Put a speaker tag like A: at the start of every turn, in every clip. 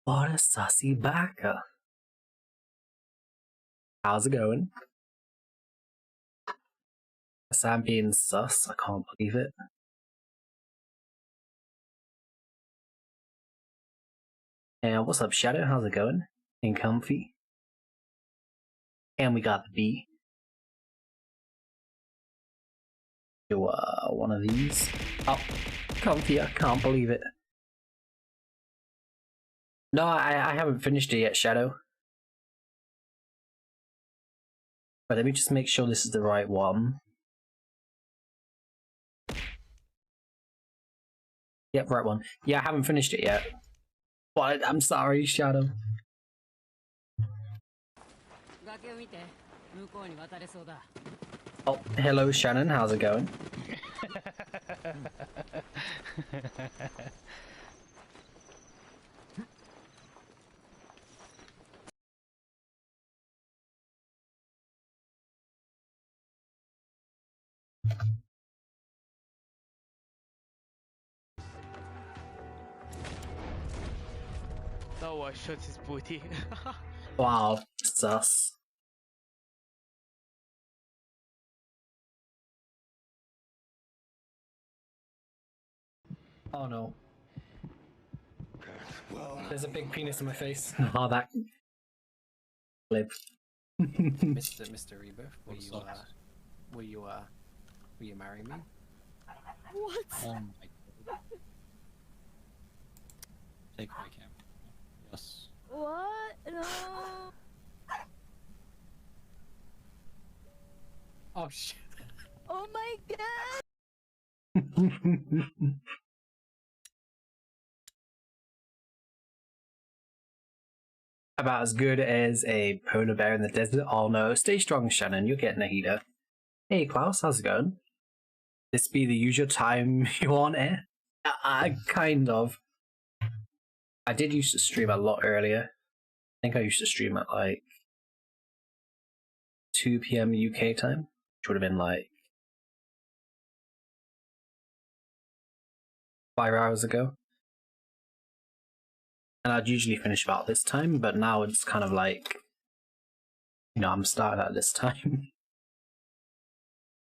A: What a sussy baka. How's it going? Guess I'm being sus. I can't believe it. And what's up, Shadow? How's it going? And comfy. And we got the B. Do one of these. Oh, comfy! I can't believe it. No, I haven't finished it yet, Shadow. But let me just make sure this is the right one. Yep, right one. Yeah, I haven't finished it yet. But I'm sorry, Shadow. Oh, hello, Shannon. How's it going?
B: Oh, I shot his booty.
A: Wow, sus. Oh no.
C: Well,
A: There's a big penis in my face. Oh, that clip.
D: Mr. Rebirth, will you marry me?
E: What?
D: Oh my god. Take Requiem. Yes.
E: What? No.
D: Oh shit.
E: Oh my god.
A: About as good as a polar bear in the desert. Oh no, stay strong, Shannon. You're getting a heater. Hey, Klaus, how's it going? This be the usual time you on air? Kind of. I did used to stream a lot earlier. I think I used to stream at like 2 p.m. UK time, which would have been like 5 hours ago. And I'd usually finish about this time, but now it's kind of like, you know, I'm starting at this time.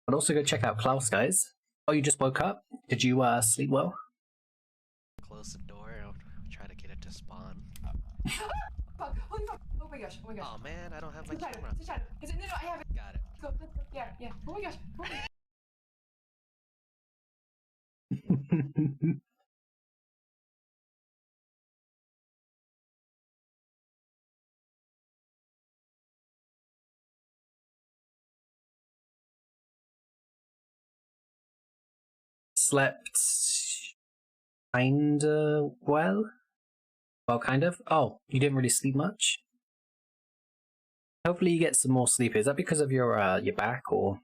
A: But also go check out Klaus, guys. Oh, you just woke up? Did you sleep well?
F: Close the door. I'll try to get it to spawn.
G: Fuck. Holy fuck. Oh my gosh. Oh my gosh.
F: Oh man, I don't have my
G: It's a shadow.
F: camera.
G: It's a shadow. No, I have it.
F: Got it.
G: Let's go. Let's go. Yeah, yeah. Oh my gosh. Oh my gosh.
A: Slept kinda well? Well, kind of. Oh, you didn't really sleep much? Hopefully you get some more sleep. Is that because of your back, or are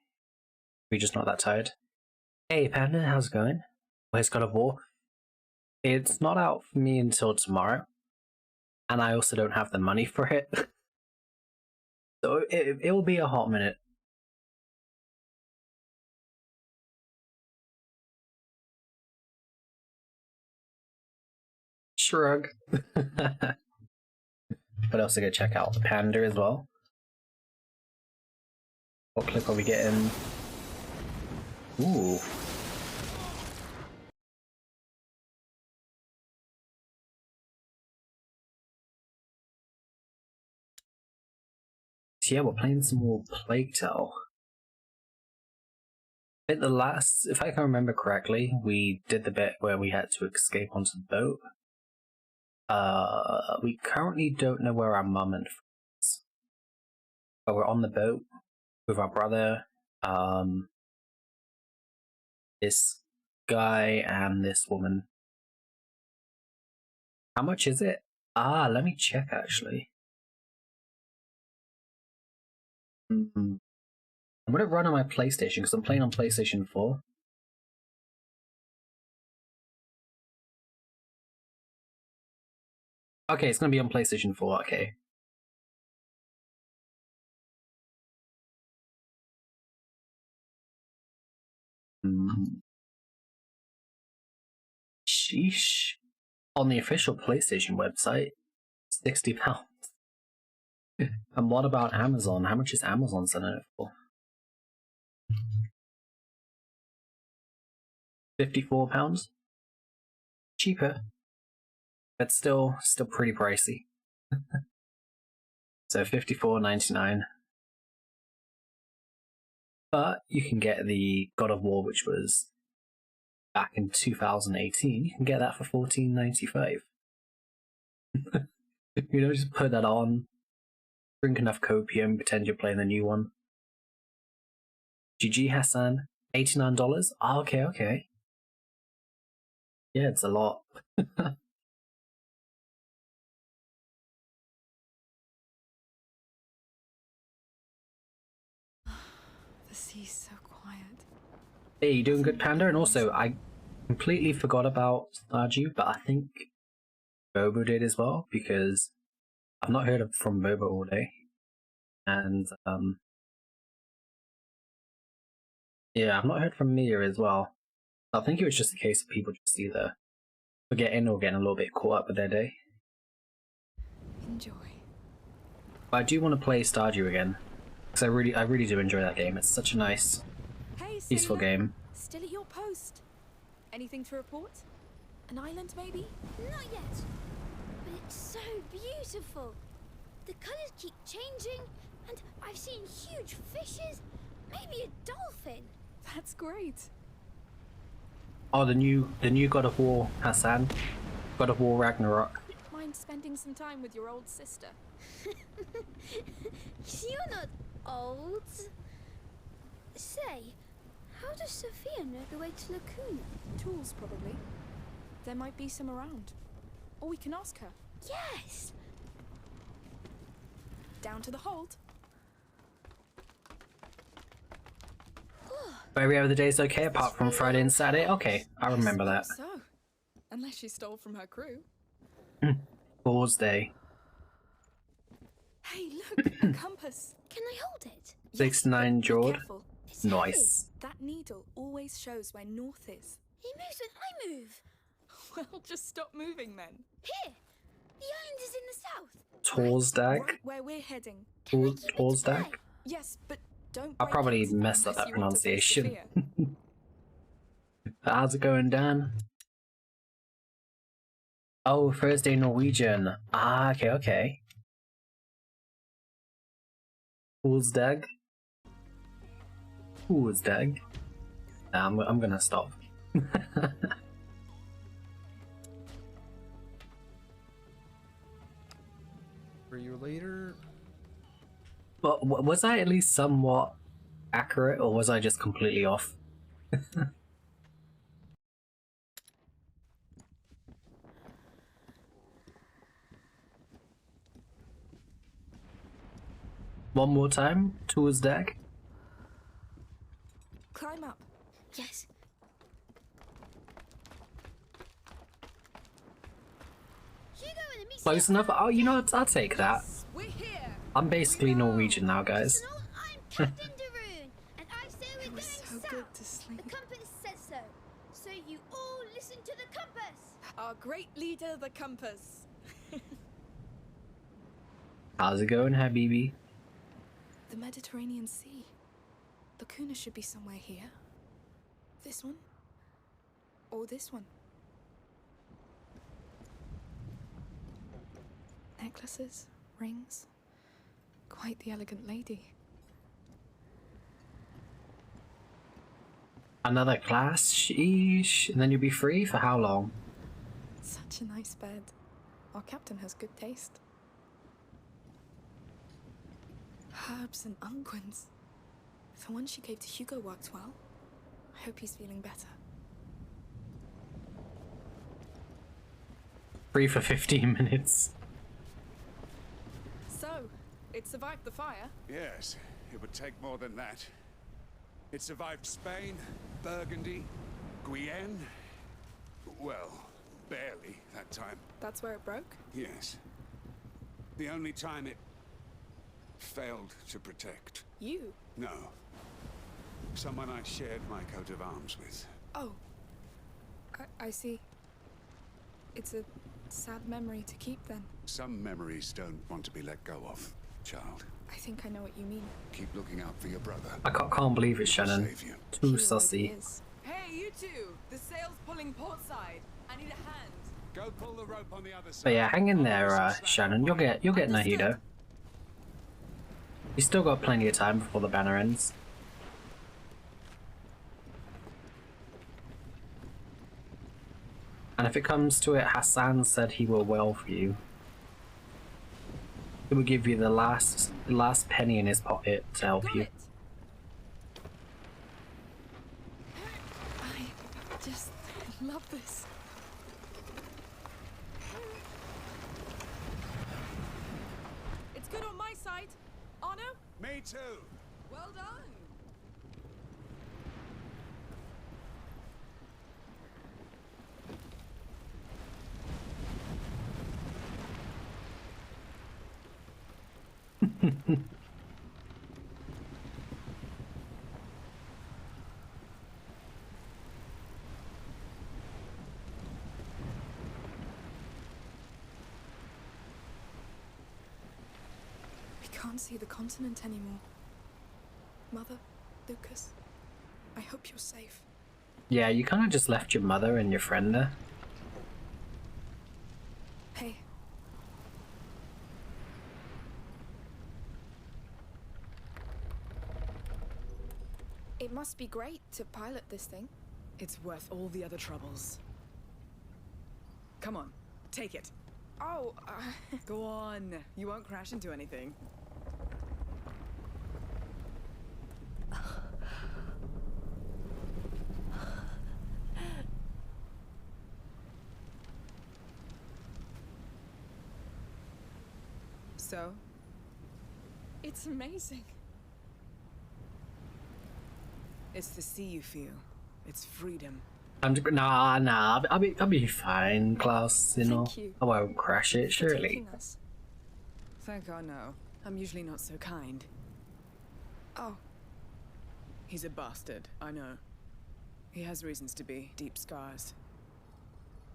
A: you just not that tired? Hey Panda, how's it going? Where's God of War? It's not out for me until tomorrow, and I also don't have the money for it. So it will be a hot minute. Shrug. But also go check out the Panda as well. What clip are we getting? Ooh. So yeah, we're playing some more Plague Tale. I think the last, if I can remember correctly, we did the bit where we had to escape onto the boat. We currently don't know where our mum and friends is. But we're on the boat with our brother, this guy and this woman. How much is it? Let me check actually. I'm gonna run on my PlayStation because I'm playing on PlayStation 4. Okay, it's gonna be on PlayStation 4, okay. Sheesh. On the official PlayStation website, £60. And what about Amazon? How much is Amazon selling it for? £54? Cheaper. but still pretty pricey. So $54.99. But you can get the God of War, which was back in 2018. You can get that for $14.95. You know, just put that on, drink enough copium, pretend you're playing the new one. GG Hassan, $89. Oh, okay. Yeah, it's a lot.
E: The sea's so quiet.
A: Hey, you doing good, Panda? And also, I completely forgot about Stardew, but I think Bobo did as well, because I've not heard from Bobo all day. And, yeah, I've not heard from Mia as well. I think it was just a case of people just either forgetting or getting a little bit caught up with their day.
E: Enjoy.
A: But I do want to play Stardew again, because I really do enjoy that game. It's such a nice,
E: Hey,
A: peaceful
E: sailor.
A: game.
E: Still at your post. Anything to report? An island, maybe?
C: Not yet. But it's so beautiful. The colors keep changing, and I've seen huge fishes, maybe a dolphin.
E: That's great.
A: Oh, the new God of War, Hassan. God of War Ragnarok.
E: Mind spending some time with your old sister?
C: You're not old. Say, how does Sophia know the way to Lacuna?
E: Tools, probably. There might be some around. Or we can ask her.
C: Yes.
E: Down to the hold.
A: Every other day is okay apart from Friday and Saturday. Okay, I remember that.
E: So, unless she stole from her crew.
A: Fool's Day.
E: Hey, look, a compass.
C: Can I hold it?
A: 69
E: Be
A: Jord.
E: careful.
C: It's
A: Nice.
E: That needle always shows where north is.
C: Heavy. It moves when I move.
E: Well, just stop moving then.
C: Here. The island is in the south.
A: Torsdag.
E: Right where we're heading.
C: Can I keep it
A: Torsdag.
C: today?
E: Yes, but don't.
A: I
E: break
A: probably
E: it
A: messed up
E: unless
A: that
E: you want to face
A: pronunciation.
E: Sophia.
A: How's it going, Dan? Oh, Thursday Norwegian. Ah, okay. Torsdag. Torsdag. Nah, I'm gonna stop.
D: For you later.
A: But was I at least somewhat accurate, or was I just completely off? One more time, Torsdag.
E: Climb up.
C: Yes. Hugo and Amicia.
A: Close enough? Oh, you know what? I'll take that.
E: We're here.
A: I'm basically Norwegian now, guys.
C: Arsenal, I'm Captain Daroon, and I say we're
E: It
C: going
E: was so
C: south.
E: good to sleep.
C: The compass says so. So you all listen to the compass.
E: Our great leader, the compass.
A: How's it going, Habibi?
E: The Mediterranean Sea. Lacuna should be somewhere here. This one? Or this one? Necklaces, rings. Quite the elegant lady.
A: Another class? Sheesh. And then you'll be free? For how long?
E: Such a nice bed. Our captain has good taste. Herbs and unguents. The one she gave to Hugo worked well. I hope he's feeling better.
A: Free for 15 minutes.
E: So, it survived the fire.
H: Yes, it would take more than that. It survived Spain, Burgundy, Guyenne. Well, barely that time.
E: That's where it broke?
H: Yes. The only time it failed to protect.
E: You?
H: No. Someone I shared my coat of arms with.
E: Oh. I see. It's a sad memory to keep then.
H: Some memories don't want to be let go of, child.
E: I think I know what you mean.
H: Keep looking out for your brother.
A: I can't believe it, Shannon.
H: Save you.
A: Too
E: He already
A: sussy.
E: is.
I: Hey, you two! The sail's pulling port side. I need a hand.
H: Go pull the rope on the other side.
A: But yeah, hang in there,
H: Slack.
A: Shannon. You'll get Nahida. You still got plenty of time before the banner ends. And if it comes to it, Hassan said he will well for you. He will give you the last penny in his pocket to help you.
E: I just love this. It's good on my side. Honor?
H: Me too.
E: Well done. We can't see the continent anymore. Mother, Lucas, I hope you're safe.
A: Yeah, you kind of just left your mother and your friend there.
E: Hey. It must be great to pilot this thing.
I: It's worth all the other troubles. Come on, take it.
E: Oh,
I: Go on. You won't crash into anything. So?
E: it's amazing.
I: It's the sea you feel. It's freedom.
A: Nah. I'll be fine, Klaus. You know,
E: Thank you
A: I won't crash it.
E: for
A: Surely.
E: taking us.
I: Thank God, no. I'm usually not so kind.
E: Oh,
I: He's a bastard, I know. He has reasons to be. Deep scars.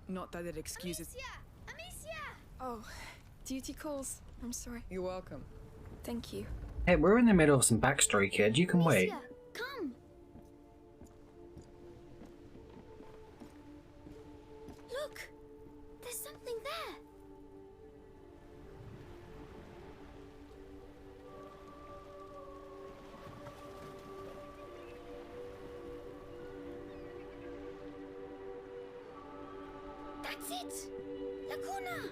I: Not that it excuses...
C: Amicia!
E: oh, duty calls. I'm sorry.
I: You're welcome.
E: Thank you.
A: Hey, we're in the middle of some backstory, kid. You can wait.
C: Amicia, come! Look! There's something there! That's it! Lacuna!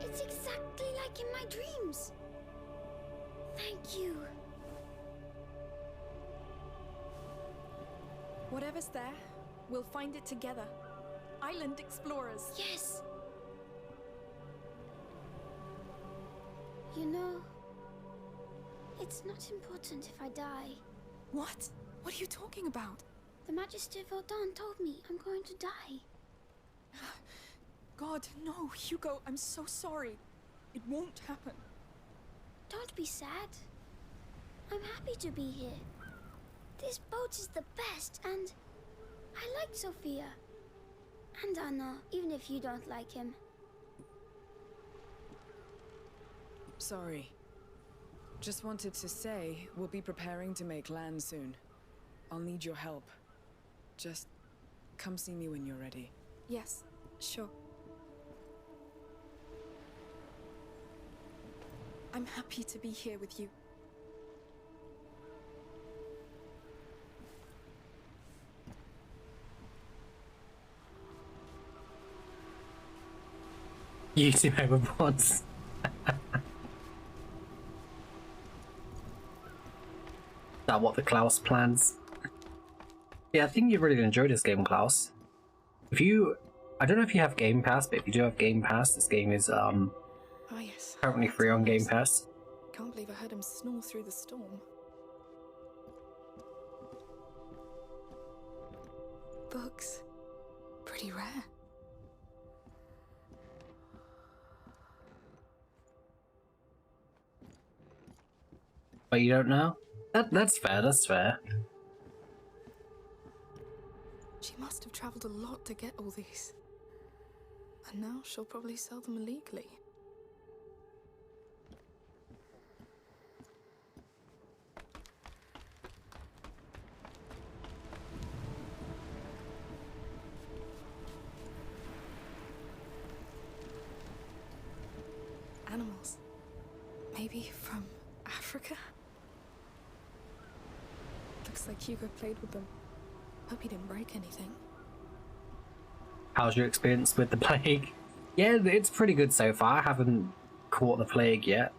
C: It's exactly like in my dreams. Thank you.
E: Whatever's there, we'll find it together. Island explorers.
C: Yes. You know, it's not important if I die.
E: What? What are you talking about?
C: The Magister Vaudan told me I'm going to die.
E: God, no, Hugo, I'm so sorry. It won't happen.
C: Don't be sad. I'm happy to be here. This boat is the best, and I like Sophia. And Anna, even if you don't like him.
I: Sorry. Just wanted to say, we'll be preparing to make land soon. I'll need your help. Just come see me when you're ready.
E: Yes, sure. I'm happy to be here with you.
A: Use him overboards. That what the Klaus plans? Yeah, I think you really enjoyed this game, Klaus. I don't know if you have Game Pass, but if you do have Game Pass, this game is
E: Ah, yes.
A: currently free on Game Pass.
E: Can't believe I heard him snore through the storm. Books. Pretty rare.
A: But you don't know? That's fair, that's fair.
E: She must have traveled a lot to get all these. And now she'll probably sell them illegally. Maybe from Africa? Looks like Hugo played with them. Hope he didn't break anything.
A: How's your experience with the plague? Yeah, it's pretty good so far. I haven't caught the plague yet.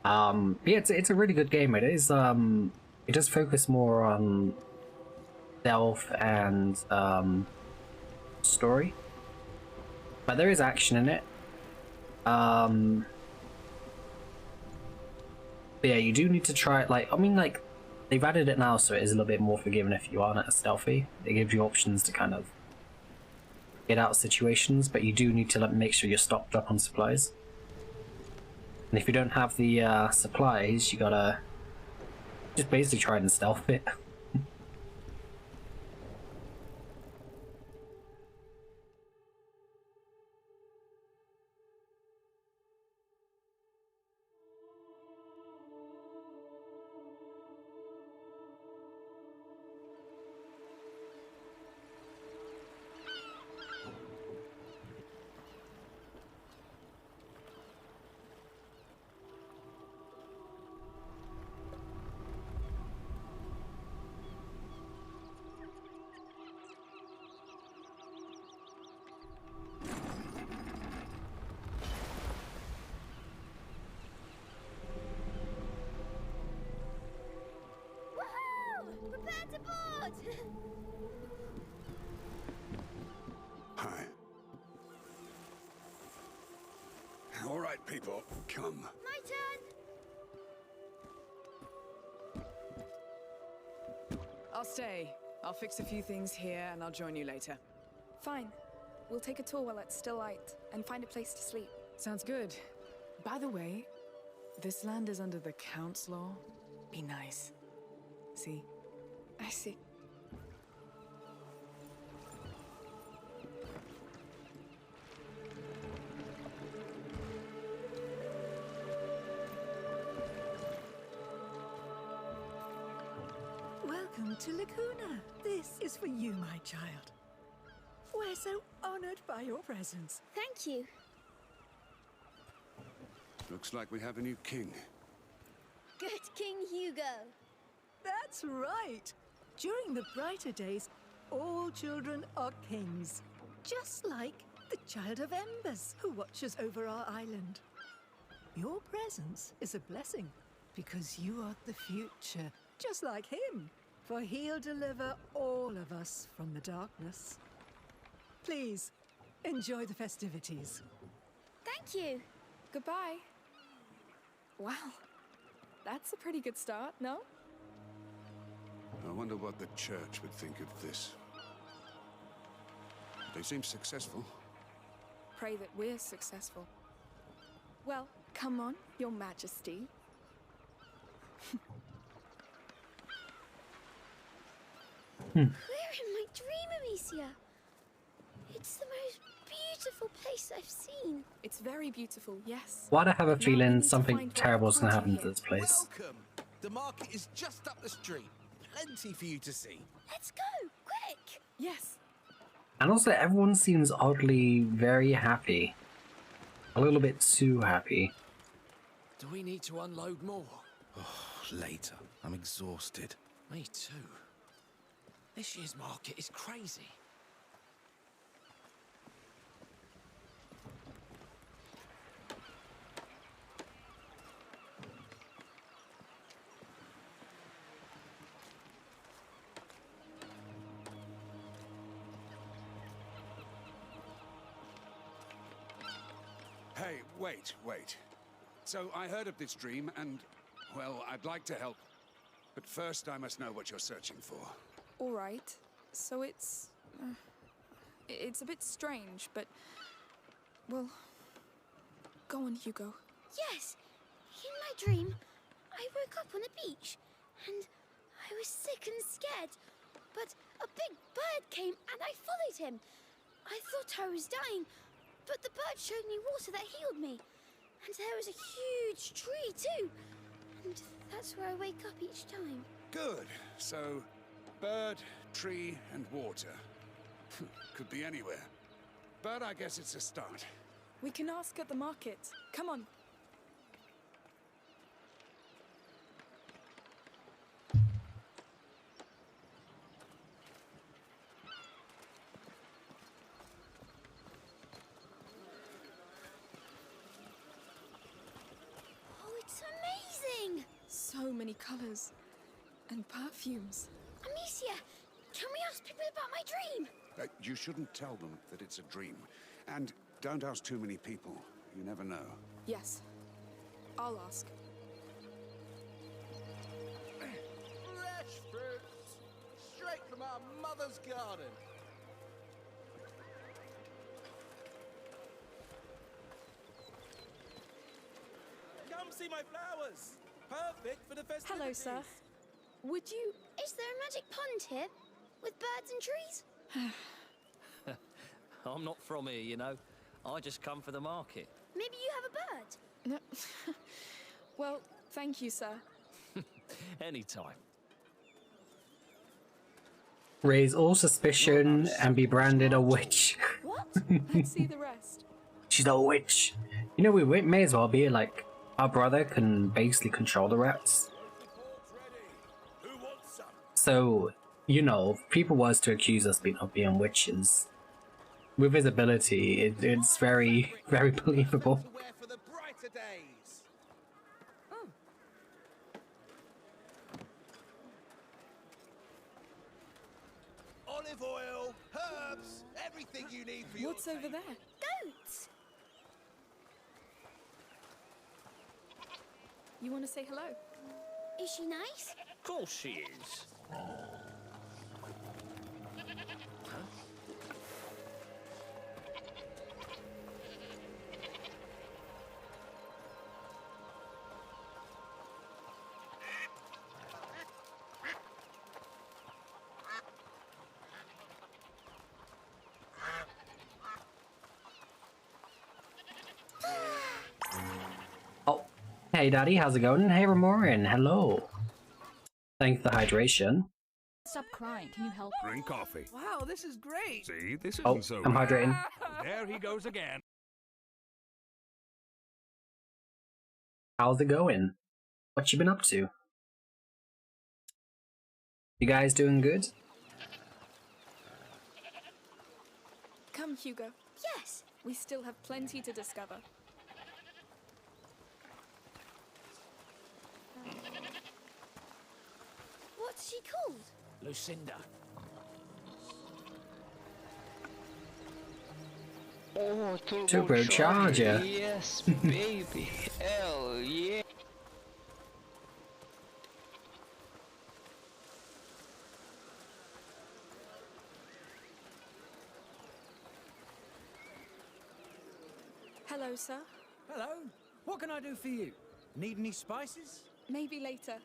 A: Yeah, it's a really good game. It is it does focus more on stealth and story, but there is action in it. But yeah, you do need to try it. Like, I mean, like, they've added it now, so it is a little bit more forgiving if you aren't stealthy. It gives you options to kind of get out of situations, but you do need to, like, make sure you're stocked up on supplies. And if you don't have the supplies, you gotta just basically try and stealth it.
C: Woohoo! Prepare to board!
H: Hi. All right, people, come.
C: My turn!
I: I'll stay. I'll fix a few things here and I'll join you later.
E: Fine. We'll take a tour while it's still light and find a place to sleep.
I: Sounds good. By the way, this land is under the Count's law. Be nice. See?
E: I see.
J: Welcome to Lacuna. This is for you, my child. We're so honored by your presence.
C: Thank you.
H: Looks like we have a new king.
C: Good King Hugo.
J: That's right. During the brighter days, all children are kings. Just like the Child of Embers who watches over our island. Your presence is a blessing because you are the future, just like him. For he'll deliver all of us from the darkness. Please, enjoy the festivities.
C: Thank you.
E: Goodbye. Wow. That's a pretty good start, no?
H: I wonder what the church would think of this. They seem successful.
E: Pray that we're successful. Well, come on, Your Majesty.
C: We're in my dream, Amicia. It's the most beautiful place I've seen.
E: It's very beautiful, yes.
A: Why do I have a
E: Now we
A: feeling
E: need to
A: something
E: find
A: terrible is going to
E: party
A: happen to
E: here.
A: this place?
K: Welcome. The market is just up the street. Plenty for you to see.
C: Let's go, quick.
E: Yes.
A: And also, everyone seems oddly very happy. A little bit too happy.
K: Do we need to unload more? Oh, later. I'm exhausted. Me too. This year's market is crazy.
H: Hey, wait. So I heard of this dream and, well, I'd like to help. But first I must know what you're searching for.
E: All right. So it's a bit strange, but well, go on, Hugo.
C: Yes, in my dream, I woke up on a beach, and I was sick and scared. But a big bird came, and I followed him. I thought I was dying, but the bird showed me water that healed me. And there was a huge tree, too. And that's where I wake up each time.
H: Good. So, bird, tree, and water. Could be anywhere. But I guess it's a start.
E: We can ask at the market. Come on. so many colors and perfumes.
C: Amicia, can we ask people about my dream?
H: You shouldn't tell them that it's a dream. And don't ask too many people. You never know.
E: Yes, I'll ask.
K: Fresh fruits, straight from our mother's garden. Come see my flowers. Perfect for the festivities.
E: Hello, sir. Would you...
C: Is there a magic pond here? With birds and trees?
L: I'm not from here, you know. I just come for the market.
C: Maybe you have a bird?
E: No. Well, thank you, sir.
L: Anytime.
A: Raise all suspicion and be branded a witch.
E: What? Let's see the rest.
A: She's a witch. You know, we may as well be like, our brother can basically control the rats. So, you know, if people was to accuse us of being witches, with his ability, it's very, very believable.
K: Olive oil, herbs, everything you need for your
E: What's over there?
C: Goats!
E: You want to say hello?
C: Is she nice?
L: Of course she is.
A: Oh, hey Daddy, how's it going? Hey Ramorin, hello. Thanks for the hydration.
M: Stop crying, can you help?
H: Drink coffee.
N: Wow, this is great.
H: See, this
A: Oh,
H: isn't so
A: I'm
H: bad.
A: hydrating.
H: There he goes again.
A: How's it going? What you been up to? You guys doing good?
E: Come, Hugo.
C: Yes.
E: We still have plenty to discover.
C: What's she called?
L: Lucinda.
B: Oh,
A: Turbocharger.
B: Yes, baby. Hell yeah.
E: Hello, sir.
N: Hello. What can I do for you? Need any spices?
E: Maybe later.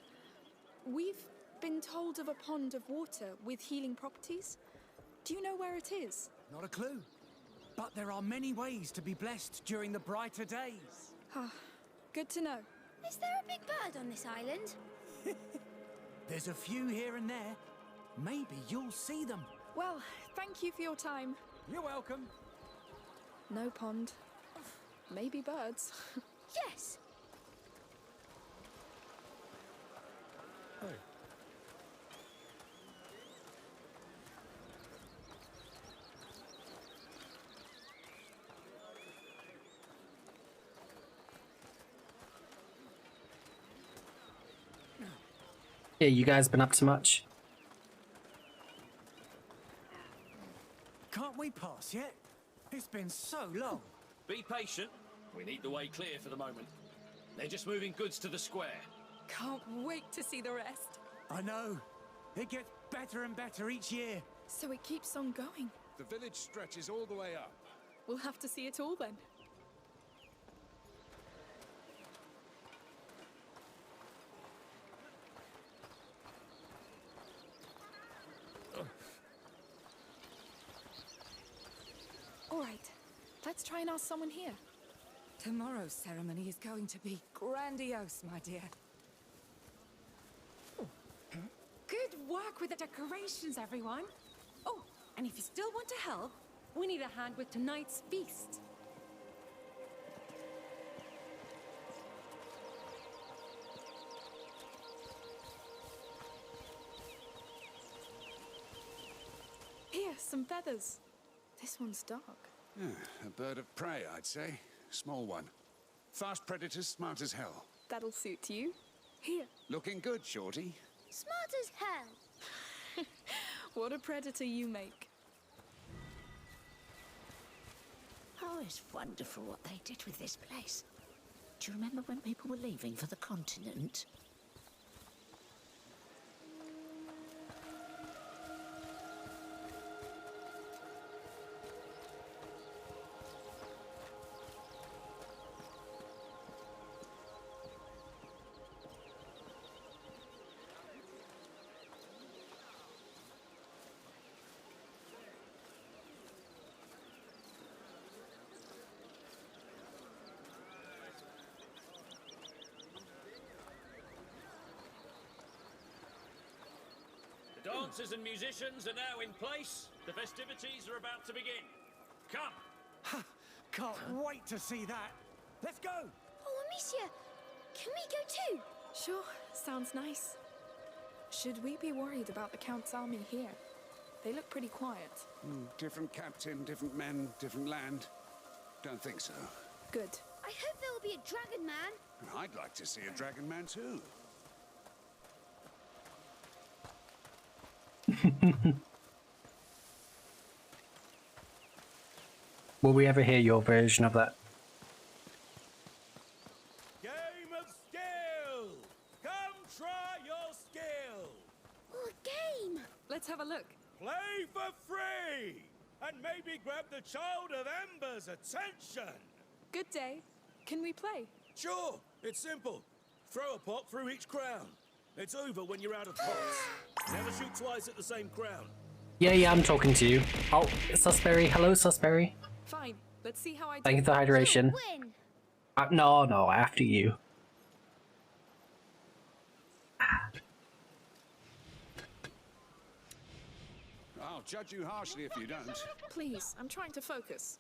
E: We've been told of a pond of water with healing properties. Do you know where it is?
N: Not a clue. But there are many ways to be blessed during the brighter days.
E: Ah, good to know.
C: Is there a big bird on this island?
N: There's a few here and there. Maybe you'll see them.
E: Well, thank you for your time.
N: You're welcome.
E: No pond. Maybe birds.
C: Yes.
A: Yeah, you guys been up to much?
N: Can't we pass yet? It's been so long.
K: Be patient. We need the way clear for the moment. They're just moving goods to the square.
E: Can't wait to see the rest.
N: I know. It gets better and better each year.
E: So it keeps on going.
H: The village stretches all the way up.
E: We'll have to see it all then. All right, let's try and ask someone here.
O: Tomorrow's ceremony is going to be grandiose, my dear. Good work with the decorations, everyone. Oh, and if you still want to help, we need a hand with tonight's feast.
E: Here, some feathers. This one's dark.
H: Yeah, a bird of prey, I'd say. Small one. Fast predators, smart as hell.
E: That'll suit you. Here.
H: Looking good, Shorty.
C: Smart as hell.
E: What a predator you make.
P: Oh, it's wonderful what they did with this place. Do you remember when people were leaving for the continent?
Q: The dancers and musicians are now in place. The festivities are about to begin. Come!
N: Can't wait to see that. Let's go!
C: Oh, Amicia, can we go too?
E: Sure, sounds nice. Should we be worried about the Count's army here? They look pretty quiet.
H: Different captain, different men, different land. Don't think so.
E: Good.
C: I hope there will be a dragon man.
H: I'd like to see a dragon man too.
A: Will we ever hear your version of that?
Q: Game of skill! Come try your skill!
C: Oh, a game!
E: Let's have a look.
Q: Play for free! And maybe grab the Child of Ember's attention!
E: Good day. Can we play?
Q: Sure, it's simple. Throw a pot through each crown. It's over when you're out of pots. Never shoot twice at the same crown.
A: Yeah, I'm talking to you. Oh, Susberry. Hello, Susberry.
E: Fine. Let's see how I do.
A: Thank you for the hydration.
C: Win.
A: No, after you.
H: I'll judge you harshly if you don't.
E: Please, I'm trying to focus.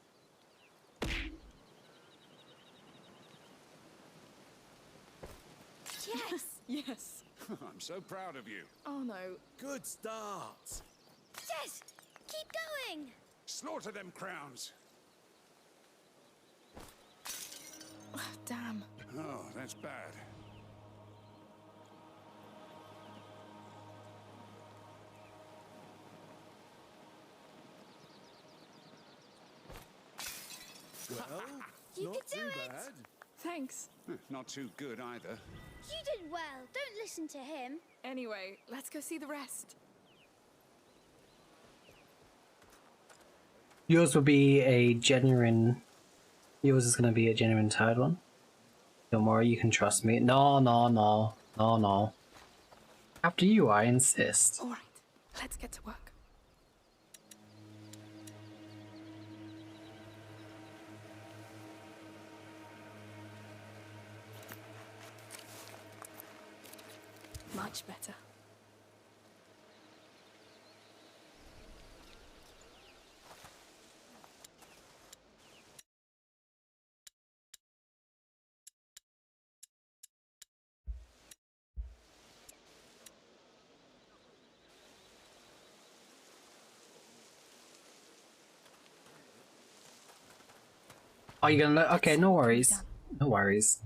C: Yes.
E: Yes.
H: I'm so proud of you.
E: Oh no.
Q: Good start.
C: Yes. Keep going.
H: Slaughter them crowns.
E: Damn.
H: Oh, that's bad.
Q: Well,
C: You
Q: not
C: can do
Q: too
C: it.
Q: bad.
E: Thanher.
H: Not too good either.
C: You did well. Don't listen to him.
E: Anyway, let's go see the rest.
A: Yours will be a genuine. Yours is going to be a genuine third one. Don't worry, you can trust me. No. After you, I insist.
E: All right, let's get to work. Much better.
A: Are you gonna look? Okay, no worries. No worries.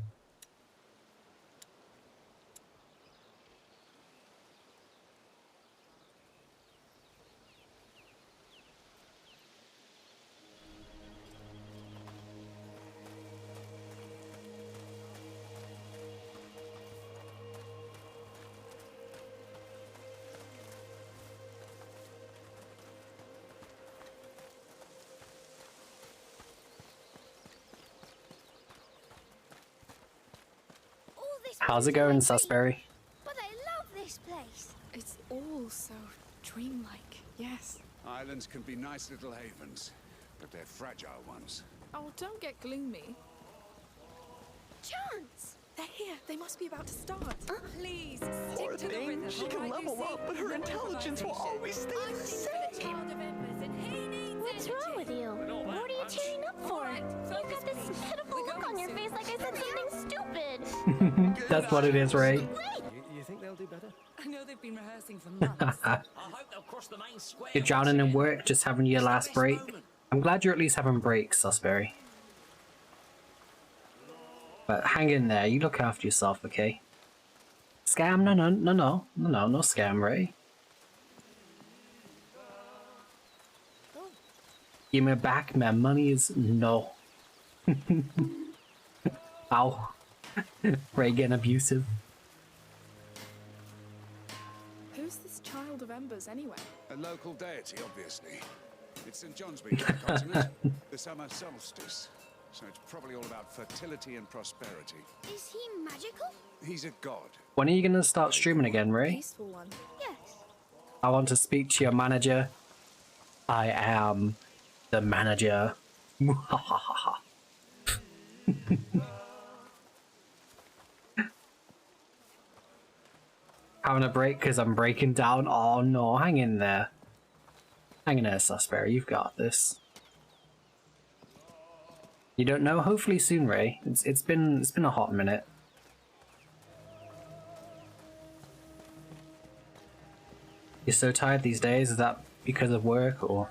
A: How's it going, Susberry?
C: But I love this place.
E: It's all so dreamlike, yes.
H: Islands can be nice little havens, but they're fragile ones.
E: Oh, don't get gloomy.
C: Chance!
E: They're here. They must be about to start.
O: Please,
J: Poor
O: stick to the
J: thing.
O: rhythm.
J: She can level up, but her intelligence will always stay the same.
C: What's wrong with you? What are you cheering up for? You've got this pitiful look on your face like I said something stupid.
A: That's what it is, right?
N: You think they'll do better?
O: I know they've been rehearsing for months.
L: I hope they'll cross the main square.
A: You're drowning in work, just having your last break. I'm glad you're at least having breaks, Susberry. But hang in there, you look after yourself, okay? Scam? No scam, Ray. Give me back my money is no. Ow. Ray getting abusive.
E: Who's this child of embers anyway?
H: A local deity, obviously. It's St. John's week on the continent, the summer solstice. So it's probably all about fertility and prosperity.
C: Is he magical?
H: He's a god.
A: When are you gonna start streaming again, Ray?
E: Peaceful one.
C: Yes.
A: I want to speak to your manager. I am the manager. Having a break because I'm breaking down. Oh no, hang in there. Hang in there, Susberry. You've got this. You don't know? Hopefully soon, Ray. It's been a hot minute. You're so tired these days. Is that because of work or?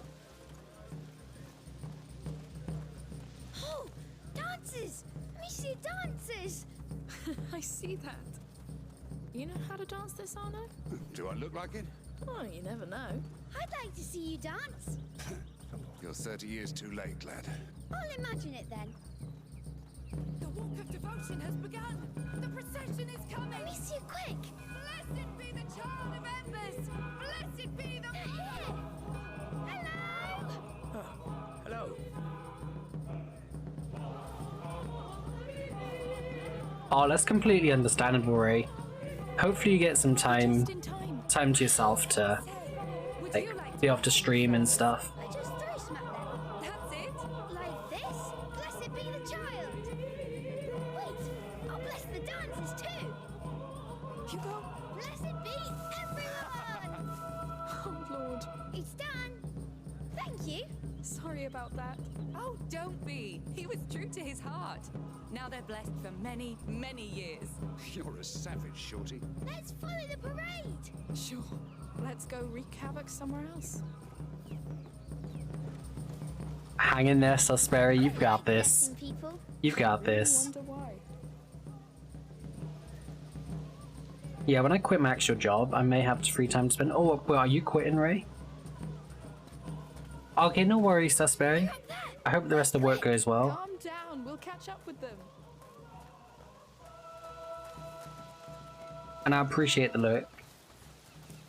C: Oh, dances! Let me see dances!
E: I see that. You know how to dance this, Arno?
H: Do I look like it?
E: Oh, you never know.
C: I'd like to see you dance.
H: You're 30 years too late, lad.
C: I'll imagine it then.
O: The walk of devotion has begun. The procession is coming.
C: Let me see it quick.
O: Blessed be the child of embers. Blessed be the...
C: Hello!
K: Hello.
A: Oh, that's completely understandable, Ray. Hopefully you get some time to yourself to like be off to stream and stuff.
C: I just throw smack them.
O: That's it.
C: Like this. Blessed be the child. Wait, I'll bless the dancers too.
E: Hugo.
C: Blessed be everyone.
E: Oh, Lord.
C: It's done. Thank you.
E: Sorry about that.
O: Oh, don't be. He was true to his heart. Now they're blessed for many, many years.
H: You're a savage, Shorty.
C: Let's follow the parade.
E: Sure. Let's go wreak havoc somewhere else.
A: Hang in there, Susberry. You've got this.
C: Blessing people.
A: You've got this.
E: Wonder why.
A: Yeah, when I quit my actual job, I may have free time to spend. Oh, well, are you quitting, Ray? Okay, no worries, Susberry. I hope the rest of the work goes well.
E: Calm down. We'll catch up with them.
A: And I appreciate the look.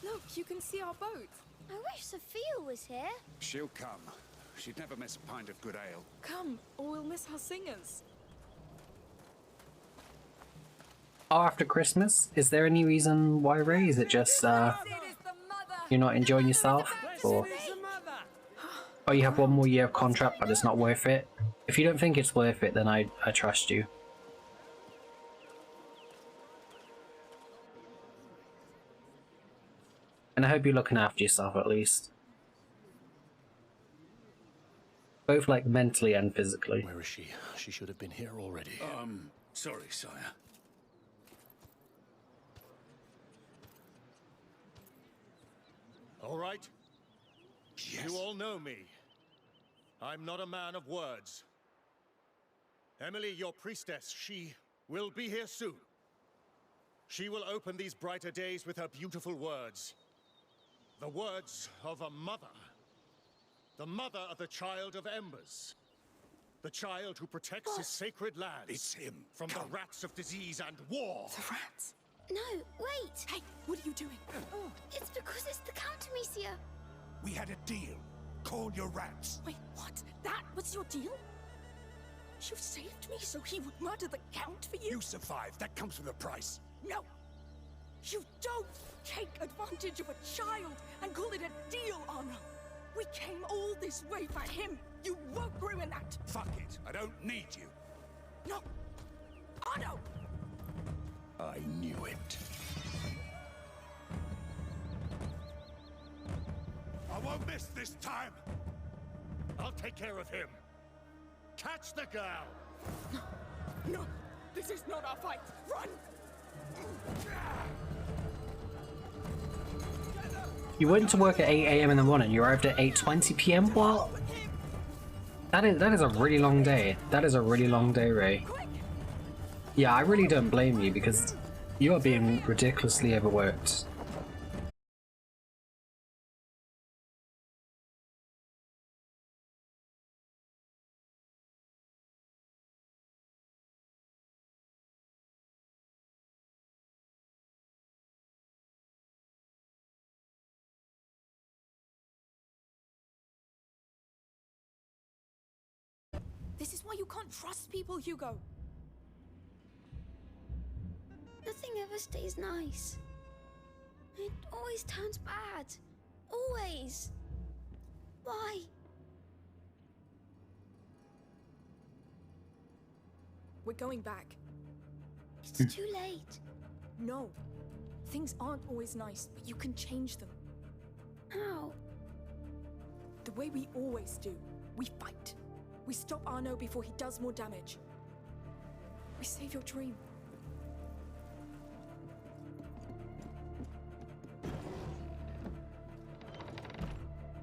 E: Look, you can see our boat.
C: I wish Sophia was here.
H: She'll come. She'd never miss a pint of good ale.
E: Come, or we'll miss our singers.
A: Oh, after Christmas? Is there any reason why, Ray? Is it just, you're not enjoying yourself? Or you have one more year of contract, but it's not worth it? If you don't think it's worth it, then I trust you. And I hope you're looking after yourself, at least. Both, like, mentally and physically.
K: Where is she? She should have been here already.
Q: Sorry, sire. All right?
H: Yes.
Q: You all know me. I'm not a man of words. Emily, your priestess, she will be here soon. She will open these brighter days with her beautiful words. The words of a mother. The mother of the child of embers. The child who protects his sacred lands.
H: It's him.
Q: From the rats of disease and war.
E: The rats.
C: No, wait.
E: Hey, what are you doing?
C: Oh, it's because it's the Count Amicia.
H: We had a deal. Call your rats.
E: Wait, what? That was your deal? You saved me so he would murder the Count for you?
H: You survived. That comes with a price.
E: No! You don't take advantage of a child and call it a deal, Arno! We came all this way for him! You won't ruin that!
H: Fuck it. I don't need you.
E: No! Arno!
H: I knew it. I won't miss this time.
Q: I'll take care of him. Catch the girl!
E: No! This is not our fight! Run!
A: You went to work at 8 AM in the morning, you arrived at 8:20 PM? What? That is a really long day. That is a really long day, Ray. Yeah, I really don't blame you, because You are being ridiculously overworked.
E: This is why you can't trust people, Hugo.
C: Nothing ever stays nice. It always turns bad. Always. Why?
E: We're going back.
C: It's too late.
E: No. Things aren't always nice, but you can change them.
C: How?
E: The way we always do. We fight. We stop Arno before he does more damage. We save your dream.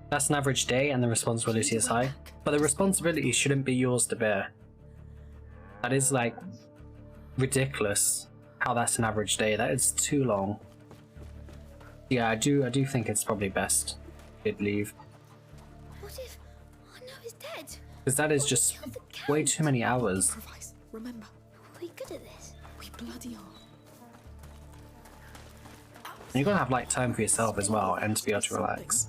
A: That's an average day and the responsibility is high, but the responsibility shouldn't be yours to bear. That is like ridiculous how that's an average day. That is too long. Yeah, I do think it's probably best you'd leave.
C: What if Arno is dead?
A: Because that is just way too many hours.
E: Remember,
C: Are we good at this?
E: we bloody are.
A: And you're gonna have like time for yourself as well and to be able to relax.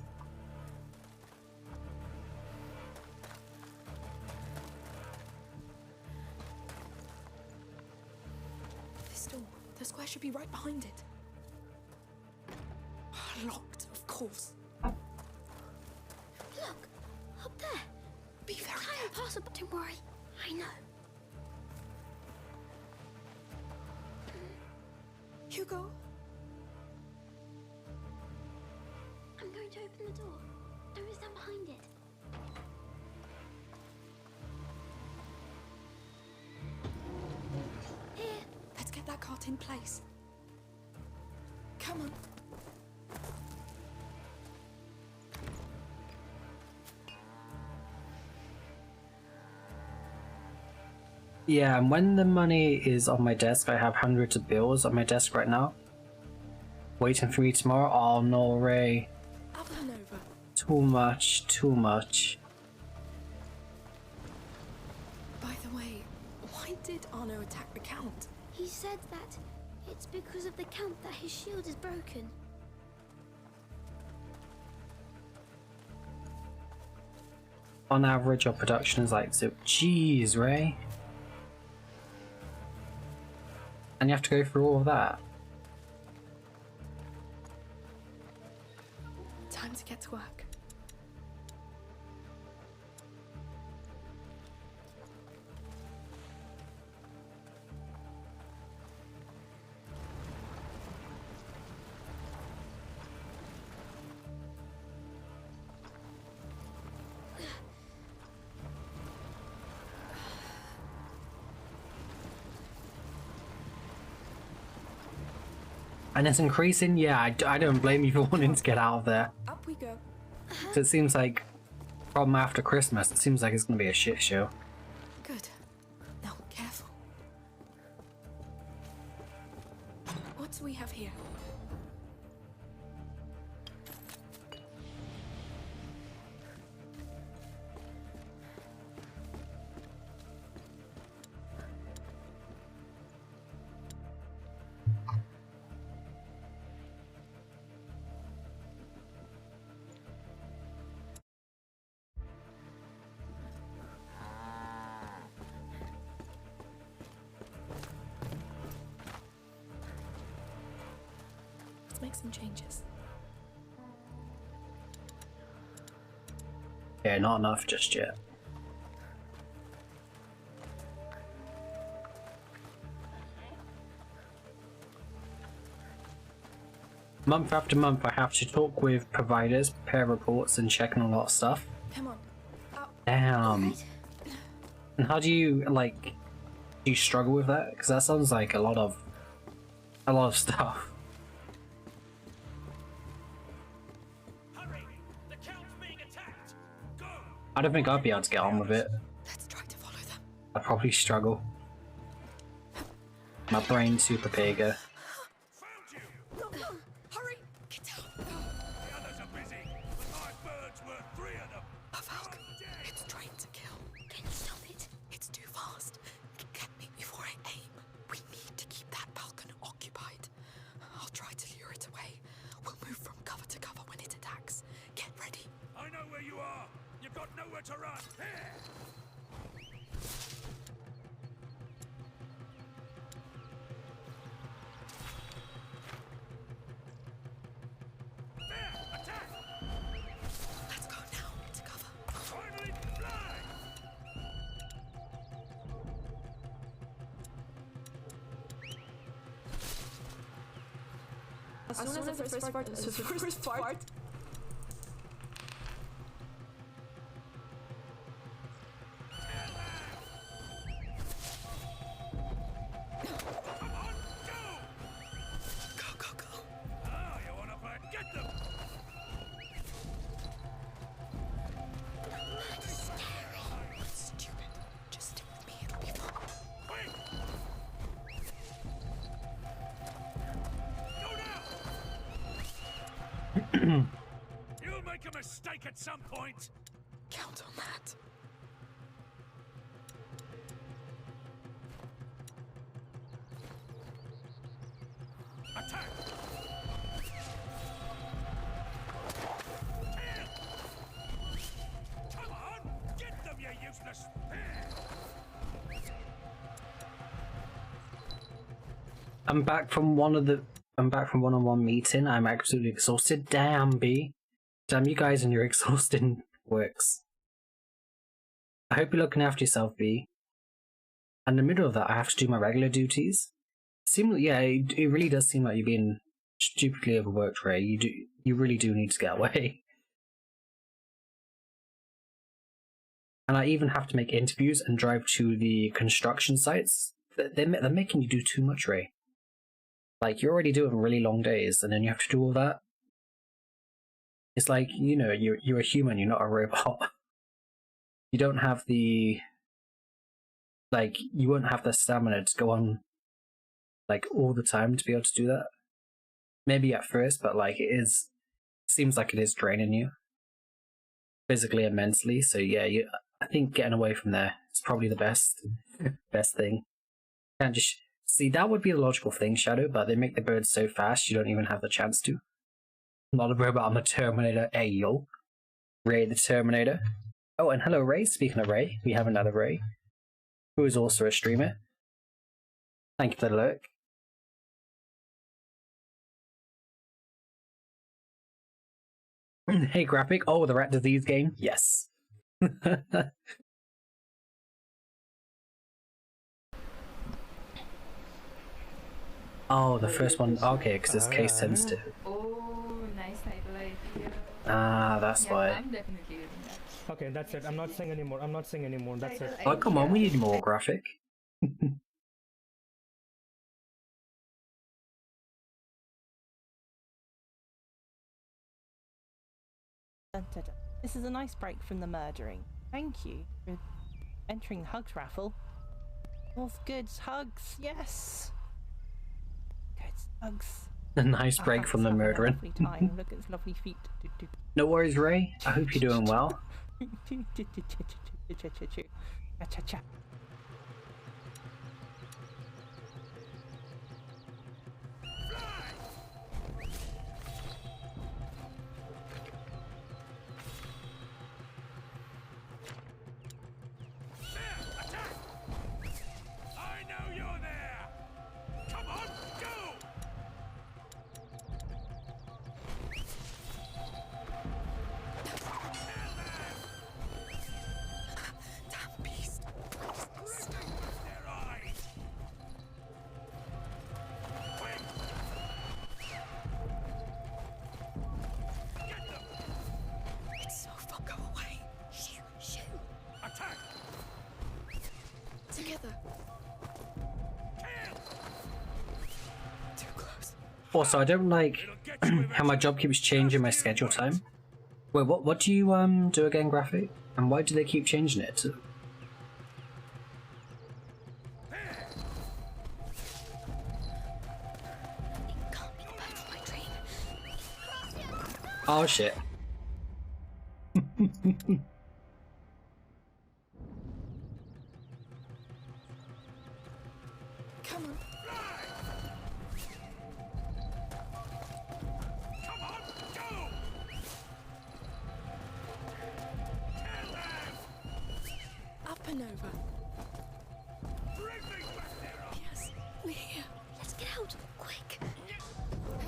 E: This door, the square should be right behind it. Locked, of course.
C: Look, up there.
E: Be very
C: careful. Impossible. Don't worry. I know.
E: Hugo?
C: I'm going to open the door. Don't stand behind it. Here.
E: Let's get that cart in place. Come on.
A: Yeah, and when the money is on my desk, I have hundreds of bills on my desk right now. Waiting for me tomorrow. Oh no, Ray.
E: Up and over.
A: Too much, too much.
E: By the way, why did Arno attack the Count?
C: He said that it's because of the Count that his shield is broken.
A: On average, our production is like so. Jeez, Ray. And you have to go through all of that.
E: Time to get to work.
A: And it's increasing? Yeah, I don't blame you for wanting to get out of there.
E: Up we go.
A: So it seems like, from after Christmas, it seems like it's going to be a shit show.
E: Good. Now, careful. What do we have here? Let's make some changes.
A: Yeah, not enough just yet. Month after month, I have to talk with providers, prepare reports, and check on a lot of stuff.
E: Come on. Up.
A: Damn. And how do you, like, do you struggle with that? Because that sounds like a lot of stuff.
Q: Hurry! The Count's being attacked! Go!
A: I don't think I'd be able to get on with it.
E: Let's try to follow them.
A: I'd probably struggle. My brain's super bigger.
G: As soon as the first part.
H: You'll make a mistake at some point.
I: Count on that.
H: Attack! Come on! Get them, you useless!
A: I'm back from one-on-one meeting. I'm absolutely exhausted. Damn, B. Damn you guys and your exhausting works. I hope you're looking after yourself, B. In the middle of that, I have to do my regular duties. It really does seem like you're being stupidly overworked, Ray. You really do need to get away. And I even have to make interviews and drive to the construction sites. They're making you do too much, Ray. Like, you're already doing really long days, and then you have to do all that. It's like, you know, you're a human, you're not a robot. You don't have the... Like, you won't have the stamina to go on, like, all the time to be able to do that. Maybe at first, but, like, it seems like it is draining you. Physically and mentally, so yeah, I think getting away from there is probably the best thing. Can't just... See, that would be the logical thing, Shadow, but they make the birds so fast you don't even have the chance to. I'm not a robot, I'm a Terminator. Hey, yo. Ray the Terminator. Oh, and hello, Ray. Speaking of Ray, we have another Ray, who is also a streamer. Thank you for the lurk. Hey, Graphic. Oh, the rat disease game? Yes. Oh, the first one. Okay, because it's case sensitive.
G: Oh, nice like.
A: Ah, that's why.
G: I'm definitely doing that.
R: Okay, that's it. I'm not saying anymore. That's it.
A: Oh, come on, we need more Graphic.
S: This is a nice break from the murdering. Thank you for entering the hugs raffle. All goods, hugs, yes. Goods, hugs.
A: A nice break from the murdering.
S: Lovely time. Look at his lovely feet.
A: No worries, Ray. I hope you're doing well.
S: Cha-cha-cha.
A: Also, I don't like how my job keeps changing my schedule time. Wait, what do you do again, Graphic? And why do they keep changing it to... Oh shit.
I: Come on. Up and over. Yes, we're here.
C: Let's get out, quick.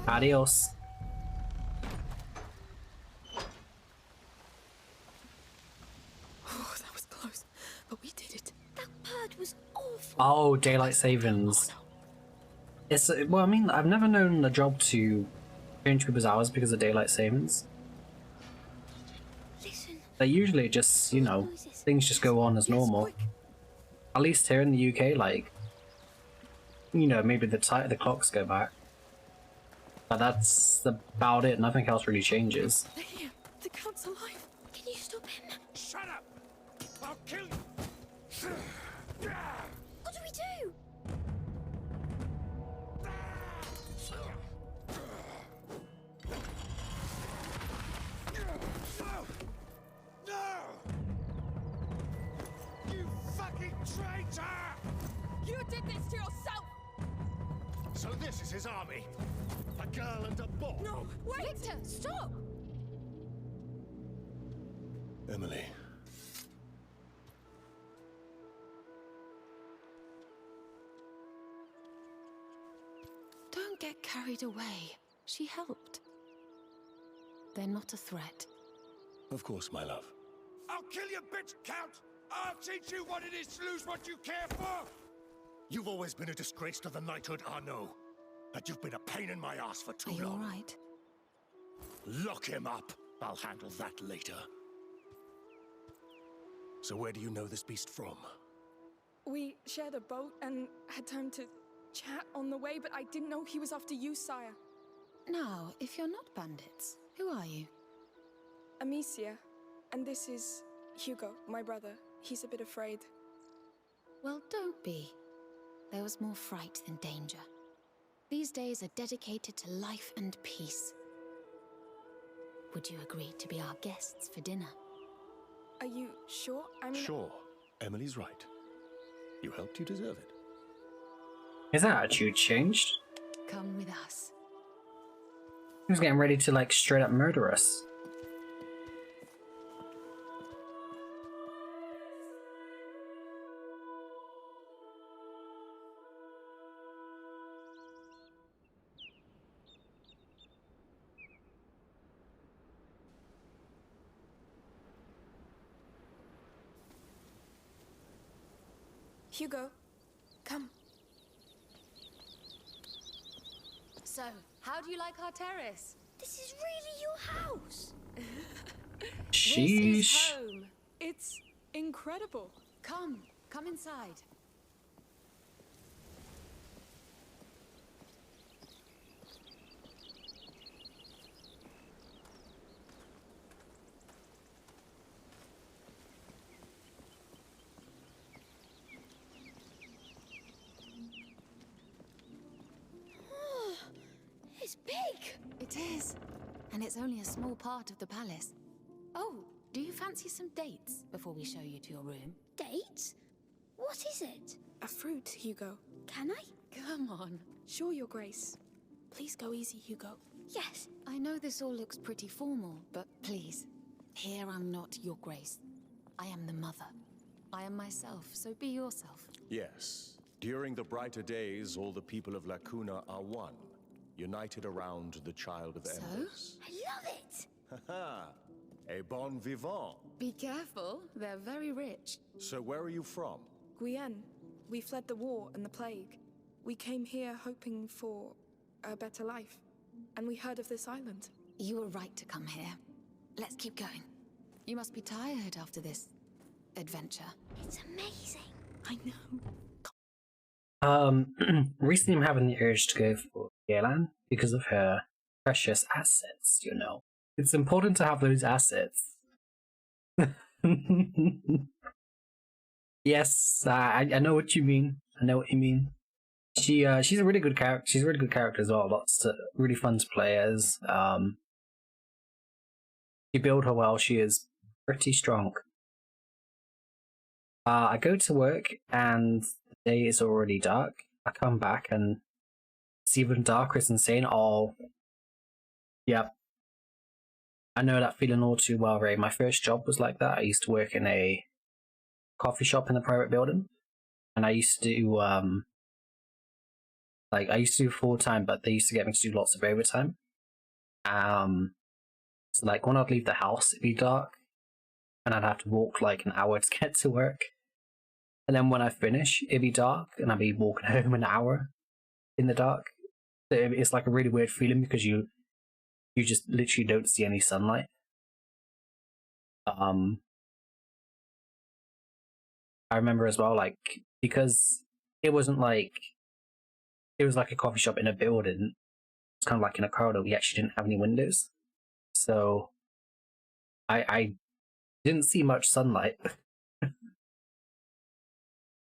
A: Adios.
I: Oh, that was close, but we did it.
C: That bird was awful.
A: Oh, daylight savings. It's well, I mean, I've never known the job to change people's hours because of daylight savings. They usually just, you know, things just go on as normal. At least here in the UK, like, you know, maybe the clocks go back. But that's about it. Nothing else really changes.
E: They're here. The Count's alive. Can you stop him?
H: Shut up! I'll kill you!
C: What do we do?
H: No! You fucking traitor!
E: You did this to yourself!
Q: So this is his army? A girl and a boy?
E: No, wait! Victor, stop!
Q: Emily.
O: Don't get carried away. She helped. They're not a threat.
Q: Of course, my love.
H: I'll kill you, bitch, Count! I'll teach you what it is to lose what you care for!
Q: You've always been a disgrace to the knighthood, Arnaud. And you've been a pain in my ass for too long.
O: Are you all right?
Q: Lock him up. I'll handle that later. So where do you know this beast from?
E: We shared a boat and had time to chat on the way, but I didn't know he was after you, sire.
O: Now, if you're not bandits, who are you?
E: Amicia. And this is Hugo, my brother. He's a bit afraid.
O: Well, don't be. There was more fright than danger. These days are dedicated to life and peace. Would you agree to be our guests for dinner?
E: Are you sure? I mean...
Q: Sure. Emily's right. You helped, you deserve it.
A: His attitude changed.
O: Come with us.
A: He was getting ready to, like, straight up murder us.
E: Hugo, come.
O: So, how do you like our terrace?
C: This is really your house.
A: Sheesh.
O: This is home.
E: It's incredible.
O: Come inside.
C: It's big.
O: It is. And it's only a small part of the palace. Oh, do you fancy some dates before we show you to your room?
C: Dates? What is it?
E: A fruit, Hugo.
C: Can I?
O: Come on.
E: Sure, Your Grace. Please go easy, Hugo.
C: Yes.
O: I know this all looks pretty formal, but please, here I'm not Your Grace. I am the mother. I am myself, so be yourself.
Q: Yes. During the brighter days, all the people of La Cuna are one, united around the Child of Embers.
C: I love it.
Q: Haha. A bon vivant.
O: Be careful, they're very rich.
Q: So where are you from?
E: Guyenne. We fled the war and the plague. We came here hoping for a better life. And we heard of this island.
O: You were right to come here. Let's keep going. You must be tired after this adventure.
C: It's amazing.
E: I know.
A: Recently I'm having the urge to go for Yelan because of her precious assets, you know. It's important to have those assets. Yes, I know what you mean. I know what you mean. She's a really good character. She's a really good character as well. Really fun to play as. You build her well. She is pretty strong. I go to work and the day is already dark. I come back and it's even darker. It's insane. Oh, yep. I know that feeling all too well, Ray. My first job was like that. I used to work in a coffee shop in a private building, and I used to do I used to do full time, but they used to get me to do lots of overtime. So like when I'd leave the house, it'd be dark, and I'd have to walk like an hour to get to work. And then when I finish, it'd be dark, and I'd be walking home an hour in the dark. So it's like a really weird feeling because you you just literally don't see any sunlight. I remember as well, like, because it wasn't like, it was like a coffee shop in a building. It's kind of like in a corridor. We actually didn't have any windows. So I didn't see much sunlight.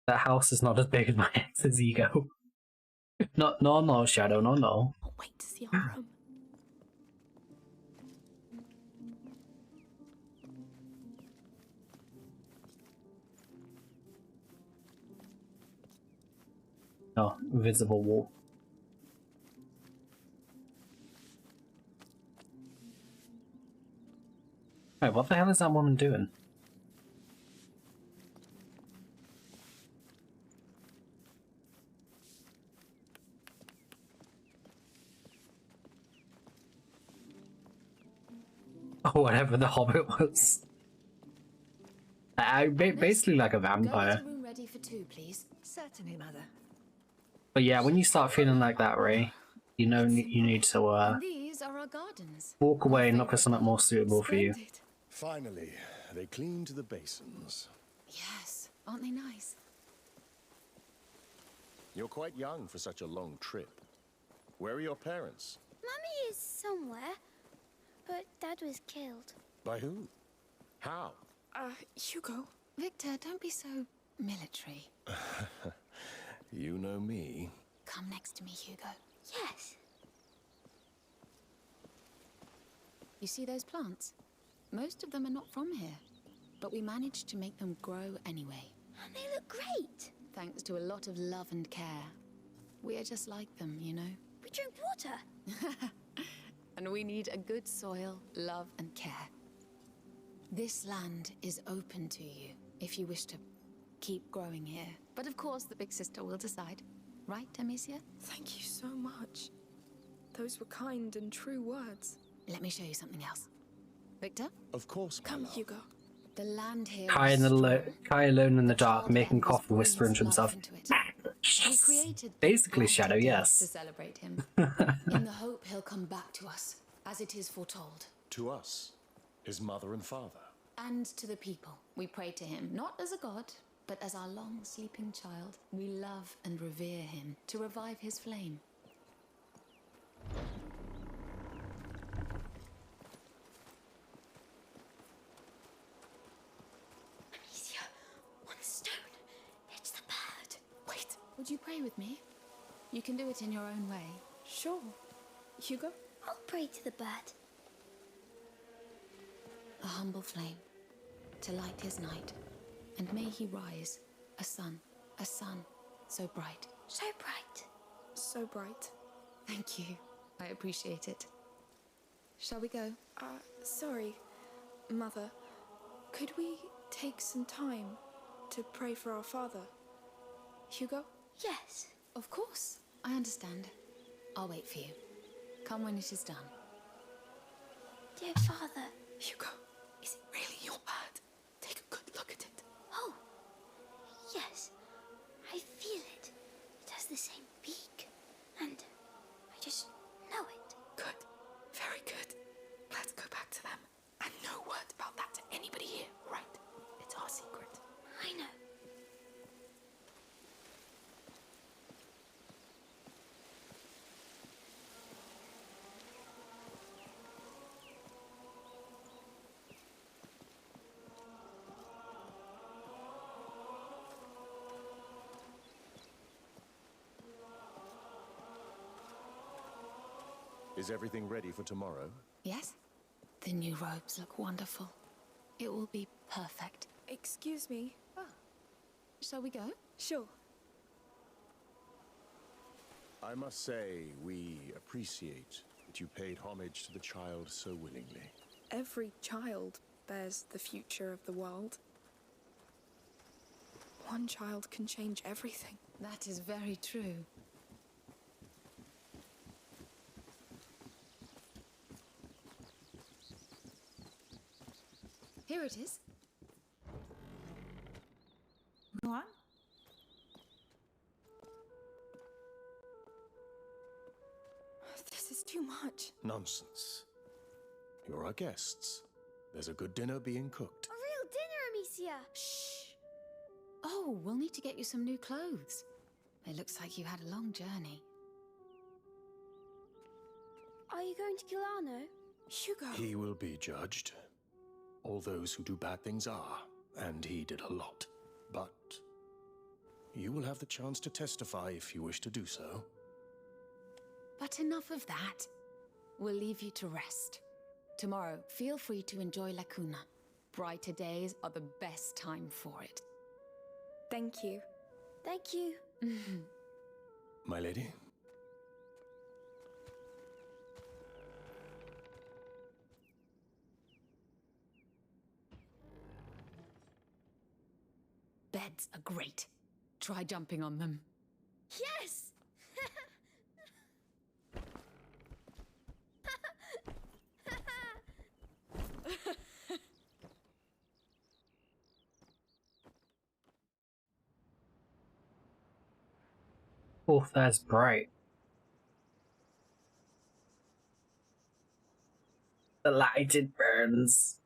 A: That house is not as big as my ex's ego. No, Shadow, no.
E: I'll wait to see our room.
A: No, invisible wall. Wait, what the hell is that woman doing? Oh, whatever the hobbit was. Basically like a vampire.
O: Room ready for two, please.
J: Certainly, Mother.
A: But yeah, when you start feeling like that, Ray, you know you need to
O: And these are our gardens.
A: walk away and look for something more suitable for you.
Q: Finally, they cleaned the basins.
O: Yes, aren't they nice?
Q: You're quite young for such a long trip. Where are your parents?
C: Mummy is somewhere, but Dad was killed.
Q: By who? How?
I: Hugo.
O: Victor, don't be so military.
Q: You know me.
O: Come next to me, Hugo.
C: Yes.
O: You see those plants? Most of them are not from here, but we managed to make them grow anyway.
C: And they look great.
O: Thanks to a lot of love and care. We are just like them, you know?
C: We drink water.
O: And we need a good soil, love and care. This land is open to you if you wish to keep growing here. But of course the big sister will decide. Right, Amicia?
I: Thank you so much. Those were kind and true words.
O: Let me show you something else. Victor?
Q: Of course,
I: Come, Hugo.
O: The land here
A: Kai alone in the dark, making coffee, whispering to himself.
O: We created
A: Basically, Shadow,
O: to
A: yes.
O: celebrate him. In the hope he'll come back to us, as it is foretold.
Q: To us, his mother and father.
O: And to the people. We pray to him, not as a god, but as our long-sleeping child. We love and revere him to revive his flame.
C: Amicia, one stone. It's the bird.
O: Wait, would you pray with me? You can do it in your own way.
I: Sure. Hugo?
C: I'll pray to the bird.
O: A humble flame, to light his night, and may he rise, a sun, so bright.
C: So bright.
I: So bright.
O: Thank you. I appreciate it. Shall we go?
I: Sorry, Mother. Could we take some time to pray for our father? Hugo?
C: Yes.
O: Of course. I understand. I'll wait for you. Come when it is done.
C: Dear Father.
I: Hugo, is it really your bird? Take a good look at it.
C: Oh, yes. I feel it. It has the same beak. And I just know it.
I: Good. Very good. Let's go back to them. And no word about that to anybody here, right? It's our secret.
C: I know.
Q: Is everything ready for tomorrow?
O: Yes? The new robes look wonderful. It will be perfect.
I: Excuse me.
O: Shall we go?
I: Sure.
Q: I must say, we appreciate that you paid homage to the child so willingly.
I: Every child bears the future of the world. One child can change everything.
O: That is very true. Here it is.
G: Go on.
I: This is too much.
Q: Nonsense. You're our guests. There's a good dinner being cooked.
C: A real dinner, Amicia.
O: Shh. Oh, we'll need to get you some new clothes. It looks like you had a long journey.
C: Are you going to kill Arno?
E: Hugo.
Q: He will be judged. All those who do bad things are, and he did a lot. But you will have the chance to testify if you wish to do so.
O: But enough of that. We'll leave you to rest. Tomorrow, feel free to enjoy La Cuna. Brighter days are the best time for it.
E: Thank you.
C: Thank you.
Q: My lady?
O: Beds are great. Try jumping on them.
C: Yes!
A: Oh, that's bright. The light, it burns.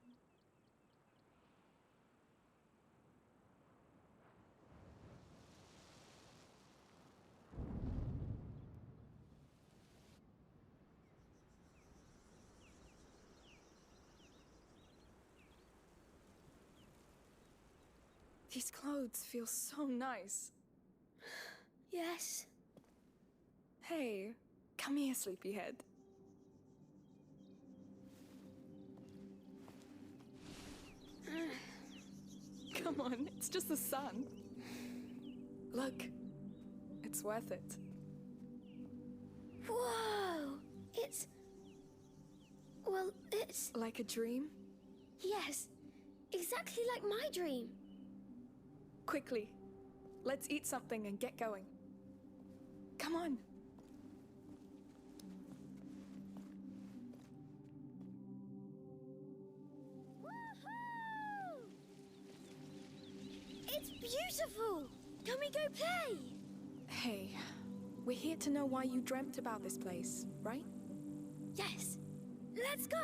E: These clothes feel so nice.
C: Yes.
E: Hey, come here, sleepyhead. Come on, it's just the sun. Look, it's worth it.
C: Whoa! It's... Well, it's...
E: Like a dream?
C: Yes, exactly like my dream.
E: Quickly, let's eat something and get going. Come on.
C: Woohoo! It's beautiful! Can we go play?
E: Hey, we're here to know why you dreamt about this place, right?
C: Yes. Let's go!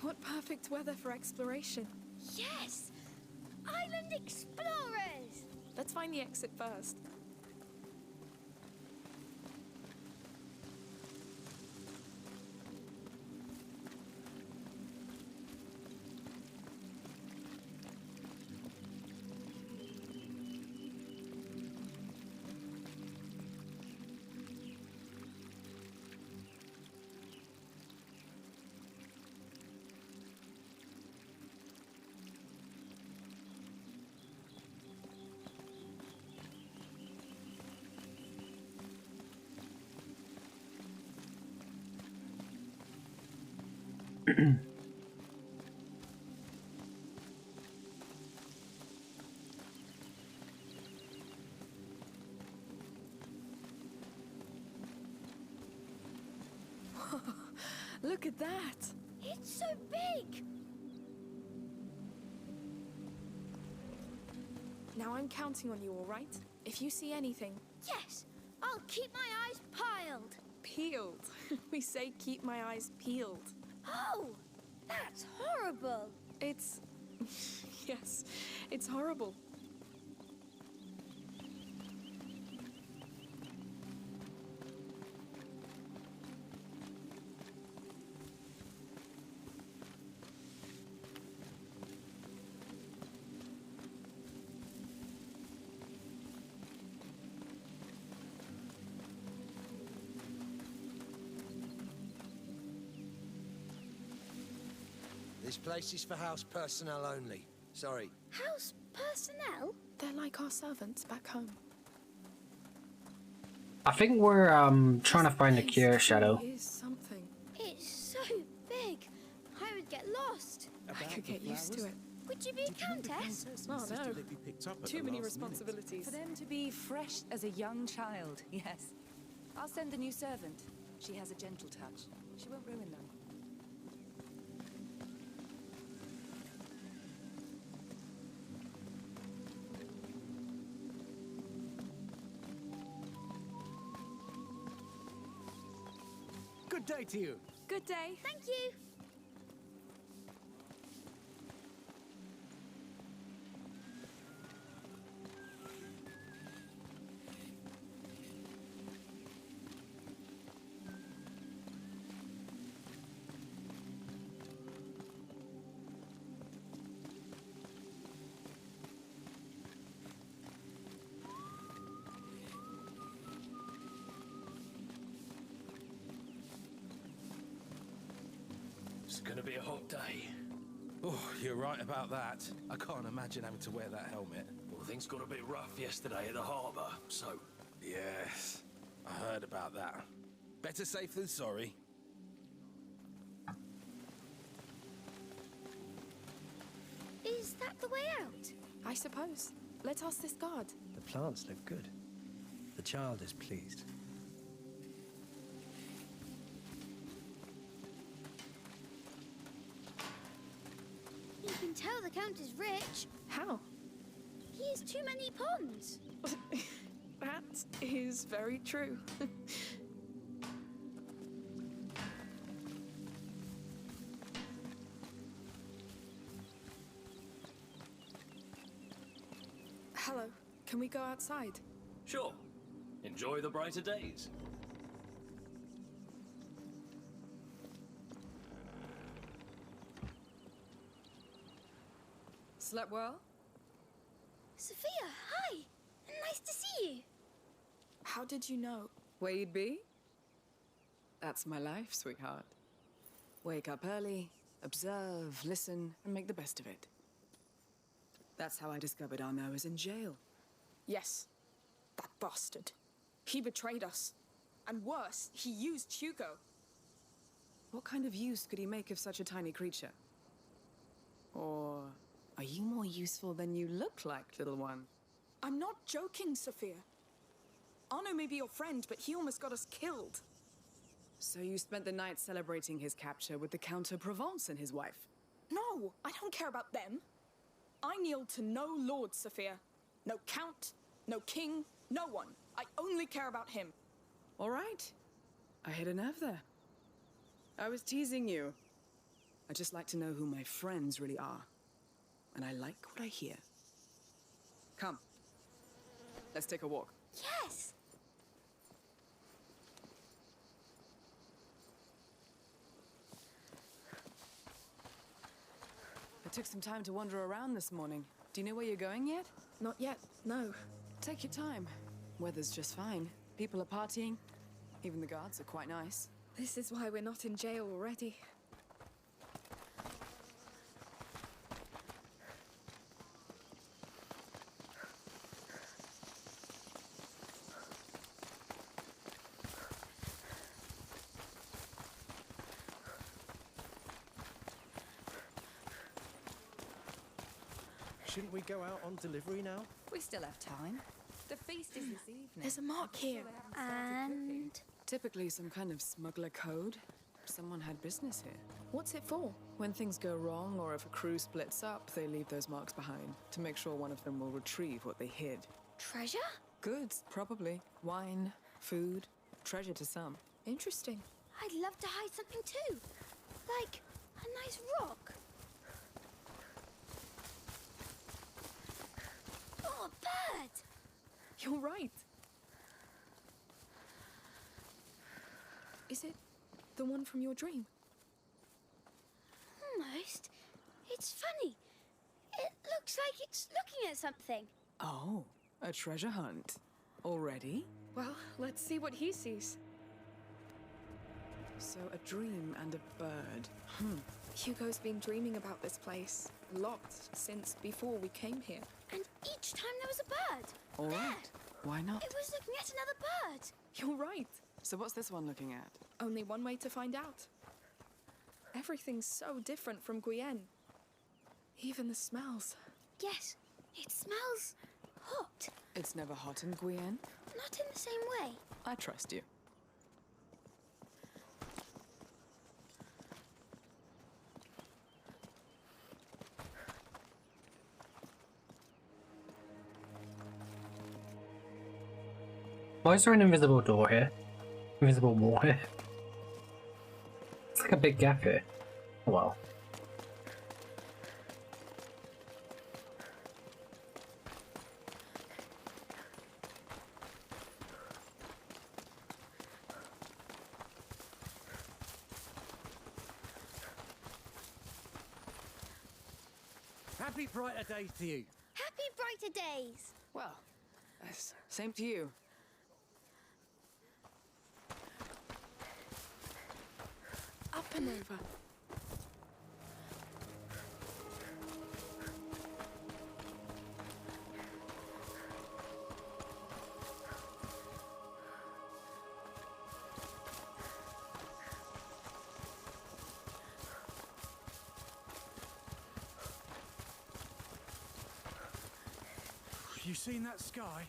E: What perfect weather for exploration.
C: Yes! Island explorers!
E: Let's find the exit first. Look at that!
C: It's so big!
E: Now I'm counting on you, all right? If you see anything...
C: Yes! I'll keep my eyes piled!
E: Peeled. We say keep my eyes peeled.
C: Oh! That's horrible!
E: It's... yes, it's horrible.
K: This place is for house personnel only. Sorry.
C: House personnel?
E: They're like our servants back home.
A: I think we're trying to find the cure, Shadow.
E: It is something.
C: It's so big. I would get lost.
E: I could get used to it.
C: Would you be a countess?
E: Oh no. Too many responsibilities.
T: For them to be fresh as a young child, yes. I'll send the new servant. She has a gentle touch. She won't ruin them.
N: Good day to you.
E: Good day.
C: Thank you.
K: It's gonna be a hot day. Oh, you're right about that. I can't imagine having to wear that helmet. Well, things got a bit rough yesterday at the harbour, so... Yes, I heard about that. Better safe than sorry.
C: Is that the way out?
E: I suppose. Let's ask this guard.
U: The plants look good. The child is pleased.
C: You can tell the Count is rich.
E: How?
C: He has too many ponds.
E: That is very true. Hello, can we go outside?
L: Sure. Enjoy the brighter days.
E: Slept well?
C: Sophia, hi. Nice to see you.
E: How did you know?
I: Where you'd be? That's my life, sweetheart. Wake up early, observe, listen, and make the best of it. That's how I discovered Arnaud was in jail.
E: Yes, that bastard. He betrayed us. And worse, he used Hugo.
I: What kind of use could he make of such a tiny creature? Or are you more useful than you look like, little one?
E: I'm not joking, Sophia. Arnaud may be your friend, but he almost got us killed.
I: So you spent the night celebrating his capture with the Count of Provence and his wife?
E: No, I don't care about them. I kneel to no lord, Sophia. No count, no king, no one. I only care about him.
I: All right. I hit a nerve there. I was teasing you. I just like to know who my friends really are. And I like what I hear. Come. Let's take a walk.
C: Yes.
I: I took some time to wander around this morning. Do you know where you're going yet?
E: Not yet, no.
I: Take your time. Weather's just fine. People are partying. Even the guards are quite nice.
E: This is why we're not in jail already.
U: Shouldn't we go out on delivery now?
T: We still have time. The feast is this evening.
E: There's a mark here.
C: And
I: Typically some kind of smuggler code. Someone had business here.
E: What's it for?
I: When things go wrong or if a crew splits up, they leave those marks behind to make sure one of them will retrieve what they hid.
C: treasure?
I: Goods, probably. Wine, food, treasure to some.
E: Interesting.
C: I'd love to hide something too. Like a nice rock. Oh, a bird!
E: You're right. Is it the one from your dream?
C: Almost. It's funny. It looks like it's looking at something.
I: Oh, a treasure hunt. Already?
E: Well, let's see what he sees.
I: So a dream and a bird.
E: Hugo's been dreaming about this place. Locked since before we came here.
C: And each time there was a bird.
I: All right. Why not?
C: It was looking at another bird.
E: You're right.
I: So what's this one looking at?
E: Only one way to find out. Everything's so different from Guyenne. Even the smells.
C: Yes, it smells hot.
I: It's never hot in Guyenne.
C: Not in the same way.
I: I trust you.
A: Why is there an invisible door here? Invisible wall here? big gap here. Oh well.
N: Happy brighter days to you.
C: Happy brighter days!
I: Well, same to you. Up and over.
N: You seen that sky?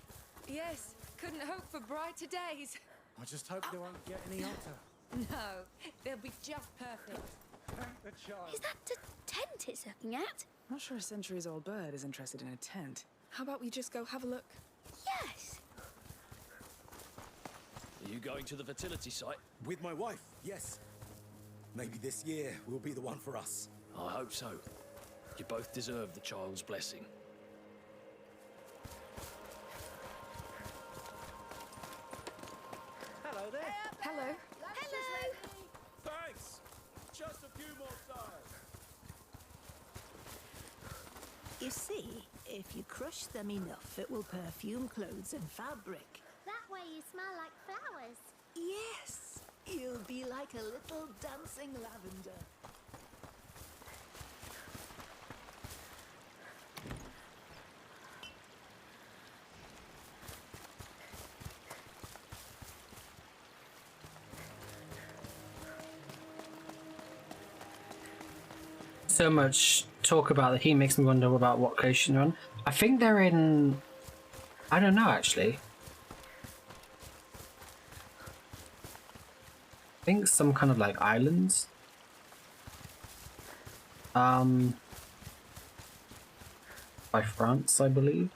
T: Yes, couldn't hope for brighter days.
N: I just hope they won't get any hotter.
T: No, they'll be just perfect.
N: Thank the child.
C: Is that the tent it's looking at?
I: Not sure a centuries-old bird is interested in a tent. How about we just go have a look?
C: Yes!
L: Are you going to the fertility site?
K: With my wife, yes. Maybe this year will be the one for us.
L: I hope so. You both deserve the child's blessing.
N: Hello there.
I: Hello.
C: Hello!
K: Thanks. Just a few more times.
J: You see, if you crush them enough, it will perfume clothes and fabric.
C: That way you smell like flowers.
J: Yes, you'll be like a little dancing lavender.
A: So much talk about the heat makes me wonder about what coast you're on. I think they're in... I don't know, actually. I think some kind of like islands. By France, I believe.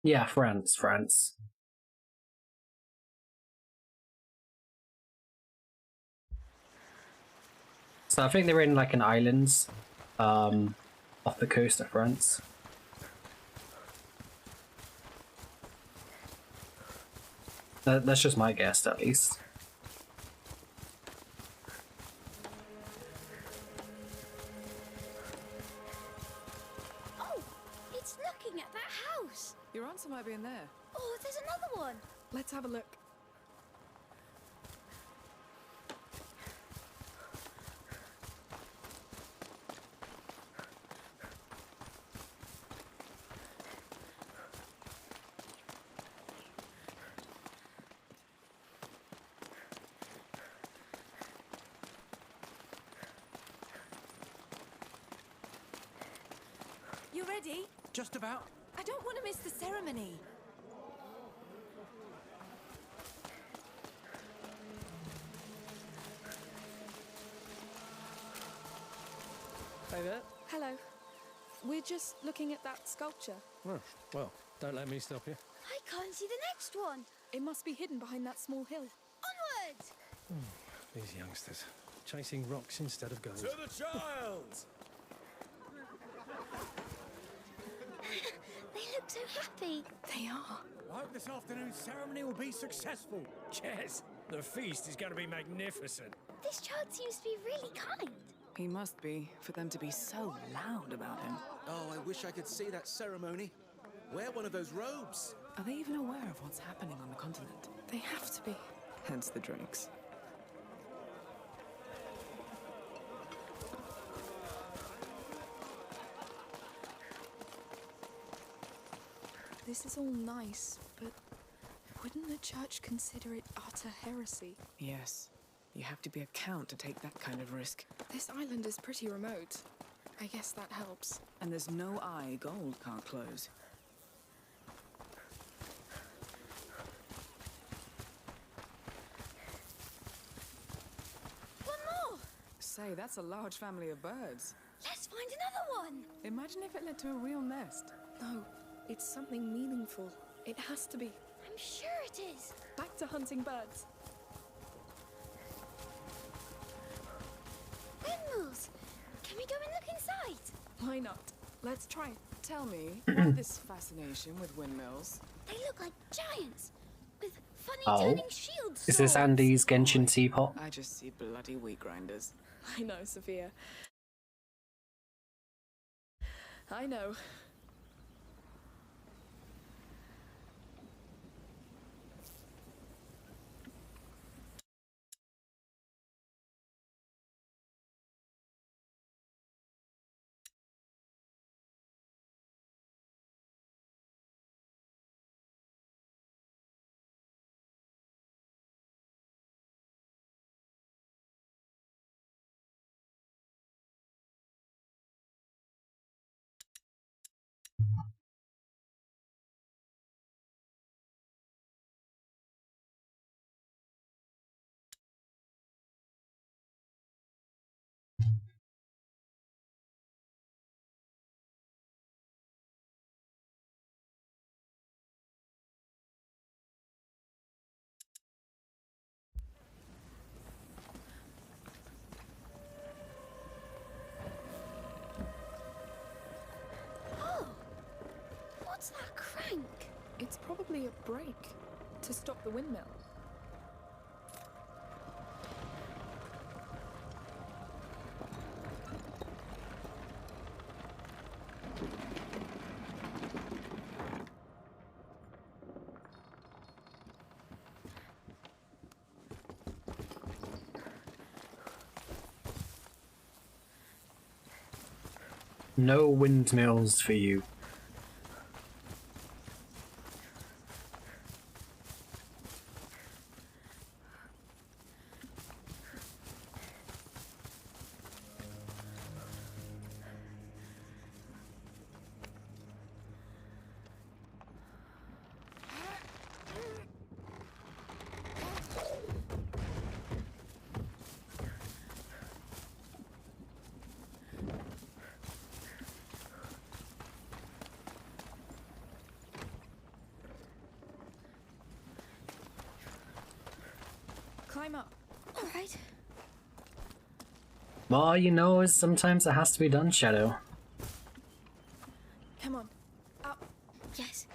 A: Yeah, France. So I think they're in like an island, off the coast of France. That's just my guess, at least.
C: Oh, it's looking at that house.
I: Your answer might be in there.
C: Oh, there's another one.
I: Let's have a look.
T: You ready?
N: Just about.
T: I don't want to miss the ceremony.
I: Over.
T: Hello. We're just looking at that sculpture.
R: Oh, well, don't let me stop you.
C: I can't see the next one.
T: It must be hidden behind that small hill.
C: Onward!
R: These youngsters, chasing rocks instead of gold.
K: To the child!
C: They look so happy.
T: They are.
N: I hope this afternoon's ceremony will be successful.
R: Yes, the feast is going to be magnificent.
C: This child seems to be really kind.
I: He must be, for them to be so loud about him.
K: Oh, I wish I could see that ceremony. Wear one of those robes.
I: Are they even aware of what's happening on the continent?
T: They have to be.
I: Hence the drinks.
T: This is all nice, but wouldn't the church consider it utter heresy?
I: Yes. You have to be a count to take that kind of risk.
T: This island is pretty remote. I guess that helps.
I: And there's no eye gold can't close. say, that's a large family of birds.
C: Let's find another one!
I: Imagine if it led to a real nest.
T: No, it's something meaningful. It has to be.
C: I'm sure it is.
T: Back to hunting birds.
C: Windmills! Can we go and look inside?
T: Why not? Let's try.
I: Tell me, why this fascination with windmills?
C: They look like giants with funny
A: Oh.
C: turning shields.
A: Is this Andy's Genshin teapot?
I: I just see bloody wheat grinders.
T: I know, Sophia. I know.
C: Oh! What's that crank?
T: It's probably a brake to stop the windmill.
A: No windmills for you.
T: Climb up.
C: All right.
A: Well, you know, sometimes it has to be done, Shadow.
T: Come on. Up.
C: Yes.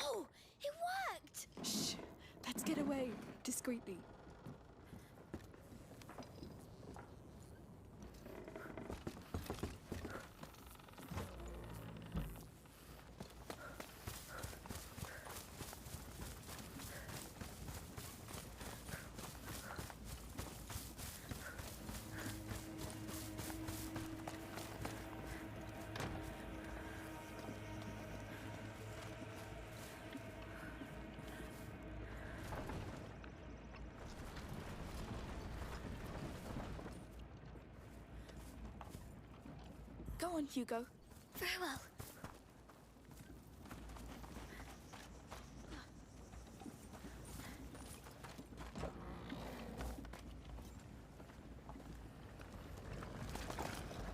C: Oh, it worked!
T: Shh. Let's get away discreetly. Go on, Hugo.
C: Very well.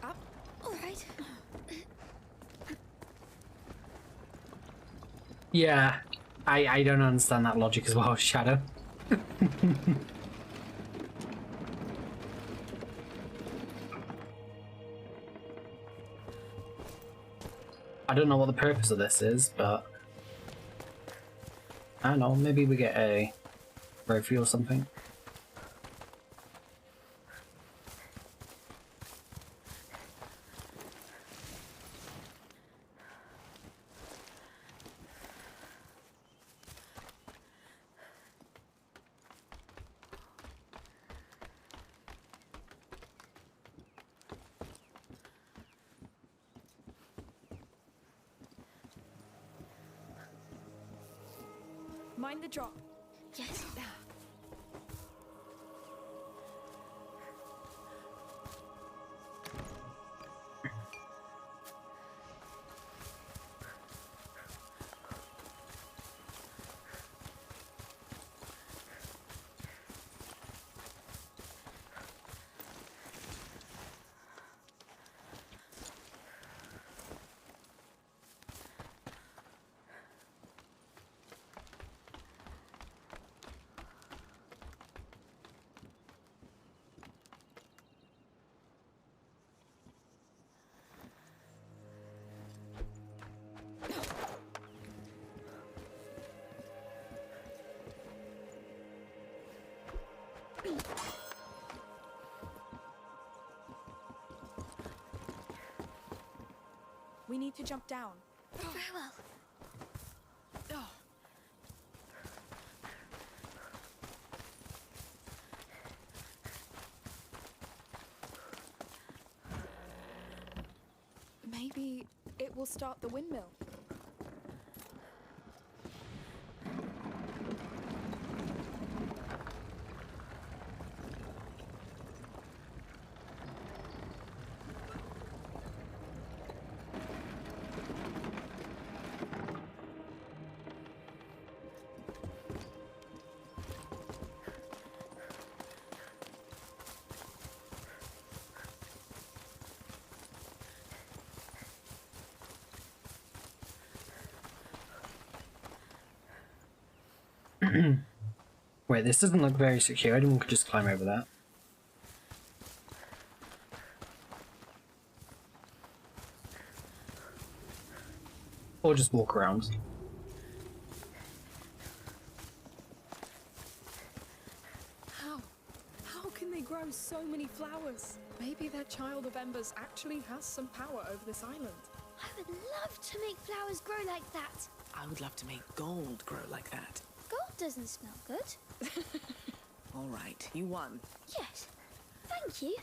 T: Up.
C: All right.
A: Yeah, I don't understand that logic as well, Shadow. I don't know what the purpose of this is, but I don't know, maybe we get a trophy or something.
T: Mind the drop.
C: Yes.
T: need to jump down.
C: Very well.
T: Oh. Maybe it will start the windmill.
A: Wait, this doesn't look very secure. Anyone could just climb over that. Or just walk around.
T: How can they grow so many flowers? Maybe that child of embers actually has some power over this island.
C: I would love to make flowers grow like that.
I: I would love to make gold grow like that.
C: Gold doesn't smell good.
I: All right, you won.
C: Yes. Thank you.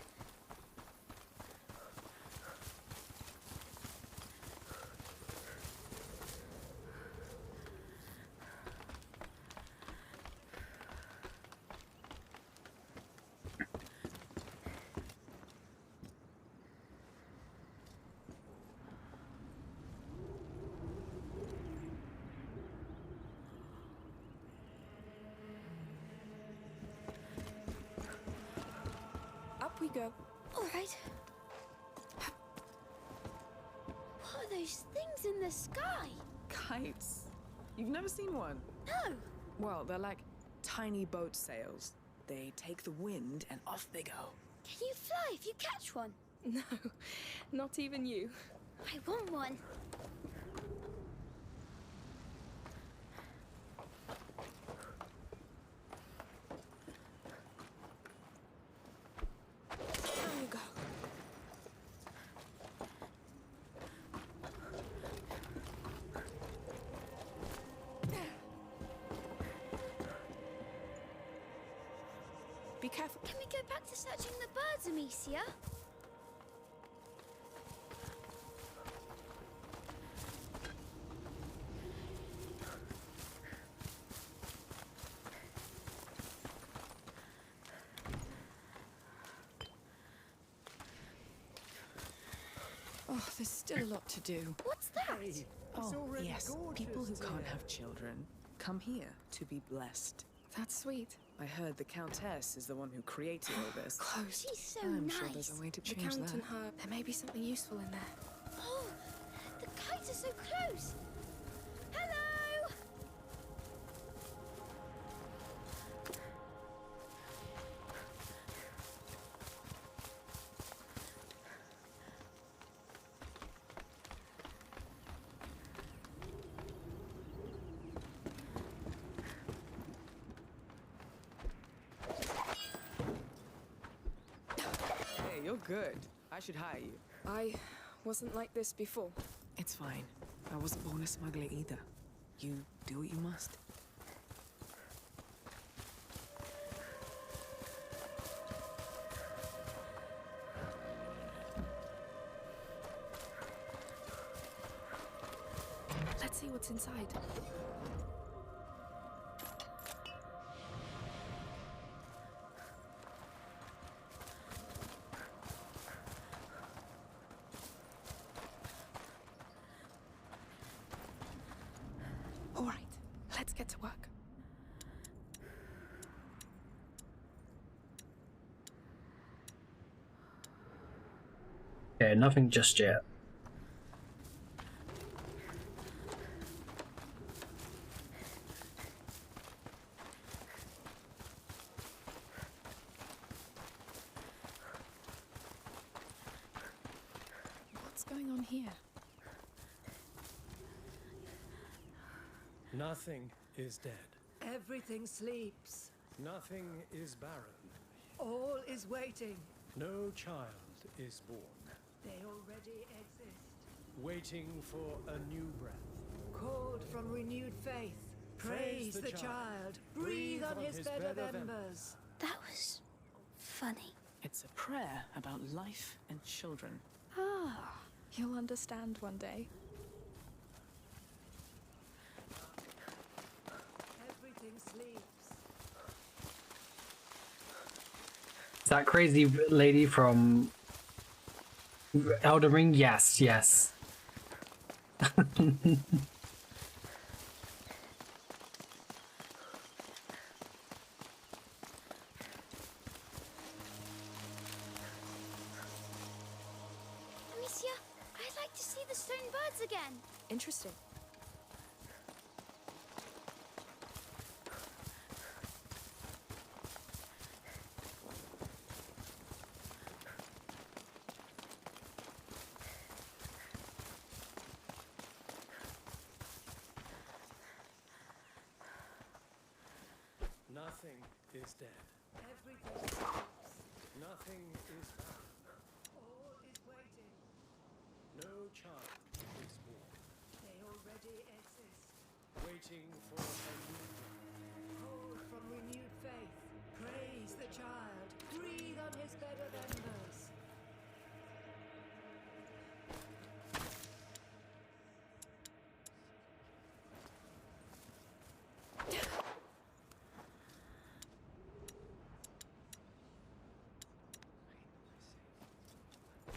T: Up we go.
C: All right. What are those things in the sky?
I: Kites. You've never seen one?
C: No.
I: Well, they're like tiny boat sails. They take the wind and off they go.
C: Can you fly if you catch one?
T: No, not even you.
C: I want one.
T: There you go. Be careful.
C: Can we go back to searching the birds, Amicia?
T: Oh, there's still a lot to do.
C: What's that?
I: Oh, yes. People who can't have children come here to be blessed.
T: That's sweet.
I: I heard the Countess is the one who created all this.
T: Close.
C: She's so
I: I'm
C: nice.
I: sure there's a way to
T: The
I: change
T: Count
I: that.
T: and her. There may be something useful in there.
C: Oh, the kites are so close. Hello.
I: Hey, you're good. I should hire you.
T: I wasn't like this before.
I: It's fine. I wasn't born a smuggler either. You do what you must.
T: Let's see what's inside. All right, let's get to work.
A: Okay, nothing just yet.
T: What's going on here?
R: Nothing is dead.
J: Everything sleeps.
R: Nothing is barren.
J: All is waiting.
R: No child is born.
J: They already exist.
U: Waiting for a new breath.
J: Called from renewed faith. Praise the child. Breathe on his bed of embers.
C: That was funny.
I: It's a prayer about life and children.
T: Ah, you'll understand one day.
J: Everything sleeps.
A: That crazy lady from Elden Ring? Yes, yes.
C: Amicia, I'd like to see the stone birds again.
T: Interesting.
U: Nothing is dead.
J: Everything sleeps.
U: Nothing is found.
J: All is waiting.
U: No child is born.
J: They already exist.
U: Waiting for a new breath.
J: Called from renewed faith. Praise the child. Breathe on his bed of embers.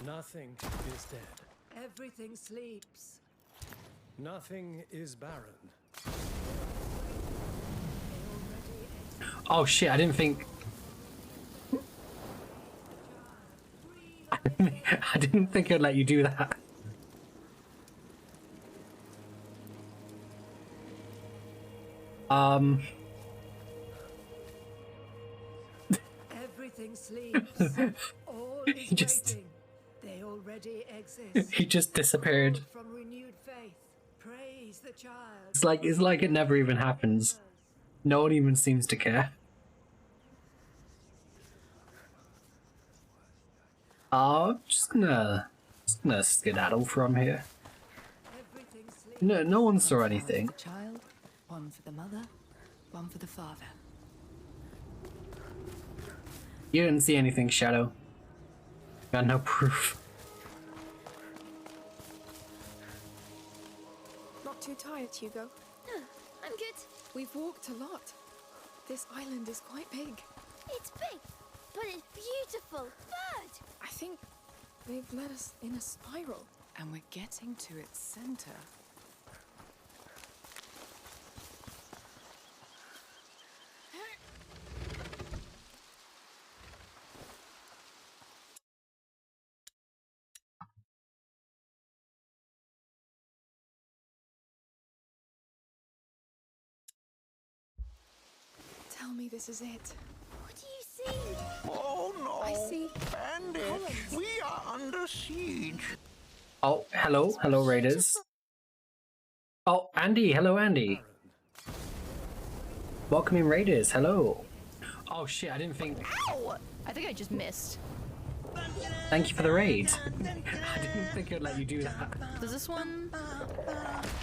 U: Nothing is dead.
J: Everything sleeps.
U: Nothing is barren.
A: Oh shit, I didn't think... I didn't think I'd let you do that.
J: Everything sleeps. All is
A: He just-
J: waiting. They already exist.
A: He just disappeared.
J: From renewed faith. Praise the child.
A: It's like it never even happens. No one even seems to care. Just gonna skedaddle from here. No one saw anything.
T: One for the child, one for the mother, one for the father.
A: You didn't see anything, Shadow. Got no proof.
T: Not too tired, Hugo?
C: I'm good.
T: We've walked a lot. This island is quite big.
C: It's big, but it's beautiful. Bird!
T: I think they've led us in a spiral.
I: And we're getting to its center.
T: Tell me this is it.
C: What do you see?
N: Oh no!
T: I see
N: Bandit!
T: columns.
N: We are under siege!
A: Oh, hello raiders. Oh, Andy, hello Andy. Welcome in raiders, hello. Oh shit, I didn't think...
M: Ow! I think I just missed.
A: Thank you for the raid. I didn't think I'd let you do that.
M: Does this one?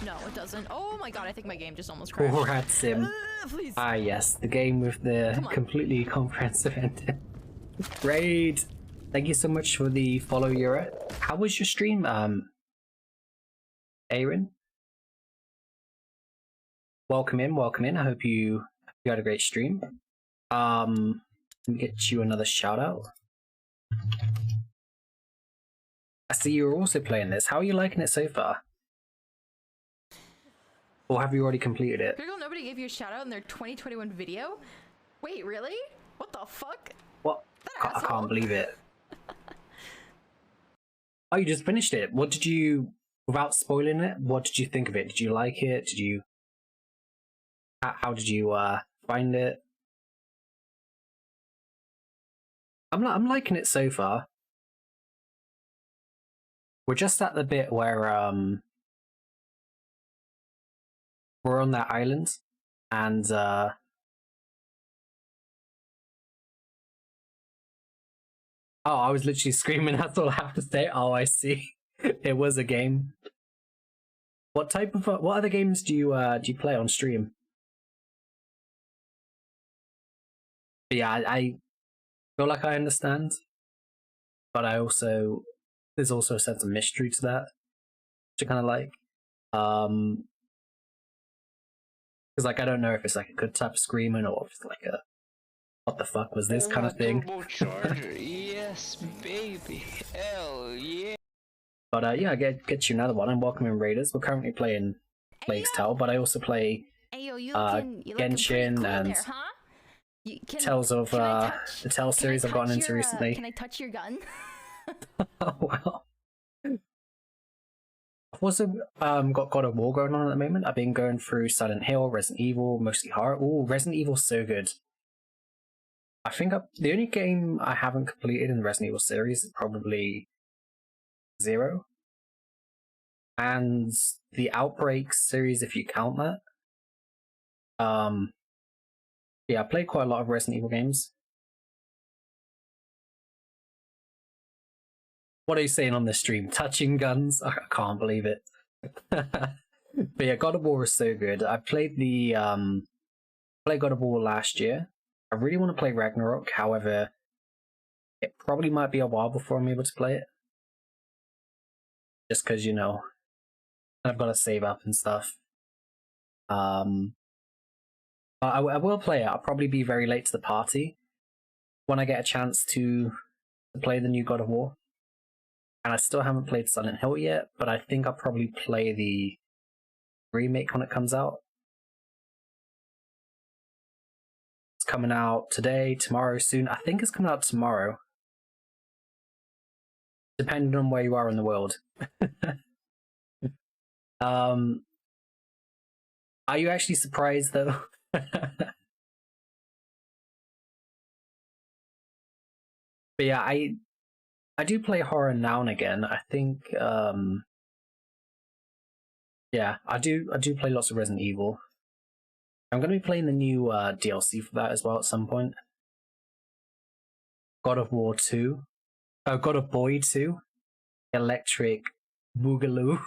M: No, it doesn't. Oh my god, I think my game just almost crashed.
A: Rat Sim.
M: Please.
A: Ah yes, the game with the completely comprehensive ending. Raid! Thank you so much for the follow, Yura. How was your stream, Aaron? Welcome in. I hope you had a great stream. Let me get you another shout out. I see you're also playing this. How are you liking it so far? Or have you already completed it?
M: Critical, nobody gave you a shout out in their 2021 video? Wait, really? What the fuck?
A: What? I can't believe it. Oh, you just finished it. What did you, without spoiling it, what did you think of it? Did you like it? Did you, how did you find it? I'm liking it so far. We're just at the bit where we're on that island, and oh, I was literally screaming. That's all I have to say. Oh, I see. It was a game. What type of what other games do you play on stream? But yeah, I feel like I understand, but there's also a sense of mystery to that, which I kind of like. Because like I don't know if it's like a good type of screaming or if it's like a what the fuck was this kind of thing.
B: Turbocharger, yes, baby, hell yeah.
A: But yeah, get you another one. I'm welcoming Raiders. We're currently playing Plague's Tale, but I also play Genshin
M: cool
A: and
M: there, huh?
A: Tales of the Tale series I've gotten into recently.
M: Can I touch your gun?
A: Oh wow. I've also got God of War going on at the moment. I've been going through Silent Hill, Resident Evil, mostly horror. Ooh, Resident Evil's so good. I think the only game I haven't completed in the Resident Evil series is probably 0. And the Outbreak series, if you count that. Yeah, I played quite a lot of Resident Evil games. What are you saying on this stream? Touching guns? I can't believe it. But yeah, God of War is so good. I played played God of War last year. I really want to play Ragnarok, however, it probably might be a while before I'm able to play it. Just because, you know, I've got to save up and stuff. But I will play it. I'll probably be very late to the party when I get a chance to play the new God of War. And I still haven't played Silent Hill yet, but I think I'll probably play the remake when it comes out. It's coming out today, tomorrow, soon. I think it's coming out tomorrow. Depending on where you are in the world. Are you actually surprised though? But yeah, I do play horror now and again. I think yeah, I do play lots of Resident Evil. I'm going to be playing the new DLC for that as well at some point. God of War 2. Oh, God of Boy 2. Electric Boogaloo.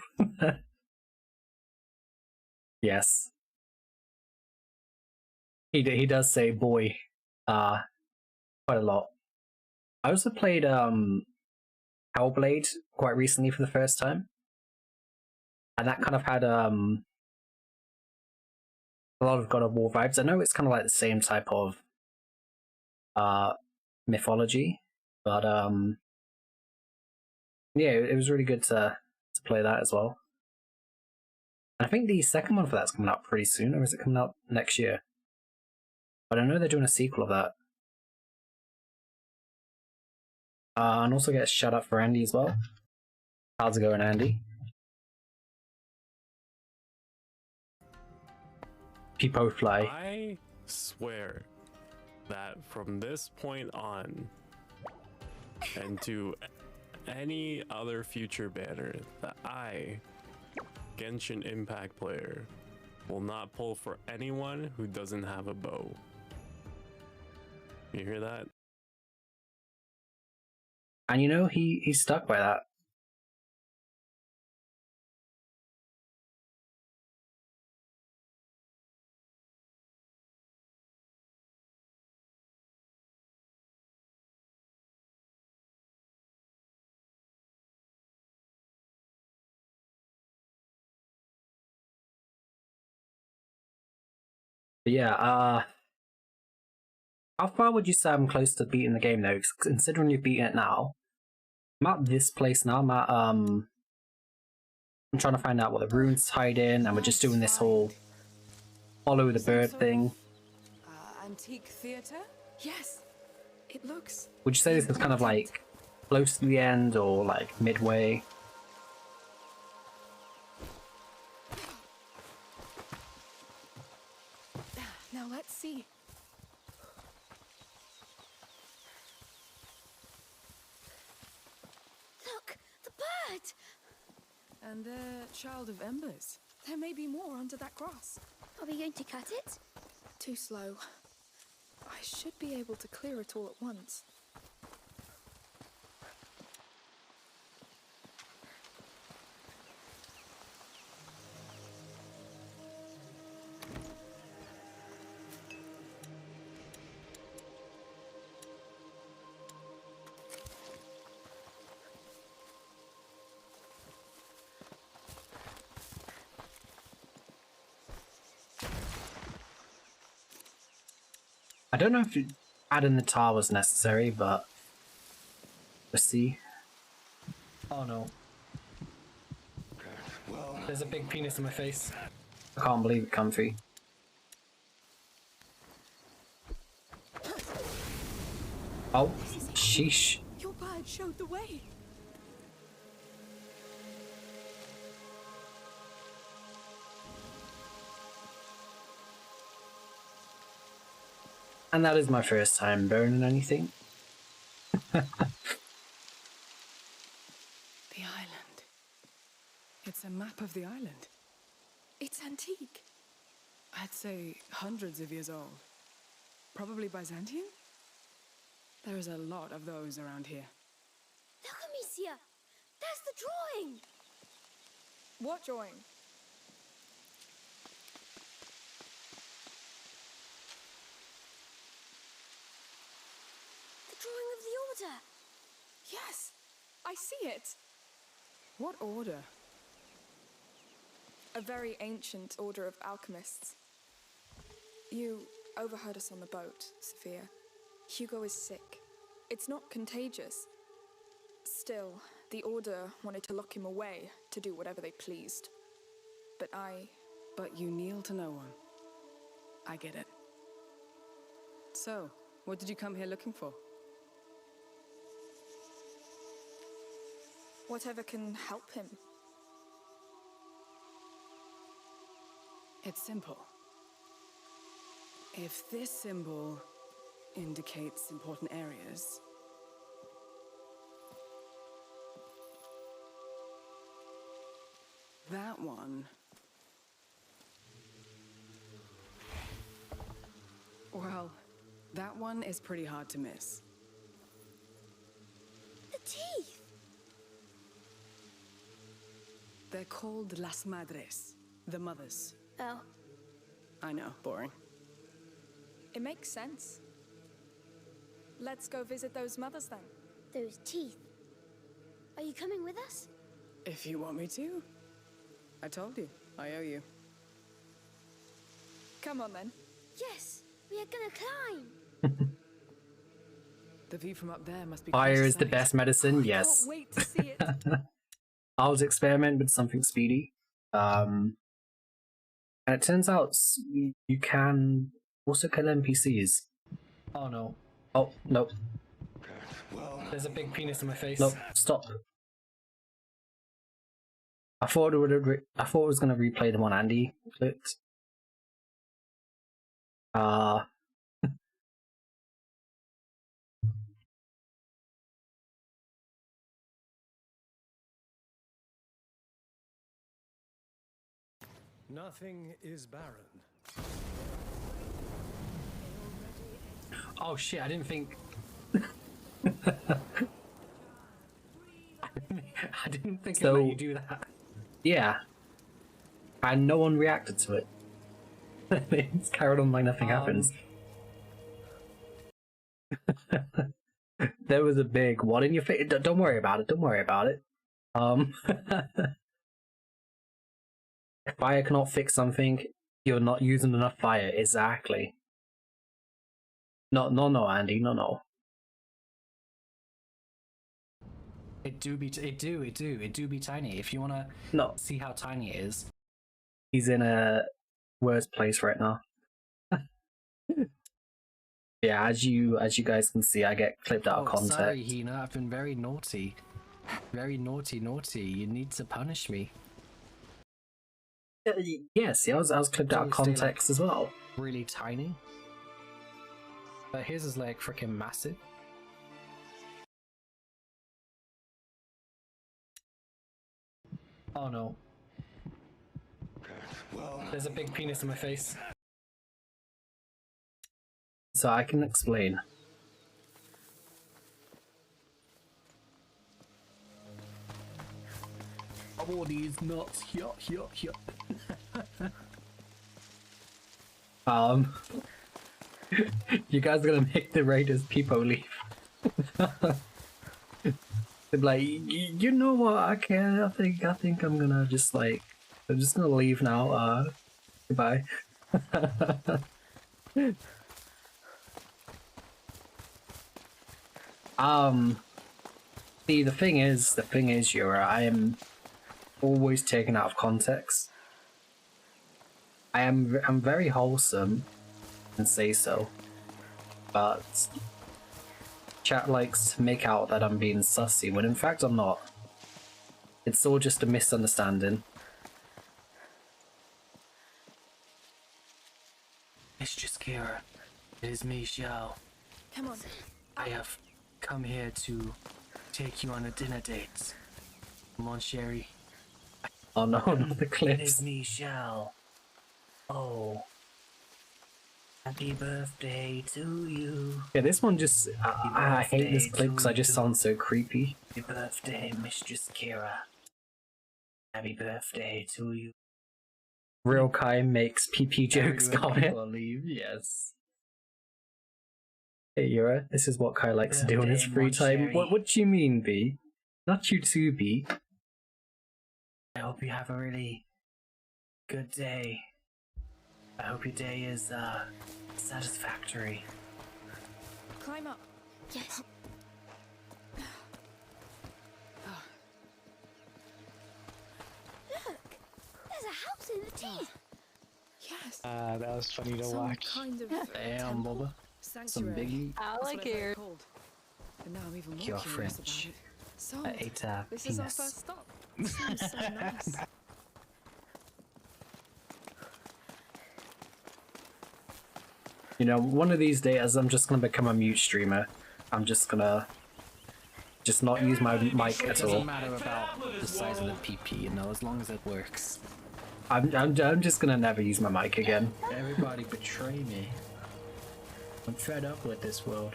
A: Yes. He does say boy quite a lot. I also played Hellblade quite recently for the first time. And that kind of had a lot of God of War vibes. I know it's kind of like the same type of mythology, but yeah, it was really good to play that as well. And I think the second one for that's coming out pretty soon, or is it coming out next year? But I know they're doing a sequel of that. And also get a shout out for Andy as well. How's it going, Andy? People fly.
F: I swear that from this point on and to any other future banner that I, Genshin Impact player, will not pull for anyone who doesn't have a bow. You hear that?
A: And you know, he's stuck by that. But yeah, how far would you say I'm close to beating the game though? Considering you've beaten it now, I'm at this place now. I'm trying to find out what the runes hide in, and we're just doing this whole follow the bird thing.
I: Antique theater? Yes, it looks.
A: Would you say this is kind of like close to the end or like midway?
T: Now let's see.
C: Look, the bird!
I: And the child of embers.
T: There may be more under that grass.
C: Are we going to cut it?
T: Too slow. I should be able to clear it all at once.
A: I don't know if adding the tar was necessary, but let's see. Oh no. There's a big penis in my face. I can't believe it, Comfy. Oh, sheesh.
E: Your bird showed the way.
A: And that is my first time burning anything.
I: The island. It's a map of the island.
E: It's antique.
I: I'd say hundreds of years old. Probably Byzantine? There is a lot of those around here.
C: Look, Amicia! There's the drawing!
T: What drawing?
C: The drawing of the Order!
T: Yes, I see it.
I: What order?
T: A very ancient order of alchemists. You overheard us on the boat, Sophia. Hugo is sick. It's not contagious. Still, the Order wanted to lock him away to do whatever they pleased.
I: But you kneel to no one. I get it. So, what did you come here looking for?
T: Whatever can help him.
I: It's simple. If this symbol indicates important areas, that one... Well, that one is pretty hard to miss.
C: The teeth!
I: They're called Las Madres, the mothers.
C: Oh.
I: I know, boring.
T: It makes sense. Let's go visit those mothers then.
C: Those teeth. Are you coming with us?
I: If you want me to. I told you, I owe you.
T: Come on then.
C: Yes, we are gonna climb.
I: The view from up there must be
A: Fire is the best medicine, yes.
T: Can't wait to see it.
A: I'll experiment with something speedy. And it turns out you can also kill NPCs. Oh no. Oh, no. There's a big penis in my face. No, stop. I thought it was going to replay the one Andy clicked.
R: Nothing is barren.
A: Oh shit, I didn't think... I didn't think so, it let you do that. Yeah. And no one reacted to it. It's carried on like nothing happens. There was a big what in your face. Don't worry about it, don't worry about it. If fire cannot fix something, you're not using enough fire. Exactly. No, Andy, no. It do be tiny. If you wanna see how tiny it is, he's in a worse place right now. Yeah, as you guys can see, I get clipped out of context.
D: Sorry, Hina, I've been very naughty. Very naughty. You need to punish me.
A: Yes, I was clipped out of context as well.
D: Really tiny. But his is like freaking massive.
A: Oh no. There's a big penis in my face. So I can explain.
D: Oh, these nuts. Here.
A: You guys are gonna make the Raiders people leave. They're like, you know what? I can't. I think I'm gonna just like, I'm just gonna leave now. Goodbye. See, the thing is, Yura, I am always taken out of context. I'm very wholesome and say so, but chat likes to make out that I'm being sussy when in fact I'm not. It's all just a misunderstanding.
D: Mistress Kira, it is me, Xiao.
T: Come on.
D: I have come here to take you on a dinner date. Come on, Sherry.
A: Oh no, not the
D: It
A: clips.
D: is me, Xiao. Oh. Happy birthday to you.
A: Yeah, this one just... I hate this clip because I just sound so creepy.
D: Happy birthday, Mistress Kira. Happy birthday to you.
A: Real Kai makes PP jokes, got it?
D: Believe, yes.
A: Hey Yura, this is what Kai likes to do in his free time. What do you mean, B? Not you too, B.
D: I hope you have a really good day. I hope your day is satisfactory.
T: Climb up.
C: Yes. Look, there's a house in the tea.
T: Yes.
B: That was funny to
T: Some
B: watch.
T: kind of
D: Damn,
T: temple.
D: Boba.
T: Sanctuary.
D: Some biggie.
T: That's what I've heard
M: Alligator.
T: called. And now I'm even more
D: You're
T: curious
D: French.
T: about it. So,
D: I ate a
T: this is our
D: penis.
T: first stop. It seems so nice.
A: You know, one of these days I'm just gonna become a mute streamer. I'm just gonna... just not use my mic
D: It
A: at all.
D: doesn't matter about the size of the PP, you know, as long as it works.
A: I'm just gonna never use my mic again.
D: Everybody betray me. I'm fed up with this world.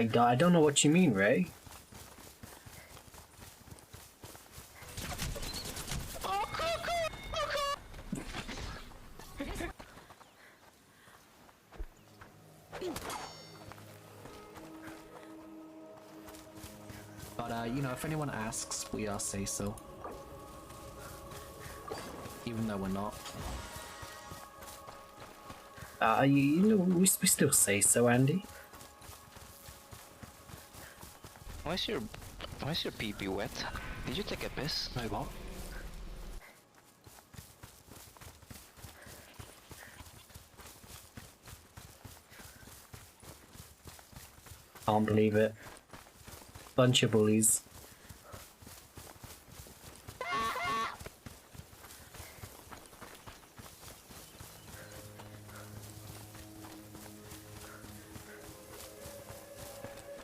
A: I don't know what you mean, Ray.
D: But, you know, if anyone asks, we all say so. Even though we're not.
A: You know, we still say so, Andy.
B: Why's your pee-pee wet? Did you take a piss?
D: No, what?
A: Can't believe it. Bunch of bullies.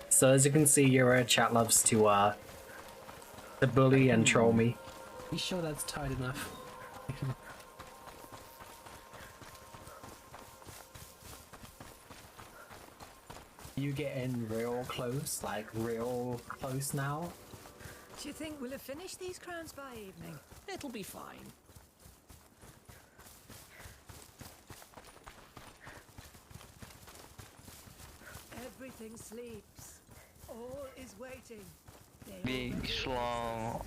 A: So as you can see, your chat loves to bully and troll me.
D: You sure that's tight enough? You getting real close, like real close now?
J: Do you think we'll have finished these crowns by evening?
D: It'll be fine.
J: Everything sleeps. All is waiting.
B: Big schlong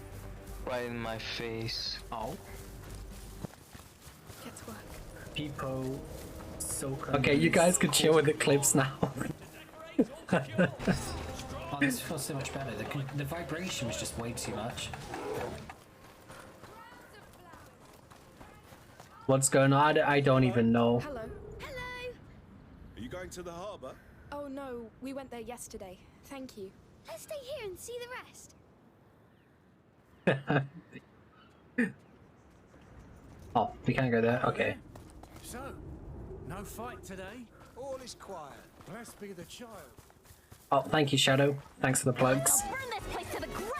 B: right in my face.
D: Oh.
T: Get to work.
D: People so
A: Okay, you guys can chill with the clips now.
D: Oh, this feels so much better. The vibration was just way too much.
A: What's going on? I don't even know.
T: Hello.
C: Hello.
Q: Are you going to the harbour?
T: Oh no, we went there yesterday. Thank you.
C: Let's stay here and see the rest.
A: Oh, we can't go there? Okay.
N: So, no fight today? All is quiet. Blessed be the child.
A: Oh, thank you, Shadow. Thanks for the plugs.
C: Burn this place to the ground.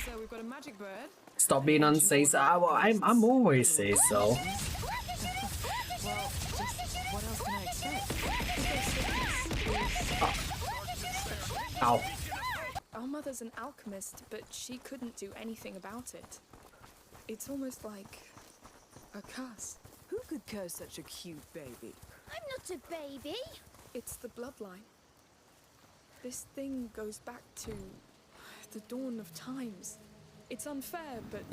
T: So we've got a magic bird.
A: Stop being unsay so. I'm always say so.
T: Well, just what else can I expect?
A: Ow.
T: Our mother's an alchemist, but she couldn't do anything about it. It's almost like a curse.
I: Who could curse such a cute baby?
C: I'm not a baby.
T: It's the bloodline. This thing goes back to the dawn of times. It's unfair, but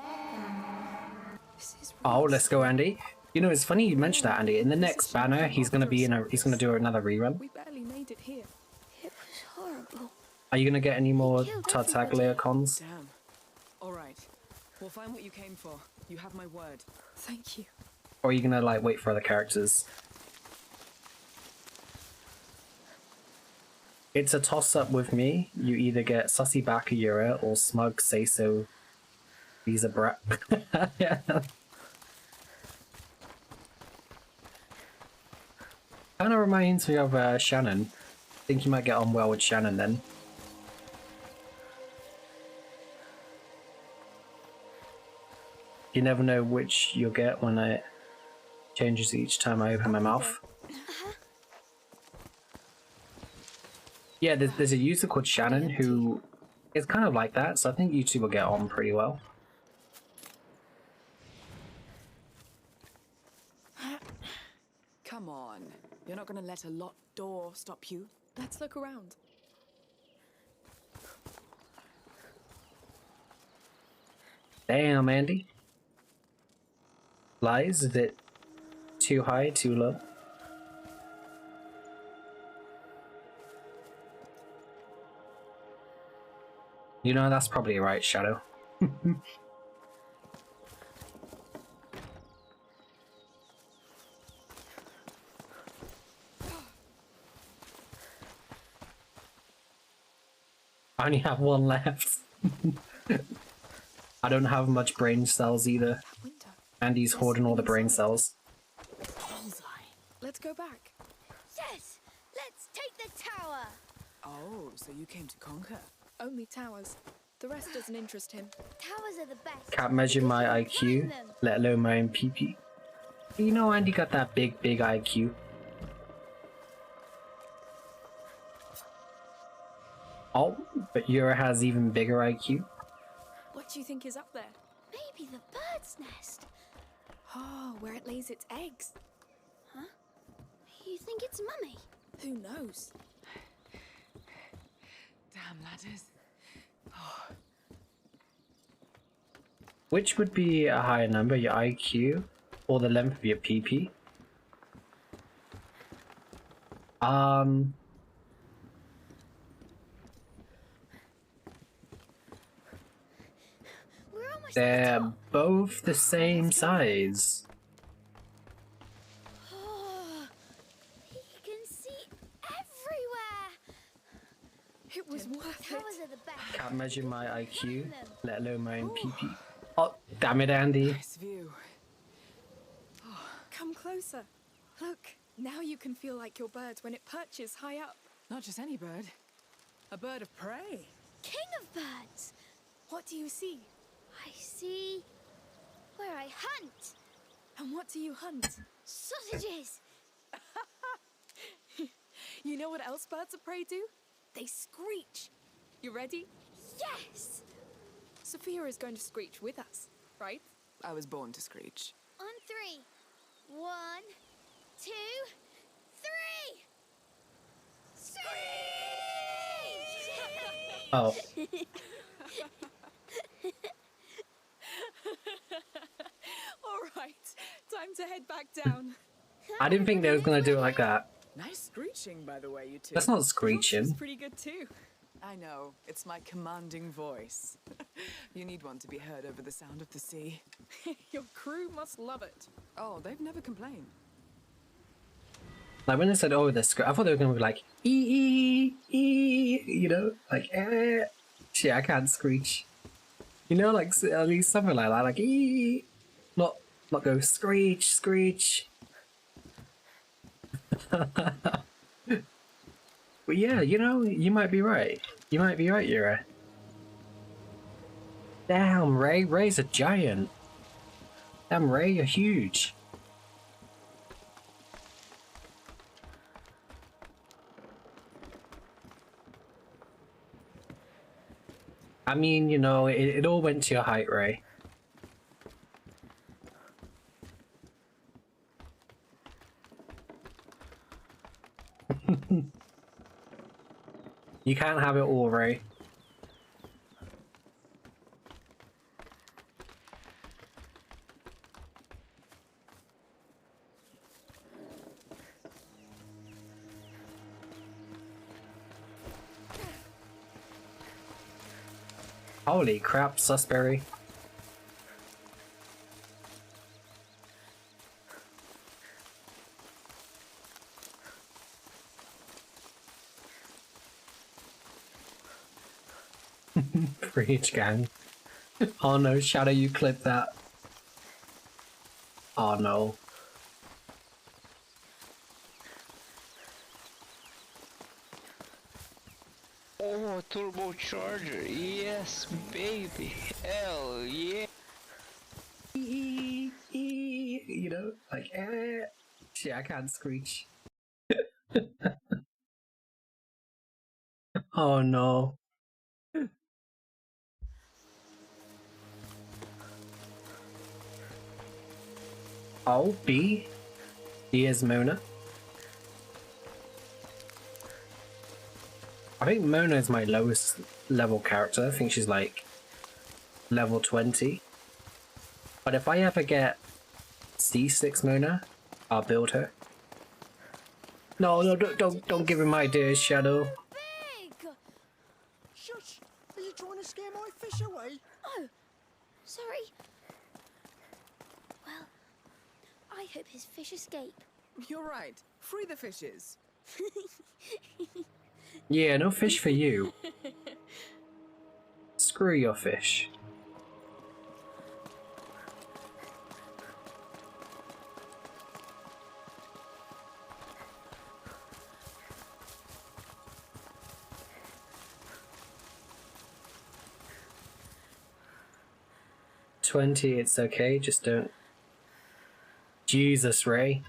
T: this is
A: Oh, let's go, Andy. You know, it's funny you mentioned that, Andy. In the next banner, he's gonna do another rerun.
T: we barely made it here.
C: It was horrible.
A: Are you gonna get any more Tartaglia cons?
I: Damn. All right. We'll find what you came for. You have my word.
T: Thank you.
A: Or are you gonna like wait for other characters? It's a toss-up with me. You either get Sussy Bakayura or Smug Say-So Visa Brat. Yeah. Kinda reminds me of Shannon. I think you might get on well with Shannon then. You never know which you'll get when it changes each time I open my mouth. Yeah, there's a user called Shannon who is kind of like that, so I think you two will get on pretty well.
I: Come on. You're not gonna let a locked door stop you?
T: Let's look around.
A: Damn, Andy. Lies? Is it too high, too low? You know, that's probably right, Shadow. I only have one left. I don't have much brain cells either. Andy's hoarding all the brain cells.
T: Let's go back.
C: Yes! Let's take the tower!
I: Oh, so you came to conquer?
T: Only towers. The rest doesn't interest him.
C: Towers are the best.
A: Can't measure my IQ, let alone my own PP. You know, Andy got that big IQ. Oh, but Yura has even bigger IQ.
T: What do you think is up there?
C: Maybe the bird's nest.
T: Oh, where it lays its eggs.
C: Huh? You think it's Mummy?
T: Who knows?
I: Damn ladders. Oh.
A: Which would be a higher number, your IQ or the length of your PP? They're both the same size.
C: Oh, you can see everywhere.
T: It was worth
C: Towers are the best.
A: Can't measure my IQ, let alone my own PP. Oh, damn it, Andy.
I: Nice view.
T: Oh, come closer. Look, now you can feel like your bird when it perches high up.
I: Not just any bird. A bird of prey.
C: King of birds.
T: What do you see?
C: I see where I hunt.
T: And what do you hunt?
C: Sausages.
T: You know what else birds of prey do? They screech. You ready?
C: Yes!
T: Sophia is going to screech with us, right?
I: I was born to screech.
C: On 3. 1, 2, 3. Screech!
A: Oh.
T: All right, time to head back down.
A: I didn't think they was gonna do it like that.
I: Nice screeching, by the way, you two.
A: That's not screeching.
T: Yours was pretty good too.
I: I know. It's my commanding voice. You need one to be heard over the sound of the sea.
T: Your crew must love it.
I: Oh, they've never complained.
A: Like when they said, "Oh, the script," I thought they were gonna be like you know, like Shit, I can't screech. You know, like at least something like that, like not go screech. But yeah, you know, you might be right. You might be right, Yura. Damn, Ray. Ray's a giant. Damn, Ray, you're huge. I mean, you know, it all went to your height, Ray. You can't have it all, Ray. Holy crap, Susberry. Preach, gang. Oh no, Shadow, you clip that. Oh no.
B: Oh, turbocharger, yes, baby, hell yeah.
A: You know, like, shit, I can't screech. Oh no. Oh, B? B is Mona. I think Mona is my lowest level character. I think she's like level 20. But if I ever get C6 Mona, I'll build her. No, no, don't give him my ideas, Shadow.
C: Big!
N: Shush! Are you trying to scare my fish away?
C: Oh, sorry. Well, I hope his fish escape.
I: You're right. Free the fishes.
A: Yeah, no fish for you. Screw your fish. $20, it's okay, just don't. Jesus, Ray.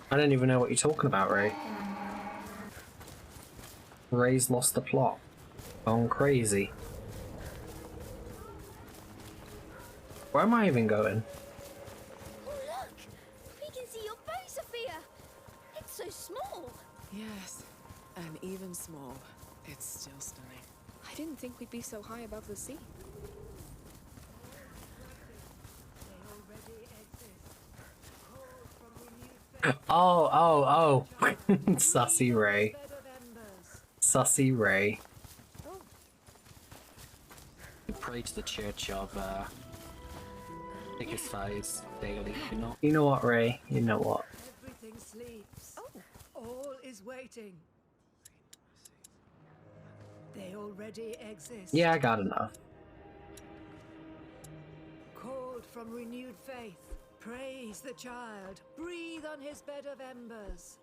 A: I don't even know what you're talking about, Ray. Ray's lost the plot. Gone crazy. Where am I even going?
C: Oh, look! We can see your bow, Sophia! It's so small!
I: Yes, and even small, it's still stunning.
T: I didn't think we'd be so high above the sea.
A: Oh. Sussy Ray. Sussy Ray.
D: Pray to the church of biggest size daily, you know?
A: You know what, Ray? You know what?
J: Everything sleeps. All is waiting. They already exist.
A: Yeah, I got enough.
J: Called from renewed faith. Praise the child. Breathe on his bed of embers.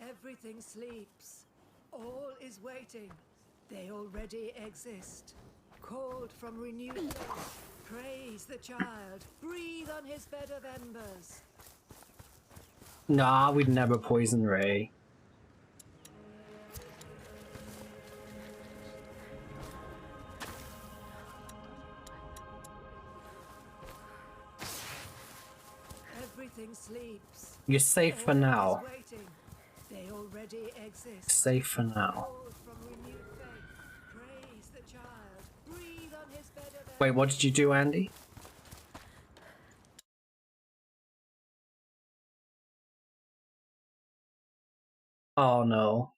J: Everything sleeps. All is waiting. They already exist. Called from renewed faith. Praise the child. Breathe on his bed of embers.
A: Nah, we'd never poison Ray.
J: Everything sleeps.
A: You're safe for now.
J: All is waiting. They already exist.
A: Safe for now.
J: Called from renewed faith. Praise the child. Breathe on his bed of
A: Wait, what did you do, Andy? Oh no.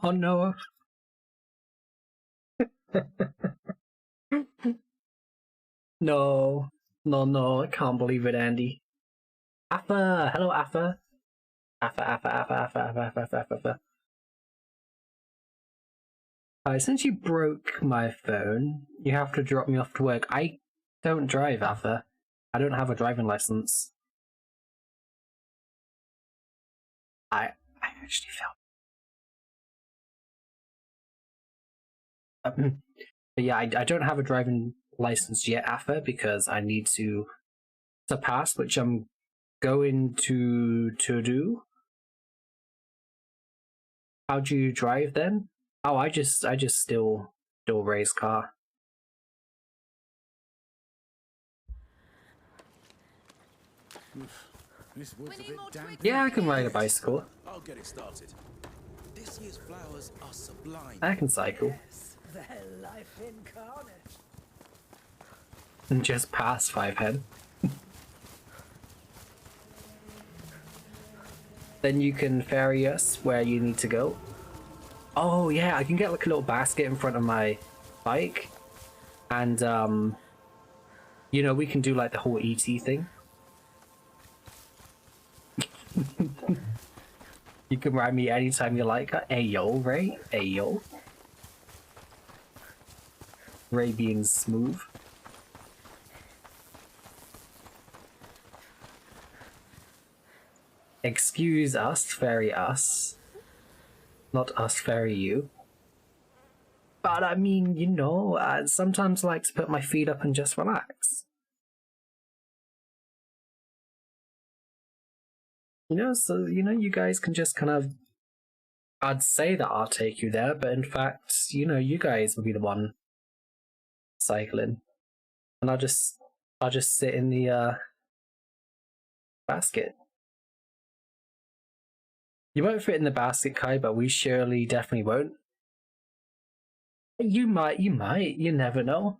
A: Oh no. No. No, I can't believe it, Andy. Affa! Hello, Affa. Affa. Since you broke my phone, you have to drop me off to work. I don't drive, Arthur. I don't have a driving license. I actually felt. But yeah, I don't have a driving license yet, Arthur, because I need to pass, which I'm going to do. How do you drive then? Oh, I just still race car.
N: This wood's a bit damp.
A: Yeah, I can ride a bicycle.
K: I'll get it started. This year's flowers are sublime.
A: I can cycle.
J: Their life incarnate.
A: And just pass 5 head. Then you can ferry us where you need to go. Oh yeah, I can get like a little basket in front of my bike. And you know, we can do like the whole ET thing. You can ride me anytime you like. Ayo, Ray. Ayo. Ray being smooth. Excuse us, ferry us. Not us, ferry you. But I mean, you know, I sometimes like to put my feet up and just relax. You know, so, you know, you guys can just kind of... I'd say that I'll take you there, but in fact, you know, you guys will be the one cycling. And I'll just sit in the basket. You won't fit in the basket, Kai, but we surely definitely won't. You might, you never know.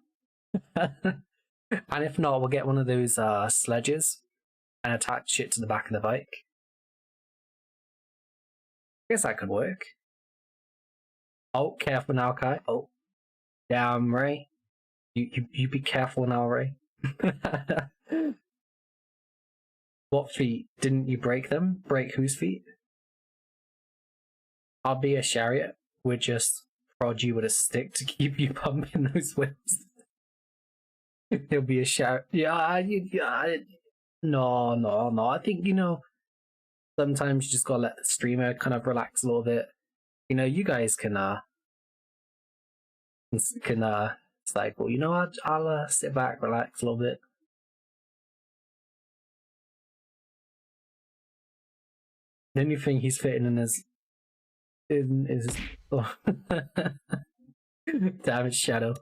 A: And if not, we'll get one of those sledges and attach it to the back of the bike. I guess that could work. Oh, careful now, Kai. Oh, damn, Ray. You be careful now, Ray. What feet? Didn't you break them? Break whose feet? I'll be a chariot. We'll just prod you with a stick to keep you pumping those whips. He'll be a chariot. Yeah, no. I think, you know, sometimes you just gotta let the streamer kind of relax a little bit. You know, you guys can cycle. You know what? I'll sit back, relax a little bit. The only thing he's fitting in is oh. Damn it, Shadow.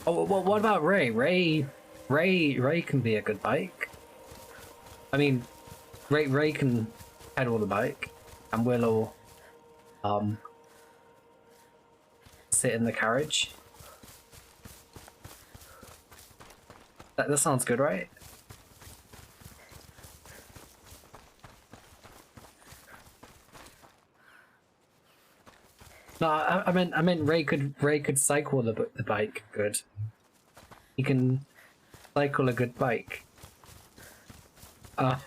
A: Oh, well, what about Ray? Ray can be a good bike. I mean, Ray can pedal the bike, and we'll all sit in the carriage. That sounds good, right? No, I meant Ray could cycle the bike good. He can cycle a good bike. But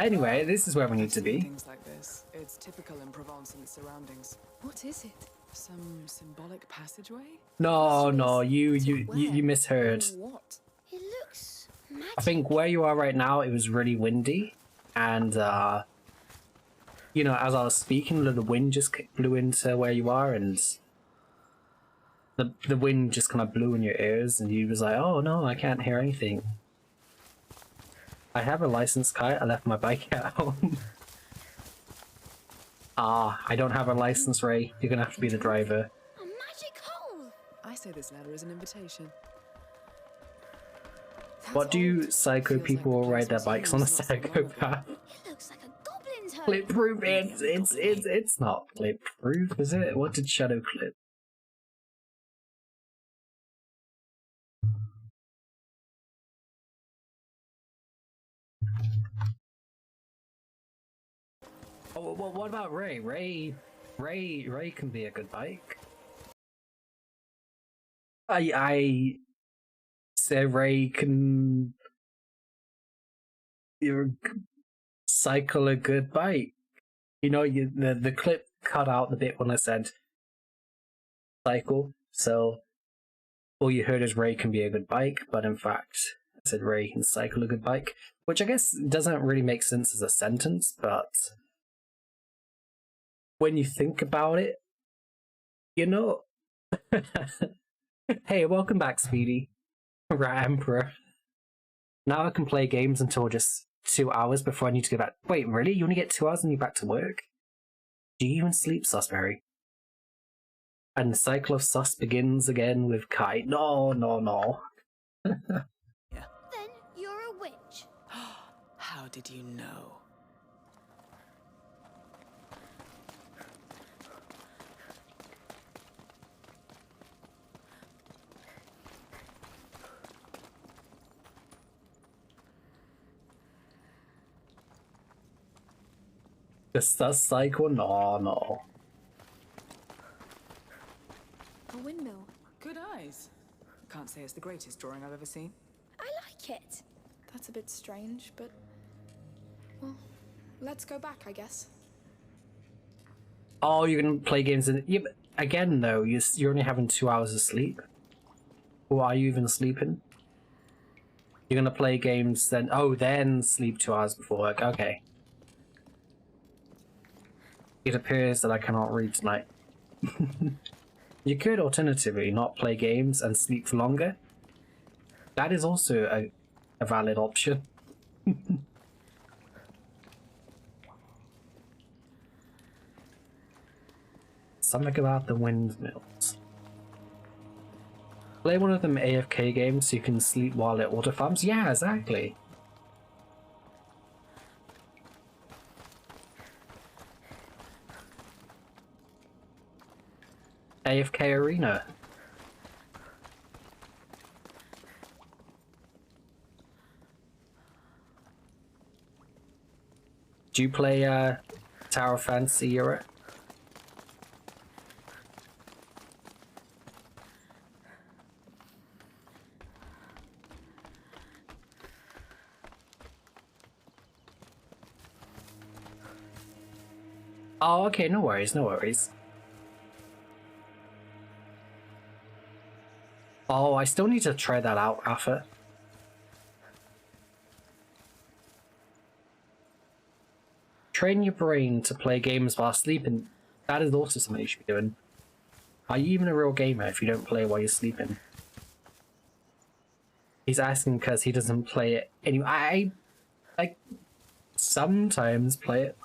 A: anyway, this is where we need to be.
I: Things like this. It's typical in Provence and its surroundings. What is it? Some symbolic passageway?
A: No, you misheard.
C: What? It looks magic.
A: I think where you are right now, it was really windy, and you know, as I was speaking, the wind just blew into where you are, and the wind just kind of blew in your ears, and you was like, "Oh no, I can't hear anything." I have a license, Kai. I left my bike at home. I don't have a license, Ray. You're gonna have to be the driver.
C: A magic hole.
I: I say this letter is an invitation.
A: What do psycho people ride their bikes on a psychopath?
C: It looks like a goblin's hole.
A: Clip proof. It's not clip proof, is it? What did Shadow clip? Oh, well, what about Ray? Ray can be a good bike. I say Ray can You cycle a good bike. You know, the clip cut out the bit when I said cycle, so all you heard is Ray can be a good bike, but in fact, I said Ray can cycle a good bike, which I guess doesn't really make sense as a sentence, but when you think about it, you know. Hey, welcome back, Speedy. Rat Emperor. Now I can play games until just 2 hours before I need to go back. Wait, really? You only get 2 hours and you're back to work? Do you even sleep, Susberry? And the cycle of sus begins again with Kai. No.
C: Then you're a witch.
I: How did you know?
A: The sus cycle? No.
T: A windmill.
I: Good eyes. Can't say it's the greatest drawing I've ever seen.
T: I like it. That's a bit strange, but... Well, let's go back, I guess.
A: Oh, you're gonna play games in... Yeah, but again, though, you're only having 2 hours of sleep. Or are you even sleeping? You're gonna play games then... Oh, then sleep 2 hours before work. Okay. It appears that I cannot read tonight. You could alternatively not play games and sleep for longer. That is also a valid option. Something about the windmills. Play one of them AFK games so you can sleep while it auto farms. Yeah, exactly. AFK Arena. Do you play Tower of Fantasy Europe? Oh, okay, no worries, no worries. Oh, I still need to try that out, Alpha. Train your brain to play games while sleeping. That is also something you should be doing. Are you even a real gamer if you don't play while you're sleeping? He's asking because he doesn't play it anyway. I sometimes play it.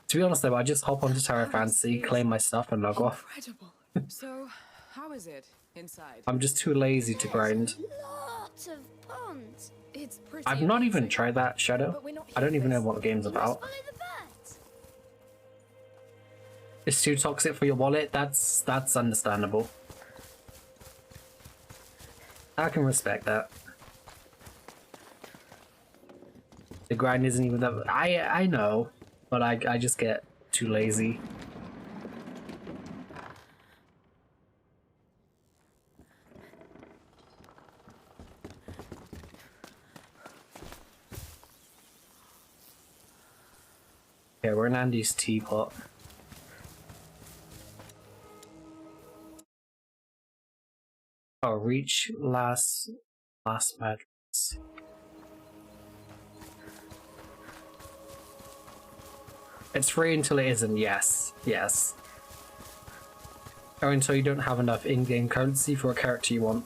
A: To be honest though, I just hop onto Tower of Fantasy, claim my stuff, and log off.
I: Incredible. So, how is it inside?
A: I'm just too lazy to grind.
C: Lots of ponds.
T: It's pretty
A: I've not even
T: amazing.
A: tried that, Shadow.
T: But we're not
A: I don't even know
T: here
A: what the game's about.
C: Follow the birds.
A: It's too toxic for your wallet? That's understandable. I can respect that. The grind isn't even that... I know, but I just get too lazy. Yeah, we're in Andy's teapot. Oh, reach last mattress. It's free until it isn't, yes. Or until you don't have enough in-game currency for a character you want.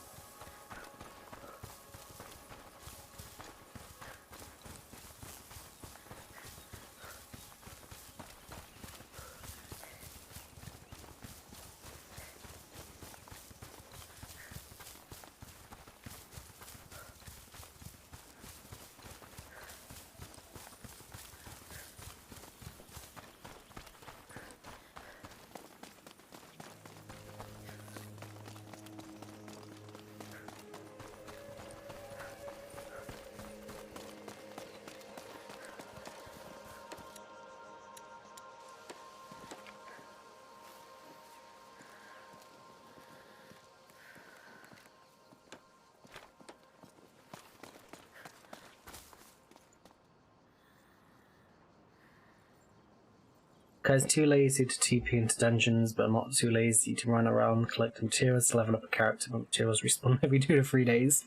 A: Because too lazy to TP into dungeons, but not too lazy to run around collecting materials to level up a character, but materials respawn every 2 to 3 days.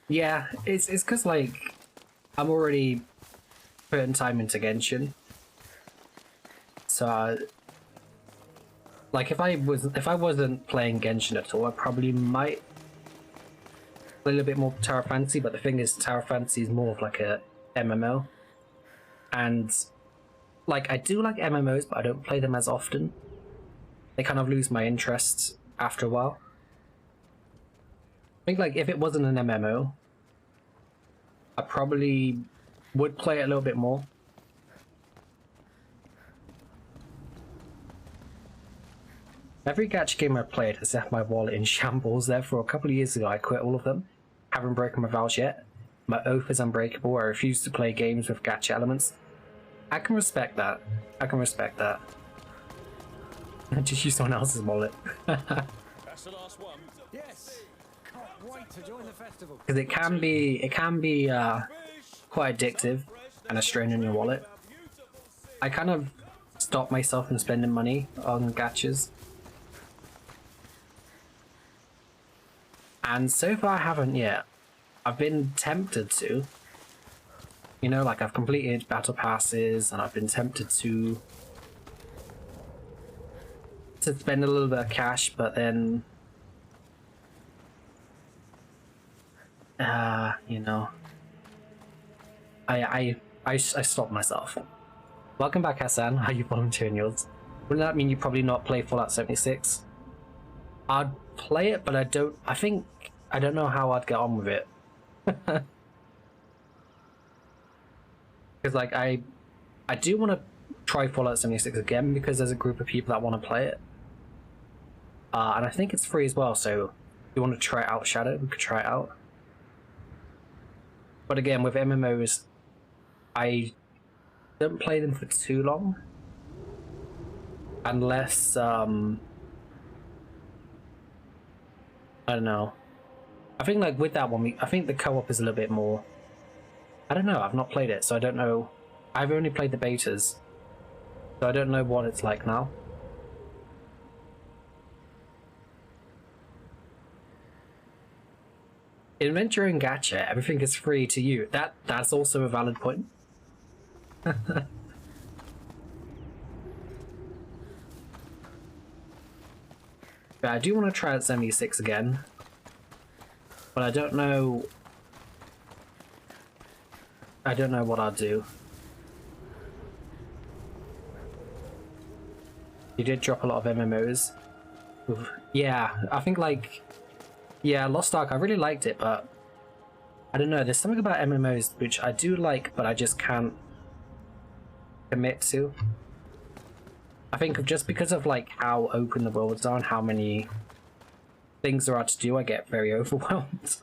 A: Yeah, it's because, like, I'm already putting time into Genshin. So, like, if I wasn't playing Genshin at all, I probably might play a little bit more Tower Fantasy, but the thing is, Tower Fantasy is more of like a MMO. And, like, I do like MMOs, but I don't play them as often. They kind of lose my interest after a while. I think, like, if it wasn't an MMO, I probably would play it a little bit more. Every gacha game I've played has left my wallet in shambles, therefore a couple of years ago I quit all of them. Haven't broken my vows yet. My oath is unbreakable. I refuse to play games with gacha elements. I can respect that. I can respect that. Just use someone else's wallet.
K: That's the last one.
N: Yes. Can't wait to join the festival.
A: Because it can be quite addictive and a strain on your wallet. I kind of stopped myself from spending money on gachas. And so far I haven't yet. I've been tempted to. You know, like I've completed battle passes and I've been tempted to spend a little bit of cash, but then you know, I stopped myself. Welcome back, Hassan. How you volunteering yours? Wouldn't that mean you probably not play Fallout 76? I'd play it, but I don't know how I'd get on with it. Because like I do want to try Fallout 76 again because there's a group of people that want to play it. And I think it's free as well, so if you want to try it out, Shadow, we could try it out. But again, with MMOs, I don't play them for too long. Unless, I don't know. I think like with that one, I think the co-op is a little bit more... I don't know, I've not played it, so I don't know. I've only played the betas, so I don't know what it's like now. Invent your own gacha, everything is free to you. That's also a valid point. Yeah, I do want to try out 76 again, but I don't know what I'll do. You did drop a lot of MMOs. Oof. Yeah, I think like... Yeah, Lost Ark, I really liked it, but... I don't know, there's something about MMOs which I do like, but I just can't commit to. I think just because of like how open the worlds are and how many things there are to do, I get very overwhelmed.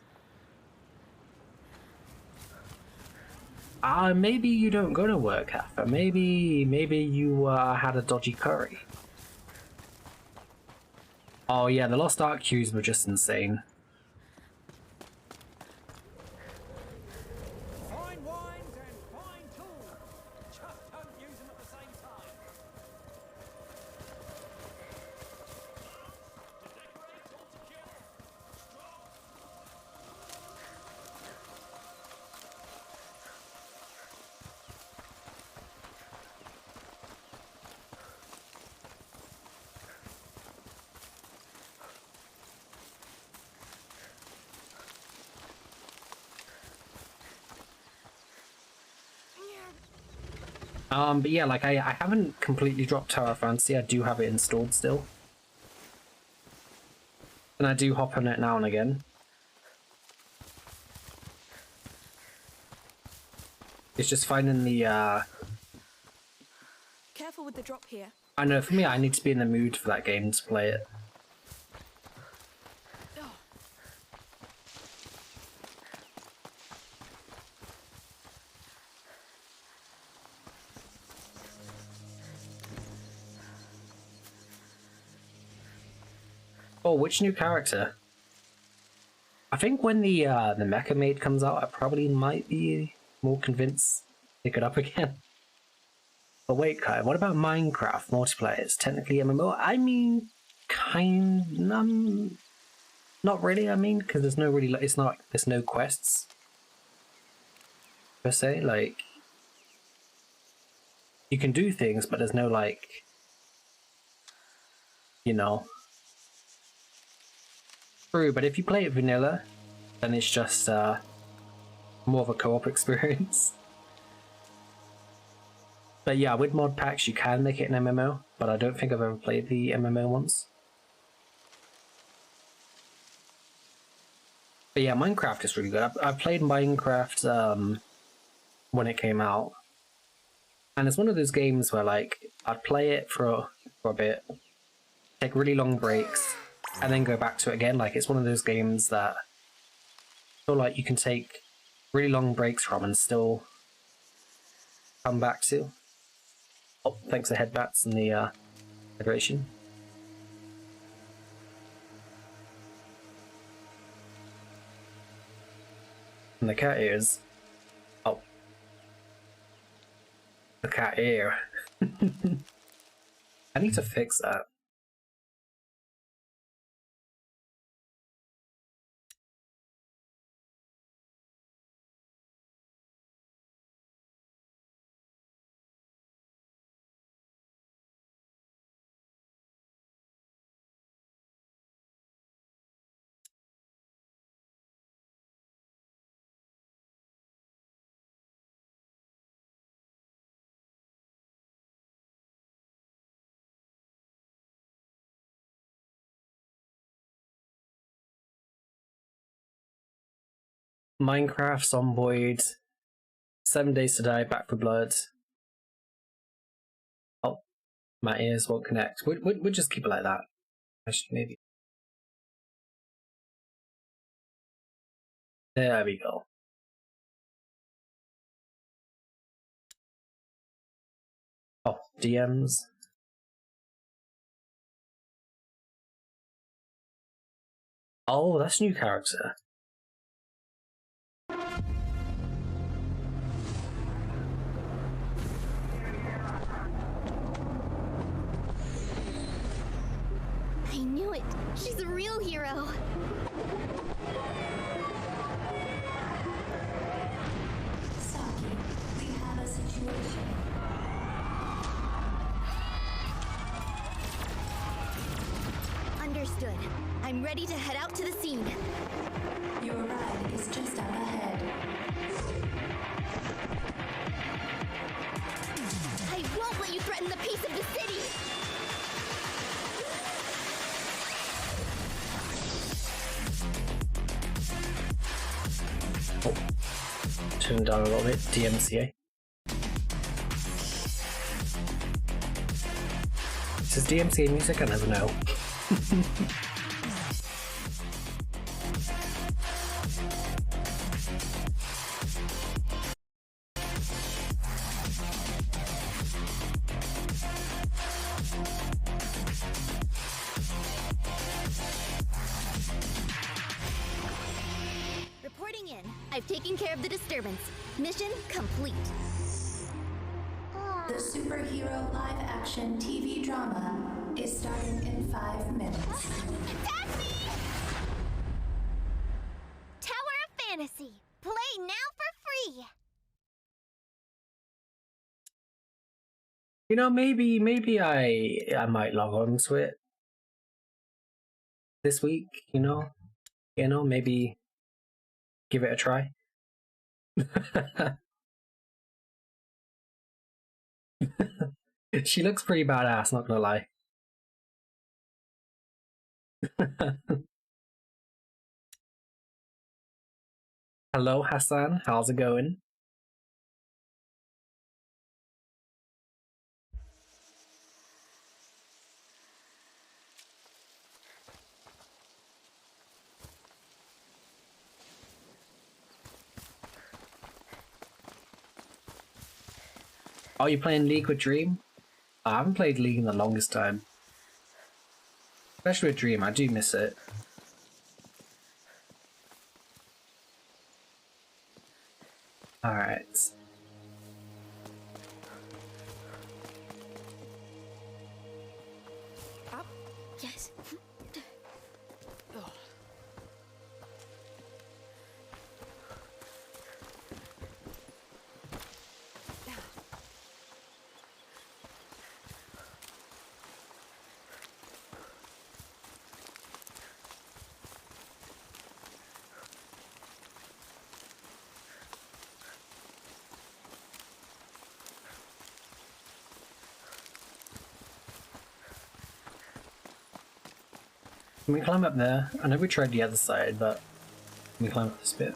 A: Maybe you don't go to work, Alpha. Maybe you had a dodgy curry. Oh yeah, the Lost Ark queues were just insane.
N: Fine wines and fine tools. Just don't use them at the same time.
A: But yeah, like I haven't completely dropped Tower Fantasy. I do have it installed still. And I do hop on it now and again. It's just finding the
T: Careful with the drop here.
A: I know, for me, I need to be in the mood for that game to play it. Oh, which new character? I think when the Mecha Maid comes out, I probably might be more convinced to pick it up again. But wait, Kai, what about Minecraft multiplayer? It's technically MMO. I mean, not really. I mean, because there's no really, it's not. There's no quests per se. Like, you can do things, but there's no like, you know. True, but if you play it vanilla, then it's just more of a co-op experience. But yeah, with mod packs you can make it an MMO, but I don't think I've ever played the MMO ones. But yeah, Minecraft is really good. I played Minecraft when it came out, and it's one of those games where like I'd play it for a bit, take really long breaks, and then go back to it again. Like it's one of those games that I feel like you can take really long breaks from and still come back to. Oh, thanks to headbats and the hydration. And the cat ears. Oh. The cat ear. I need to fix that. Minecraft, Zomboid, 7 Days to Die, Back for Blood. Oh, my ears won't connect. We'll just keep it like that. I should maybe. There we go. Oh, DMs. Oh, that's a new character.
P: I knew it. She's a real hero.
V: Saki, we have a situation.
P: Understood. I'm ready to head out to the scene.
V: Your ride is just up ahead.
P: I won't let you threaten the peace of the city!
A: Turn down a little bit. DMCA. Is this DMCA music? I never know.
P: Reporting in. I've taken care of the disturbance. Mission complete.
V: The superhero live-action TV drama is starting in 5 minutes.
P: Tower of Fantasy. Play now for free.
A: You know, maybe I might log on to it this week. You know, maybe give it a try. She looks pretty badass, not gonna lie. Hello, Hassan. How's it going? Oh, you playing League with Dream? I haven't played League in the longest time. Especially with Dream, I do miss it. Alright. Can we climb up there? I know we tried the other side, but can we climb up this bit?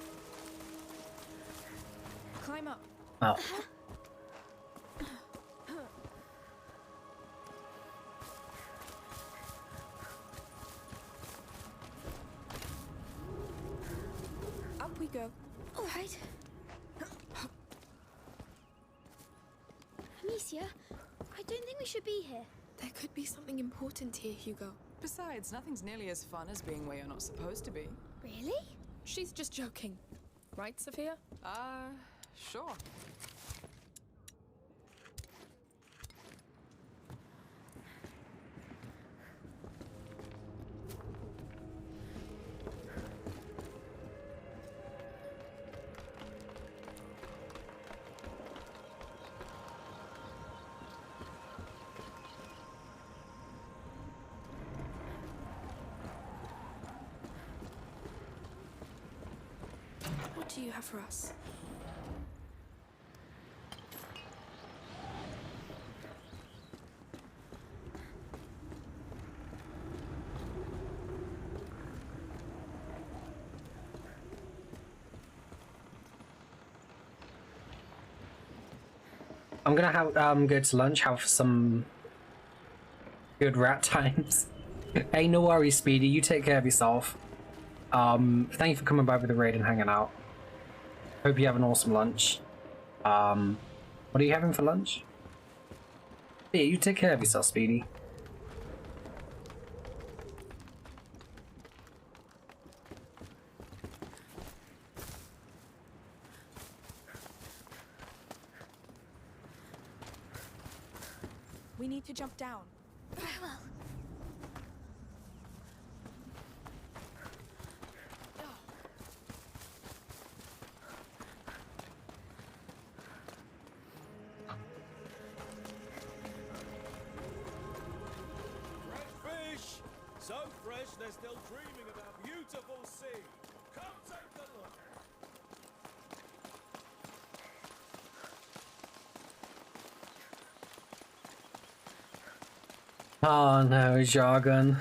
T: Climb up.
A: Oh.
T: Up we go.
C: All right. Amicia, I don't think we should be here.
T: There could be something important here, Hugo.
I: Besides, nothing's nearly as fun as being where you're not supposed to be.
C: Really?
T: She's just joking. Right, Sophia?
I: Sure.
T: What do you have for us?
A: I'm gonna have go to lunch, have some good rat times. Hey, no worries, Speedy. You take care of yourself. Thank you for coming by with the raid and hanging out. Hope you have an awesome lunch. What are you having for lunch? Yeah, you take care of yourself, Speedy.
T: We need to jump down.
C: Very well.
K: Fish! So fresh, they're still dreaming about beautiful sea. Come take a look.
A: Oh no, jargon.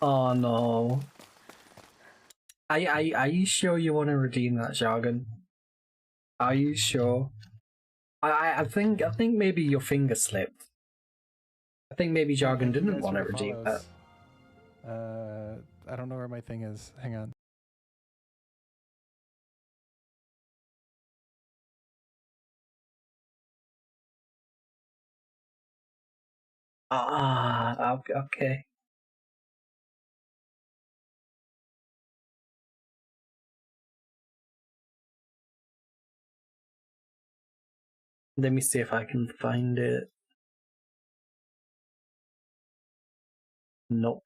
A: Oh no. Are you sure you want to redeem that jargon? Are you sure? I think maybe your finger slipped. I think maybe jargon didn't want to redeem that.
H: I don't know where my thing is. Hang on.
A: Ah, okay. Let me see if I can find it. Nope.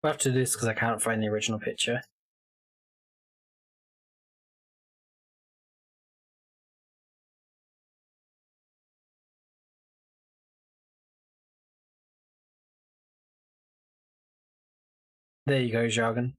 A: We'll have to do this because I can't find the original picture. There you go, jargon.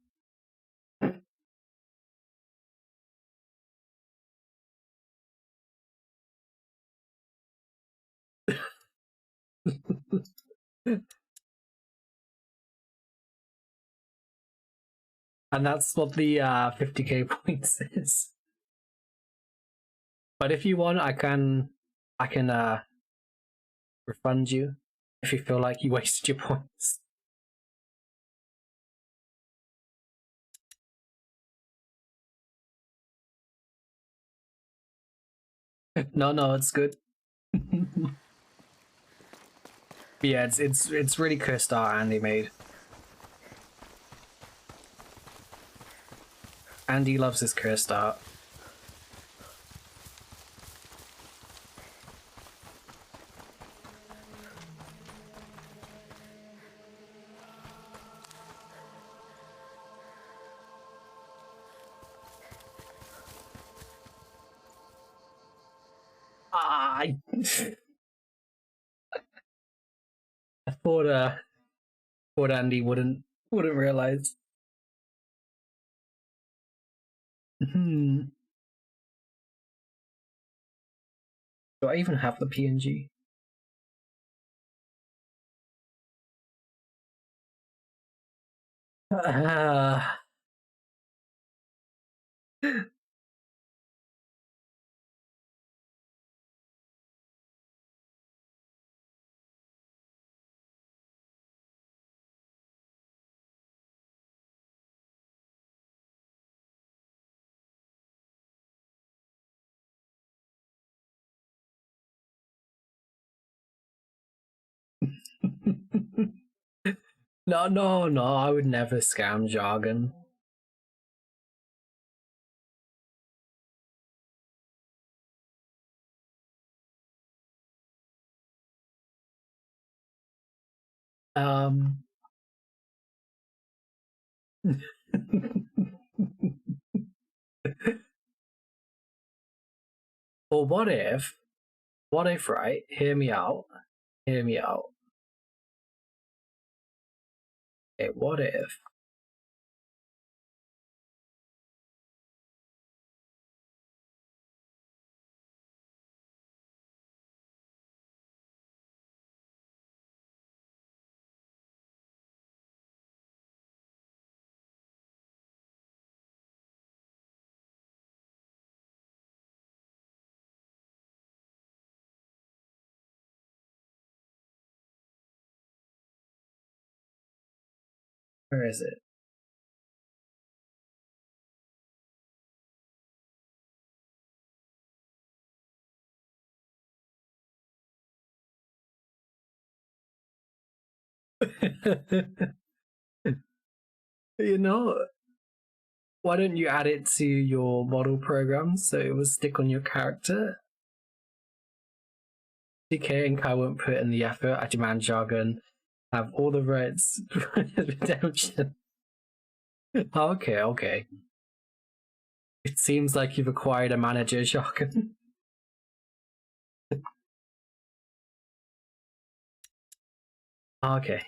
A: And that's what the 50k points is. But if you want, I can refund you if you feel like you wasted your points. No, it's good. But yeah, it's really cursed art Andy made. Andy loves his cursed art. I thought Andy wouldn't realize. Do I even have the PNG? No, I would never scam jargon. Or what if, right? Hear me out. Hear me out. Okay, what if where is it? You know, why don't you add it to your model program so it will stick on your character? DK and Kai won't put in the effort. I demand jargon. Have all the rights for redemption. Okay. It seems like you've acquired a manager jargon. Okay.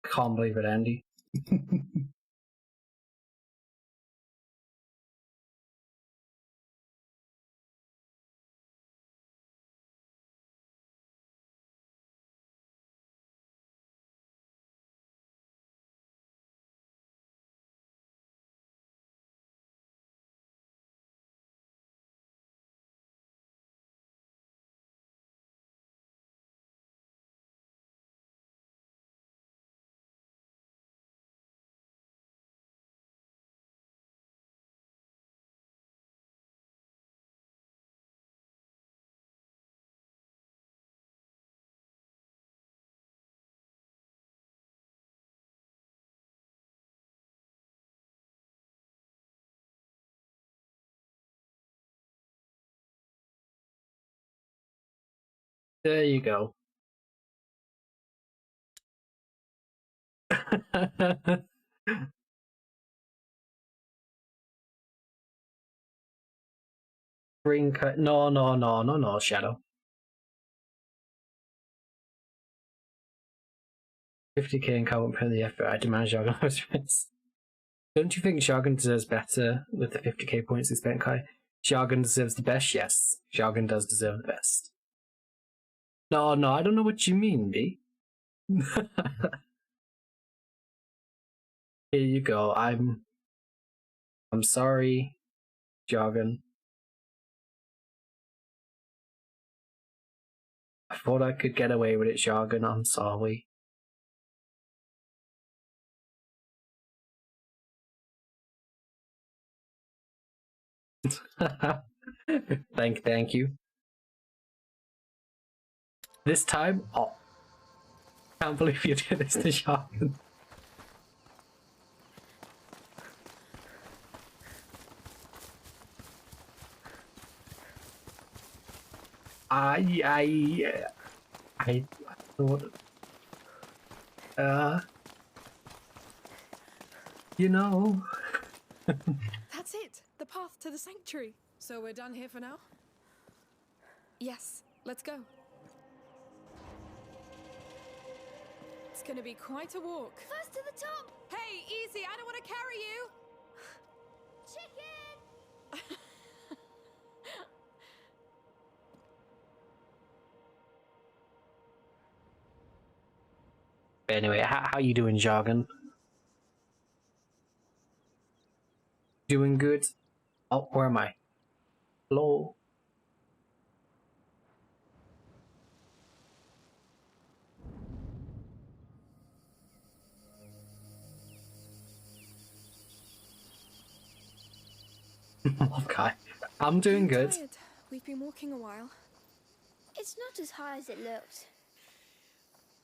A: Can't believe it, Andy. There you go. Green cut. No, Shadow. 50k and can't put the effort. I demand Jargon was friends. Don't you think Jargon deserves better with the 50k points he spent, Kai? Jargon deserves the best, yes. Jargon does deserve the best. No, I don't know what you mean, B. Here you go. I'm sorry, Jargon. I thought I could get away with it, Jargon. I'm sorry. Thank you. This time, oh, can't believe you did this to Jargon. I thought, you know.
T: That's it. The path to the sanctuary.
I: So we're done here for now?
T: Yes, let's go. It's gonna be quite a walk.
C: First to the top!
T: Hey, easy, I don't want to carry you!
C: Chicken!
A: Anyway, how you doing, Jargon? Doing good? Oh, where am I? Hello? Okay, I'm doing good.
T: Tired. We've been walking a while.
C: It's not as high as it looked.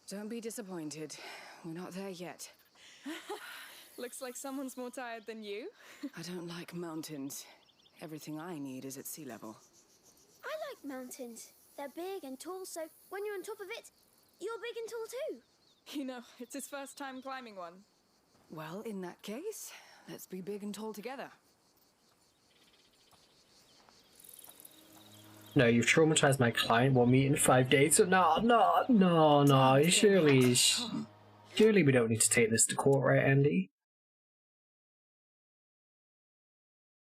I: Don't be disappointed. We're not there yet.
T: Looks like someone's more tired than you.
I: I don't like mountains. Everything I need is at sea level.
C: I like mountains. They're big and tall, so when you're on top of it, you're big and tall too.
T: You know, it's his first time climbing one.
I: Well, in that case, let's be big and tall together.
A: No, you've traumatized my client. We'll meet in 5 days. So no. Surely we don't need to take this to court, right, Andy?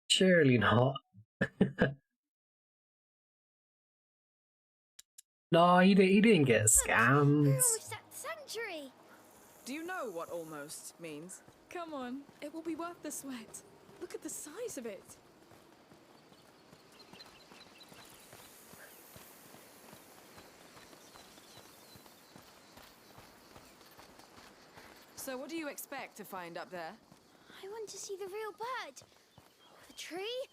A: Surely not. No, he didn't get scammed.
C: We're almost at the sanctuary.
I: Do you know what almost means?
T: Come on, it will be worth the sweat. Look at the size of it.
I: So what do you expect to find up there?
C: I want to see the real bird. The tree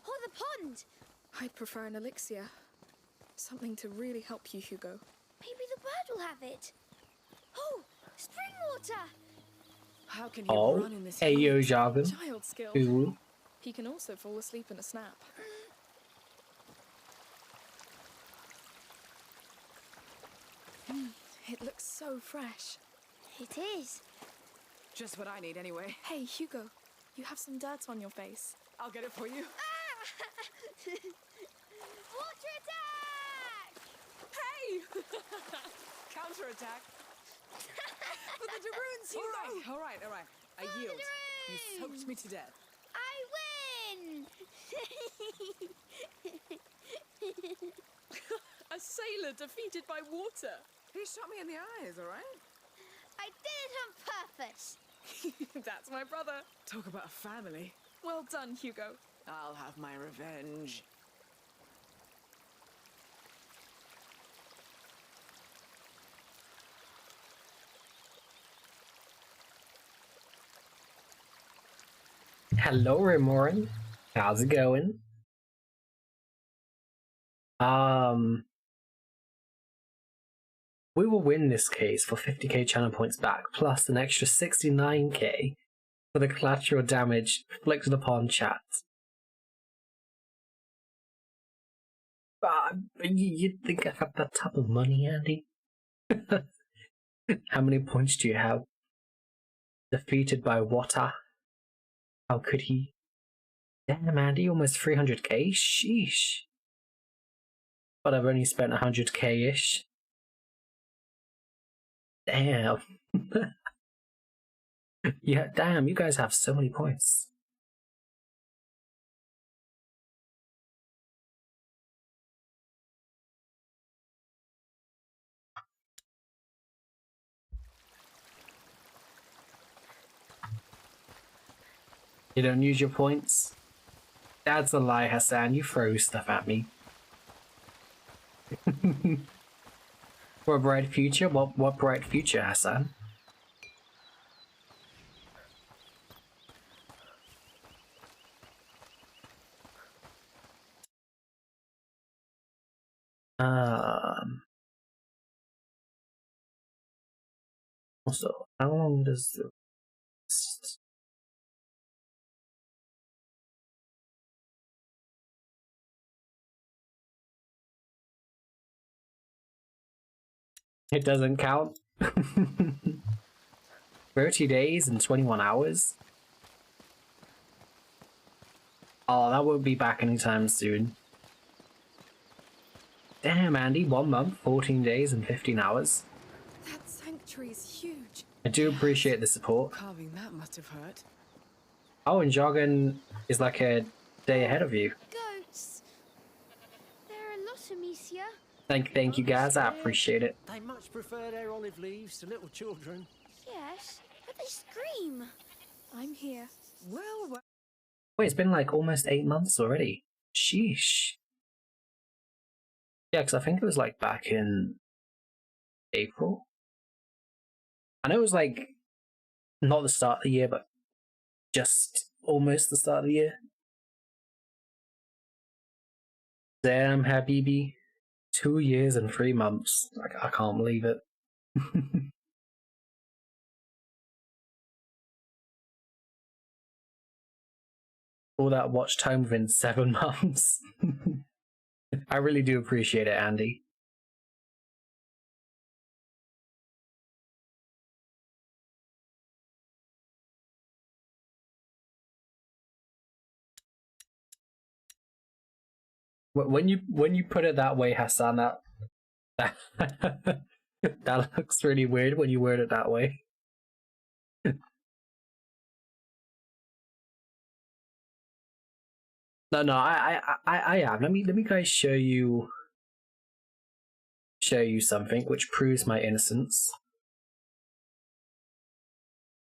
C: or the pond.
T: I'd prefer an elixir. Something to really help you, Hugo.
C: Maybe the bird will have it. Oh, spring water.
I: How can he run in this
A: yo,
I: heat?
A: Jargon.
T: Child skill.
A: Ooh.
T: He can also fall asleep in a snap. It looks so fresh.
C: It is.
I: Just what I need anyway.
T: Hey, Hugo, you have some dirt on your face.
I: I'll get it for you.
C: Water attack!
I: Hey! Counterattack. For the Daroons, Hugo! All right. I yield. You soaked me to death.
C: I win!
T: A sailor defeated by water.
I: He shot me in the eyes, all right?
C: I did it on purpose.
T: That's my brother.
I: Talk about a family.
T: Well done, Hugo.
I: I'll have my revenge.
A: Hello, Remorin. How's it going? We will win this case for 50k channel points back, plus an extra 69k for the collateral damage inflicted upon chat. You'd think I have that type of money, Andy? How many points do you have? Defeated by Wata. How could he? Damn, Andy, almost 300k? Sheesh. But I've only spent 100k-ish. Damn. Yeah, damn, you guys have so many points. You don't use your points? That's a lie, Hassan. You throw stuff at me. For a bright future? What bright future, Hassan? Also, how long does the... It doesn't count? 30 days and 21 hours? Oh, that won't be back anytime soon. Damn, Andy, 1 month, 14 days and 15 hours.
I: That sanctuary is huge.
A: I do appreciate the support.
I: Carving that must have hurt.
A: Oh, and Jargon is like a day ahead of you.
C: Goats. There are a lot, Amicia.
A: Thank you guys, I appreciate it.
N: They much prefer their olive leaves to little children.
C: Yes, but they scream.
T: I'm here.
I: Well.
A: Wait, it's been like almost 8 months already. Sheesh. Yeah, because I think it was like back in April. I know it was like not the start of the year, but just almost the start of the year. Damn, Habibi. 2 years and 3 months. Like, I can't believe it. All that watch time within 7 months. I really do appreciate it, Andy. When you put it that way, Hassan, that that looks really weird when you word it that way. No, I am. Let me guys show you something which proves my innocence.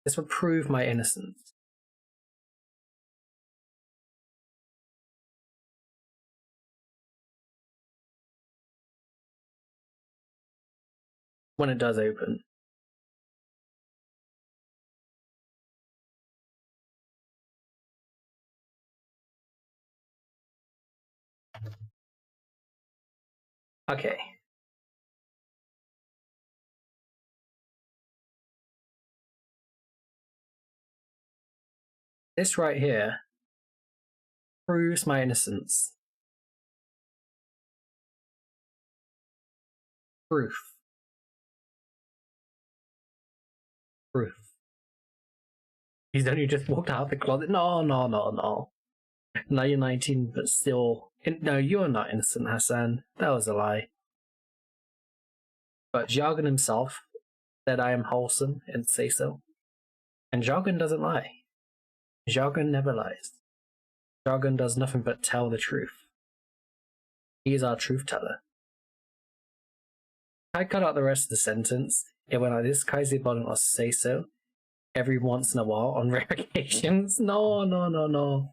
A: This will prove my innocence. When it does open. Okay. This right here proves my innocence. Proof. Proof. He's only just walked out of the closet. No. Now you're 19, but still... No, you're not innocent, Hassan. That was a lie. But Jargon himself said I am wholesome and say so. And Jargon doesn't lie. Jargon never lies. Jargon does nothing but tell the truth. He is our truth teller. I cut out the rest of the sentence. It went like this: Kaiser Bottom must say so. Every once in a while on rare occasions. No.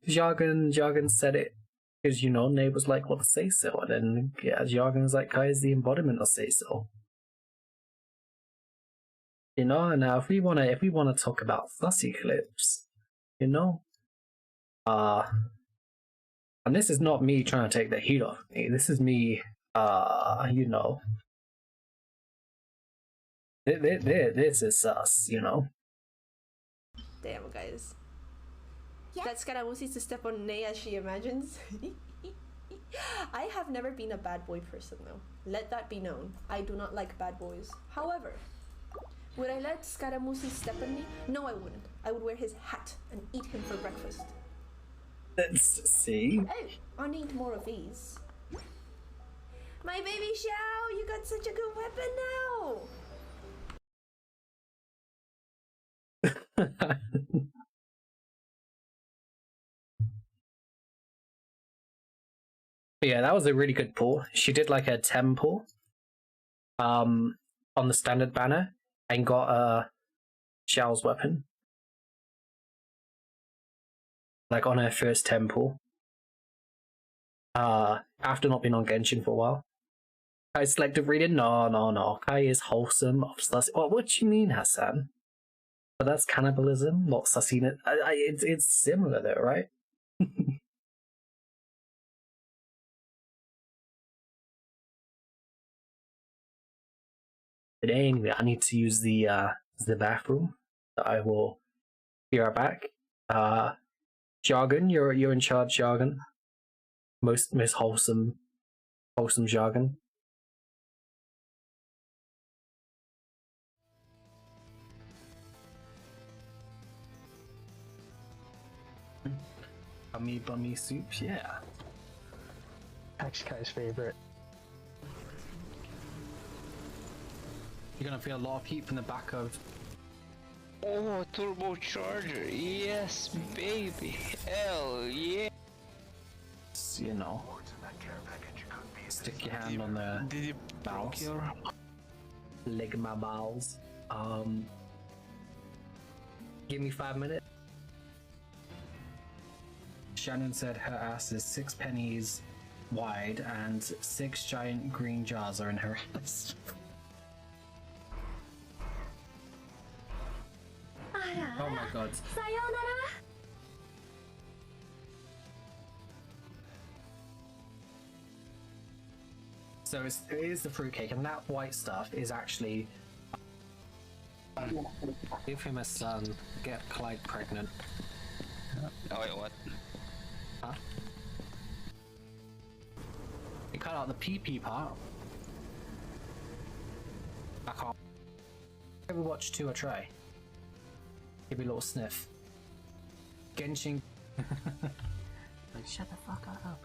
A: Jargon said it because, you know, neighbors like what to say so, and then yeah, Jargon's like Kai's the embodiment of say so. You know, and now if we wanna talk about fussy clips, you know, and this is not me trying to take the heat off me. This is me, you know, this is sus, you know.
G: Damn, guys. That Scaramouche is to step on Ney as she imagines. I have never been a bad boy person, though. Let that be known. I do not like bad boys. However, Would I let Scaramucci step on me? No, I wouldn't. I would wear his hat and eat him for breakfast.
A: Let's see.
G: Oh, I need more of these. My baby Xiao, you got such a good weapon now!
A: Yeah, that was a really good pull. She did like a 10 pull on the standard banner and got Xiao's weapon. Like on her first 10 pull. After not being on Genshin for a while. Kai selective reading? No. Kai is wholesome. What do you mean, Hassan? But that's cannibalism, not Sassina. It's similar though, right? But anyway, I need to use the bathroom. I will be right back. Jargon, you're in charge, Jargon. Most wholesome Jargon. Bummy soup, yeah.
O: Actually, Kai's favorite.
A: You're gonna feel a lot of heat from the back of.
B: Oh, turbocharger, yes, baby, hell yeah.
A: You know, stick your hand on the balls. Lick my balls. Give me 5 minutes. Shannon said her ass is 6 pennies wide and 6 giant green jars are in her ass. Oh my god.
C: Sayonara!
A: So it is the fruitcake, and that white stuff is actually. Give him a son, get Clyde pregnant.
B: Oh wait, what?
A: Huh? You cut out the PP part. I can't. Ever watch 2 a tray? Give me a little sniff. Genshin. Like, shut the fuck up.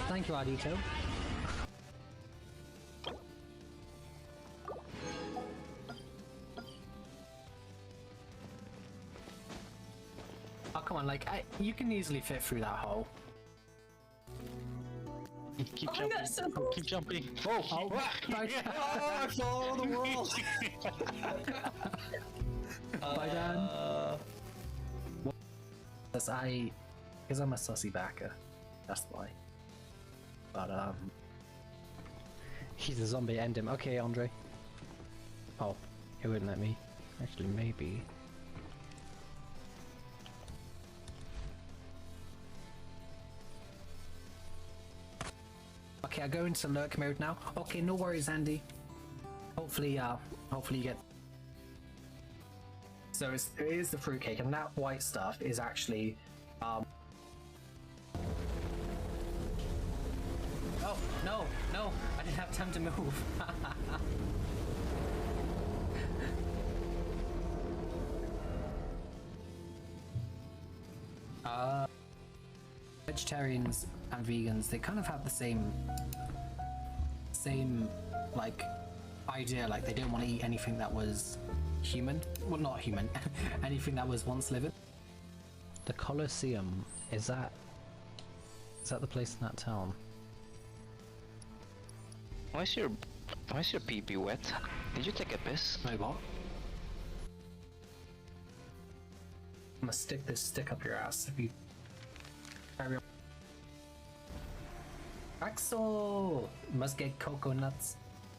A: Thank you, Ardito. Oh, come on, like, you can easily fit through that hole.
O: Keep jumping. Keep jumping.
A: Oh, I fall on the wall. Bye, Dan. Because I'm a sussy backer. That's why. But,
O: He's a zombie, end him. Okay, Andre. Oh, he wouldn't let me. Actually, maybe.
A: Okay, I go into lurk mode now. Okay, no worries, Andy. Hopefully you get. So it is the fruitcake, and that white stuff is actually. Oh no! I didn't have time to move. Vegetarians and vegans, they kind of have the same like idea, like they don't want to eat anything that was human. Well, not human. Anything that was once living.
O: The Colosseum, is that the place in that town?
B: Why is your pee-pee wet? Did you take a piss?
A: Wait, what? I'm gonna stick this stick up your ass if you carry on. Axel must get cocoa nuts.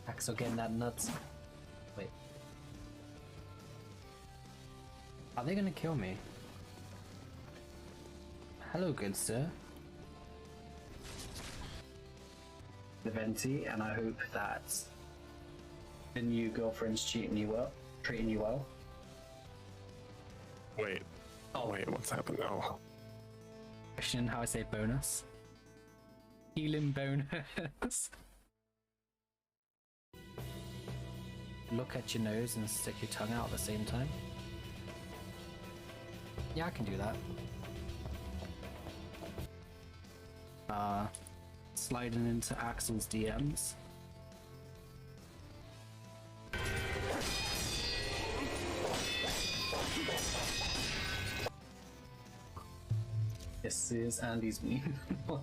A: Axel getting that nuts. Wait. Are they gonna kill me? Hello, good sir. The Venti, and I hope that the new girlfriend's treating you well. Treating you well.
F: Wait. Oh wait, what's happened now?
A: Question how I say bonus. Healing bonus. Look at your nose and stick your tongue out at the same time. Yeah, I can do that. Sliding into Axel's DMs. This is Andy's meme.
F: No.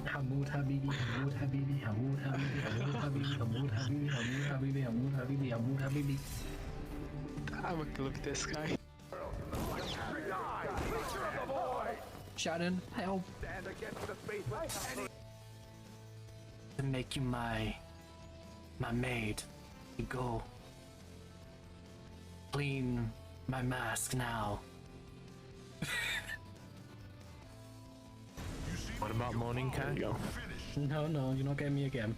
A: Hamoud Habibi, Hamoud Habibi, Hamoud Habibi, Hamoud Habibi, Hamoud Habibi, Hamoud Habibi, Hamoud Habibi, Hamoud Habibi.
B: I'm a look at this guy.
A: Shannon, help! To make you my maid. You go. Clean my mask now.
F: What about morning cat?
A: No, you're not getting me again.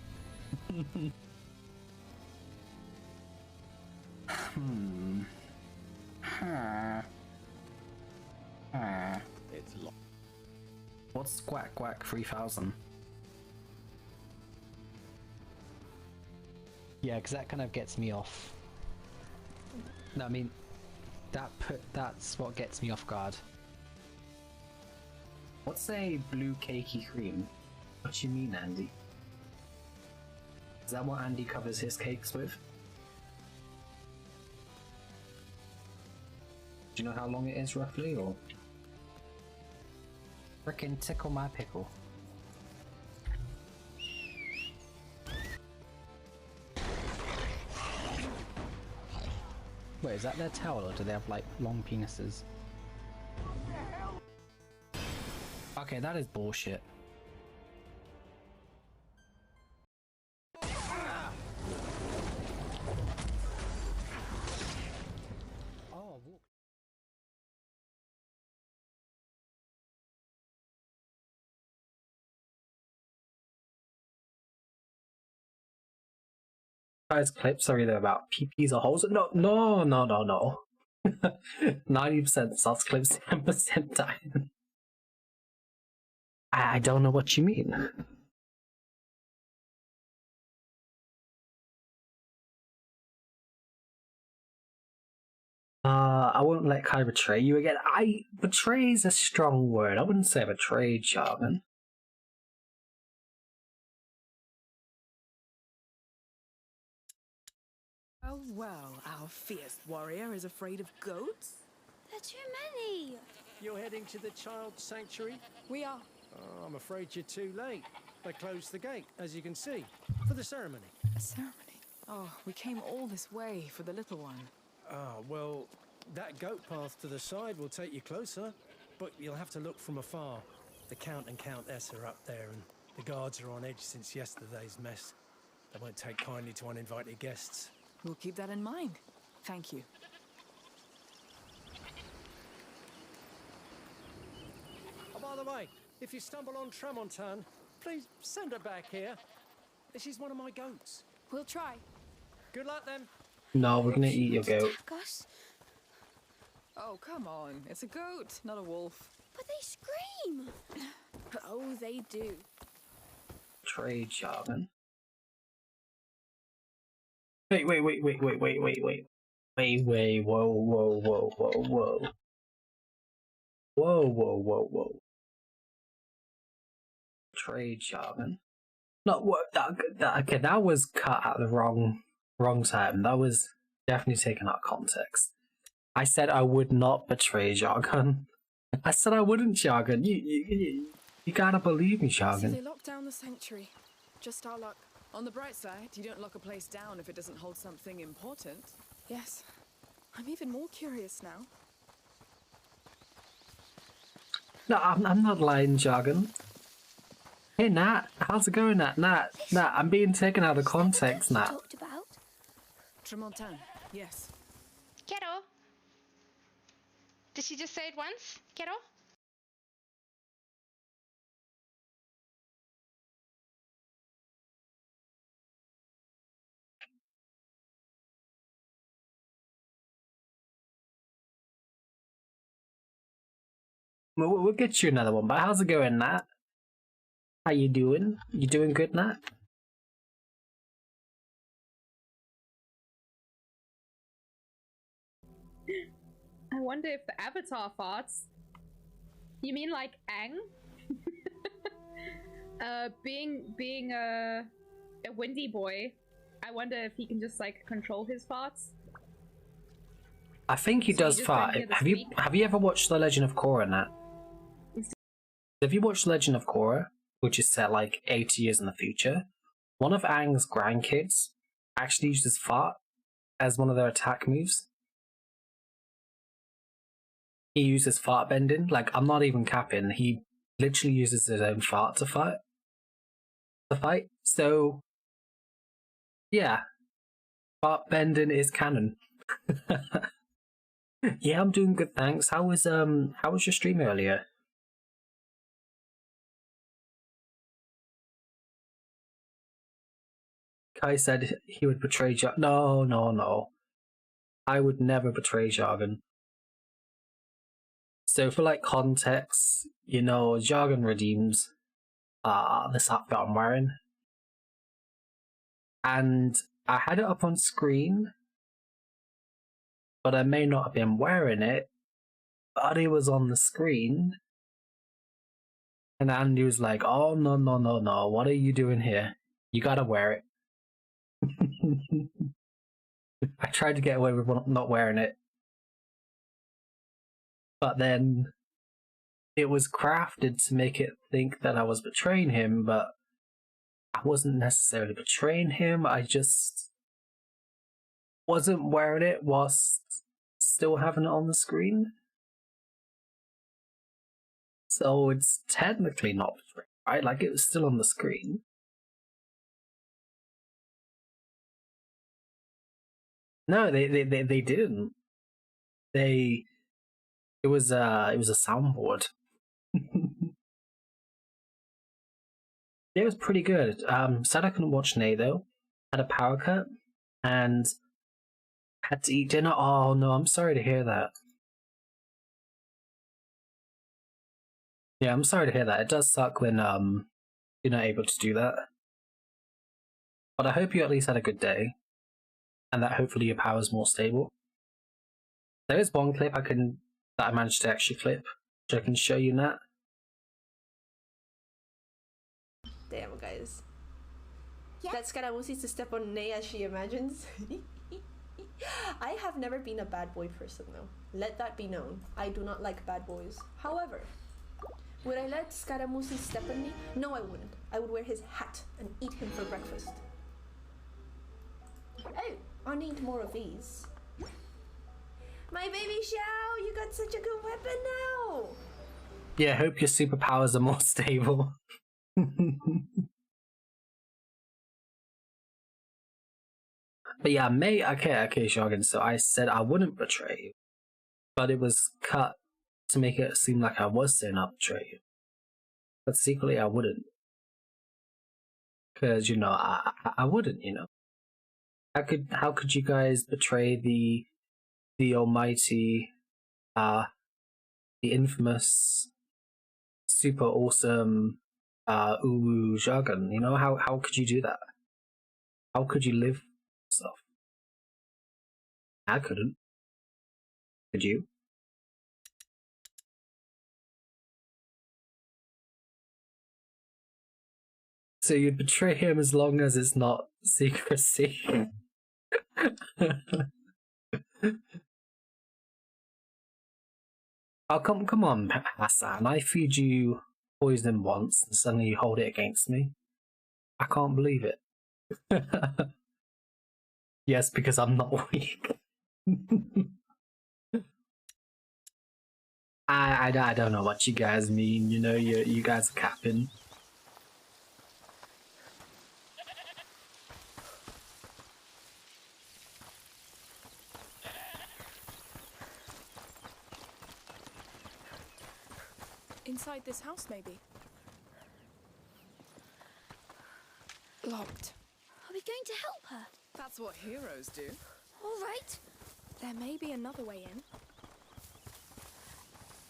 F: It's locked.
A: What's Quack Quack 3000?
O: Yeah, because that kind of gets me off. No, I mean, that's what gets me off guard.
A: What's a blue cakey cream? What do you mean, Andy? Is that what Andy covers his cakes with? Do you know how long it is roughly, or? Frickin' tickle my pickle.
O: Wait, is that their tail, or do they have like long penises?
A: Okay, that is bullshit. Guys, clip, sorry, they're about PPs or holes. No. 90% sus clips, 10% dying. I don't know what you mean. I won't let Kai betray you again. Betray is a strong word. I wouldn't say betrayed, Jarvan.
I: Well, our fierce warrior is afraid of goats?
C: There are too many.
R: You're heading to the child's sanctuary?
T: We are.
R: Oh, I'm afraid you're too late. They closed the gate, as you can see, for the ceremony.
T: A ceremony? Oh, we came all this way for the little one.
R: Ah, well, that goat path to the side will take you closer, but you'll have to look from afar. The Count and Countess are up there, and the guards are on edge since yesterday's mess. They won't take kindly to uninvited guests.
T: We'll keep that in mind. Thank you.
R: Oh, by the way, if you stumble on Tramontane, please send her back here. She's one of my goats.
T: We'll try.
R: Good luck then.
A: No, we're gonna eat your goat.
T: Oh, come on. It's a goat, not a wolf.
C: But they scream.
T: Oh, they do.
A: Trade Jarvan. Wait, whoa. Trade Jarvan. Not what okay, that was cut at the wrong time. That was definitely taken out of context. I said I would not betray Jargon. I said I wouldn't, Jargon. You gotta believe me,
T: So
A: Jargon.
T: they locked down the sanctuary. Just our luck. On the bright side, you don't lock a place down if it doesn't hold something important. Yes. I'm even more curious now.
A: No, I'm not lying, Jargon. Hey, Nat. How's it going, Nat? Nat, I'm being taken out of context, Nat.
C: Talked about.
T: Tramontane, yes.
M: Kiddo. Did she just say it once? Kiddo?
A: We'll get you another one. But how's it going, Nat? How you doing? You doing good, Nat?
M: I wonder if the Avatar farts. You mean like Aang? Being a windy boy, I wonder if he can just like control his farts.
A: I think he
M: So you
A: does
M: just
A: fart.
M: don't hear the
A: Have you ever watched The Legend of Korra, Nat? Have you watched Legend of Korra, which is set like 80 years in the future? One of Aang's grandkids actually uses fart as one of their attack moves. He uses fart bending. Like, I'm not even capping. He literally uses his own fart to fight. So, yeah, fart bending is canon. Yeah, I'm doing good, thanks. How was your stream earlier? Kai said he would betray Jargon. No. I would never betray Jargon. So for like context, you know, Jargon redeems this outfit I'm wearing. And I had it up on screen, but I may not have been wearing it, but it was on the screen. And Andy was like, oh, no, what are you doing here? You gotta wear it. I tried to get away with not wearing it. But then it was crafted to make it think that I was betraying him, but I wasn't necessarily betraying him. I just wasn't wearing it whilst still having it on the screen. So it's technically not betraying, right? Like, it was still on the screen. No, they didn't. It was a soundboard. It was pretty good. Sad I couldn't watch Nay though. Had a power cut and had to eat dinner. Oh no, I'm sorry to hear that. Yeah, I'm sorry to hear that. It does suck when you're not able to do that. But I hope you at least had a good day, and that hopefully your power's more stable. There is one clip that I managed to actually clip, which I can show you now.
G: Damn, guys. That Scaramouche needs to step on Ney as she imagines. I have never been a bad boy person, though. Let that be known. I do not like bad boys. However, would I let Scaramouche step on me? No, I wouldn't. I would wear his hat and eat him for breakfast. Oh, I need more of these. My baby Xiao, you got such a good weapon now!
A: Yeah, I hope your superpowers are more stable. But yeah, okay, Shogun. So I said I wouldn't betray you, but it was cut to make it seem like I was saying I'll betray you. But secretly, I wouldn't, because you know I wouldn't. You know, how could you guys betray the almighty, the infamous, super awesome, Uwu Shogun? You know, how could you do that? How could you live yourself? I couldn't. Could you? So you'd betray him as long as it's not secrecy. Oh, come on, Hassan. I feed you poison once and suddenly you hold it against me. I can't believe it. Yes, because I'm not weak. I don't know what you guys mean. You know, you guys are capping.
T: Inside this house, maybe. Locked.
C: Are we going to help her?
I: That's what heroes do.
C: All right.
T: There may be another way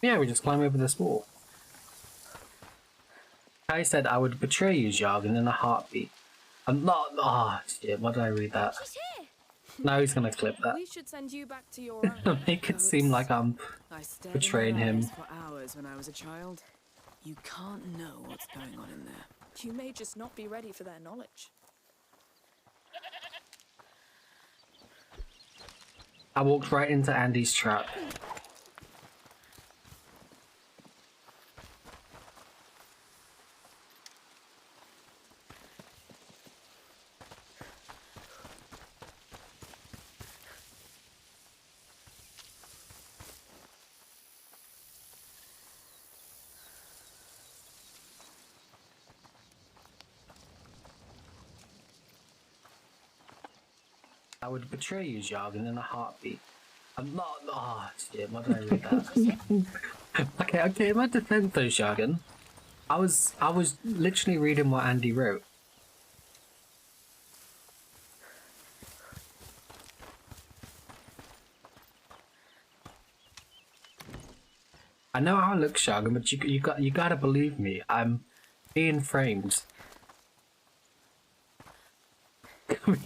T: in.
A: Yeah, we just climb over this wall. Kai said I would betray you, Jargon, in a heartbeat. I'm not. Ah, shit. Why did I read that?
E: She's here.
A: Now he's gonna clip that.
T: We should send you back to your own.
A: Make it seem like I'm
I: I stared
A: betraying
I: in their
A: him.
I: eyes for hours when I was a child. You can't know what's going on in there.
T: You may just not be ready for their knowledge.
A: I walked right into Andy's trap. I would betray you, Jargon, in a heartbeat. I'm not. Ah, shit. Why did I read that? Okay. In my defense, though, Jargon, I was literally reading what Andy wrote. I know how I look, Jargon, but you gotta believe me. I'm being framed.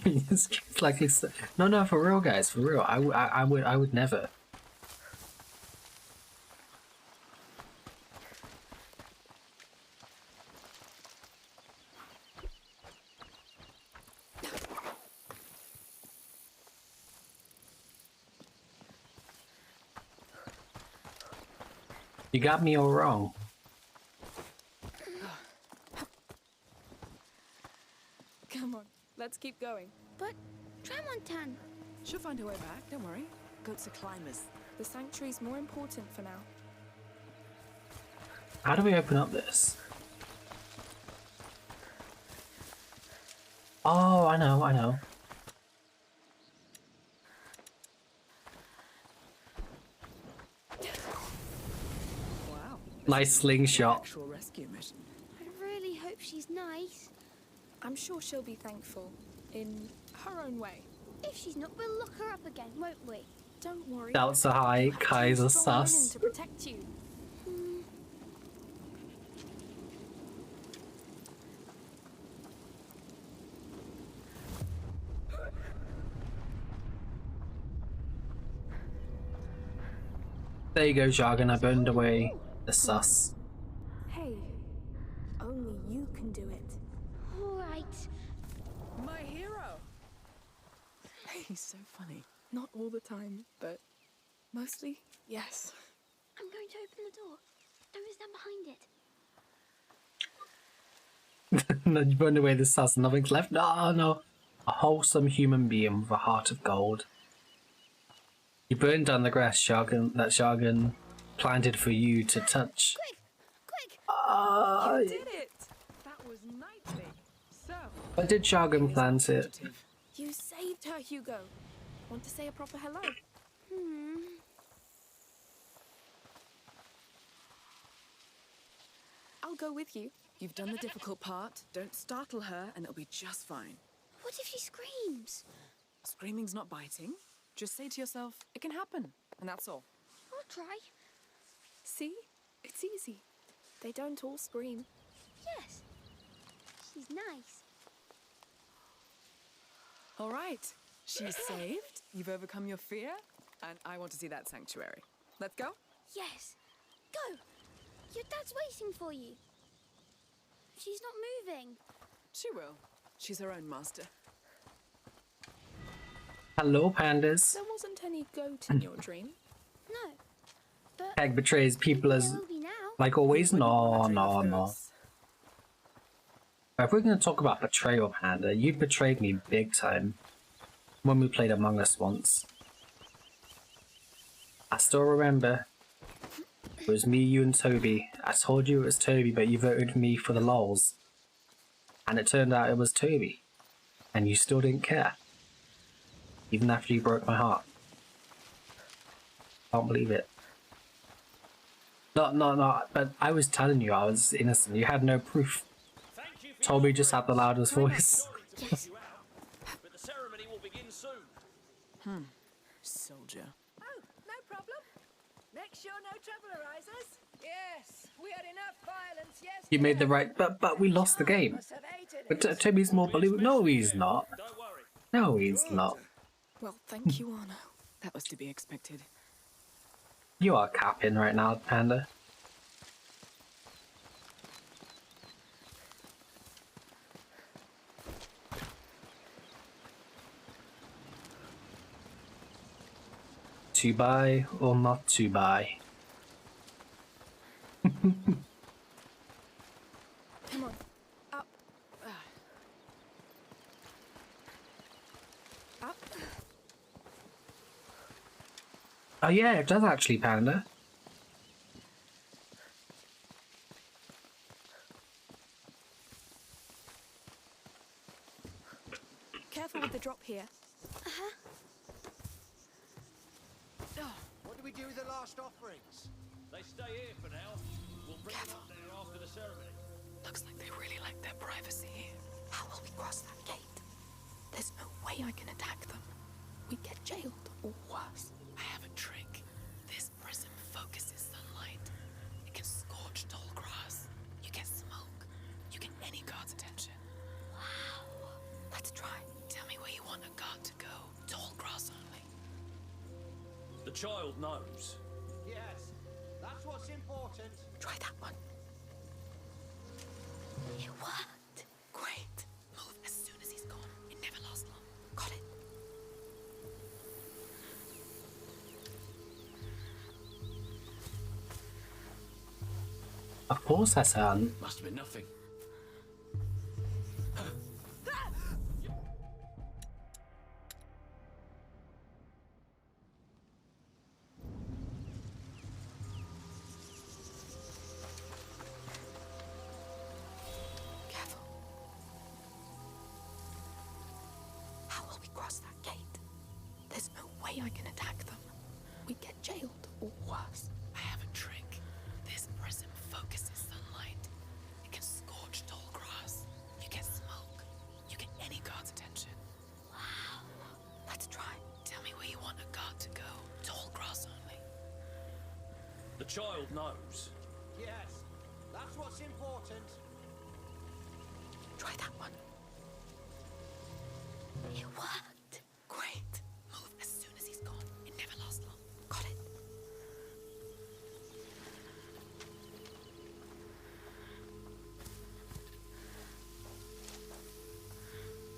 A: It's like it's no, for real, guys, for real. I would never. You got me all wrong.
T: Come on, let's keep going.
C: But Tramontan.
I: She'll find her way back, don't worry. Goats are climbers.
T: The sanctuary's more important for now.
A: How do we open up this? Oh, I know.
I: Wow.
A: Nice slingshot.
I: Actual rescue mission.
C: I really hope she's nice.
T: I'm sure she'll be thankful, in her own way.
C: If she's not, we'll lock her up again, won't we?
T: Don't worry.
A: Doubts are high, Kaiser
T: Strong women
A: sus.
T: to protect you.
A: There you go, Jargon. I burned away the sus.
T: Hey, only you can do it.
C: All right.
I: My hero. He's so funny.
T: Not all the time, but mostly, yes.
C: I'm going to open the door. Don't stand behind it.
A: No, you burned away the sus. Nothing's left. No. A wholesome human being with a heart of gold. You burned down the grass, Jargon, that Jargon planted for you to touch.
C: Quick!
I: You did it! That was knightly. So,
A: But did Jargon plant it?
T: You saved her, Hugo. Want to say a proper hello? I'll go with you.
I: you've done the difficult part. Don't startle her and it'll be just fine.
C: What if she screams?
I: Screaming's not biting. Just say to yourself, it can happen, and that's all.
C: I'll try.
T: See? It's easy. They don't all scream.
C: Yes. She's nice.
I: All right. She's saved. You've overcome your fear. And I want to see that sanctuary. Let's go?
C: Yes. Go. Your dad's waiting for you. She's not moving.
I: She will. She's her own master.
A: Hello, pandas.
T: There wasn't any goat in your dream.
C: No. But
A: Peg betrays people as,
C: there will be now.
A: like always. No. If we're going to talk about betrayal, Panda, you betrayed me big time when we played Among Us once. I still remember. It was me, you, and Toby. I told you it was Toby, but you voted me for the lols. And it turned out it was Toby. And you still didn't care. Even after you broke my heart. Can't believe it. No, but I was telling you I was innocent. You had no proof. Toby just had the loudest voice.
C: Yes.
L: But the ceremony will begin soon.
I: Soldier.
J: Oh, no problem. Make sure no trouble arises.
A: You made the right, but we lost the game. But Toby's more believable. No, he's not. No, he's not.
T: Well, thank you, Arno. That was to be expected.
A: You are capping right now, Panda. To buy or not to buy?
T: Come on, up. Up.
A: Oh yeah, it does actually, Panda.
T: Careful with the drop here.
N: What do we do with the last offerings?
L: They stay here for now. We'll bring them up there after the ceremony.
T: Looks like they really like their privacy here. How will we cross that gate? There's no way I can attack them. We get jailed, or worse. I have a trick. This prism focuses sunlight. It can scorch tall grass. You get smoke. You get any guard's attention. Wow. Let's try. Tell me where you want a guard to go. Tall grass only.
L: The child knows.
N: Yes, that's what's important.
T: Try that one. It worked. Great. Move as soon as he's gone. It never lasts long. Got it.
A: Of course, Hassan.
L: Must have been nothing.
T: Careful. How will we cross that gate? There's no way I can attack them. We get jailed, or worse. I have a trick. This prism focuses sunlight. It can scorch tall grass. You get smoke. You get any guard's attention. Wow. Let's try. Tell me where you want a guard to go. Tall grass only.
L: The child knows.
N: Yes, that's what's important.
T: Try that one. It worked. Great. Move as soon as he's gone. It never lasts long. Got it.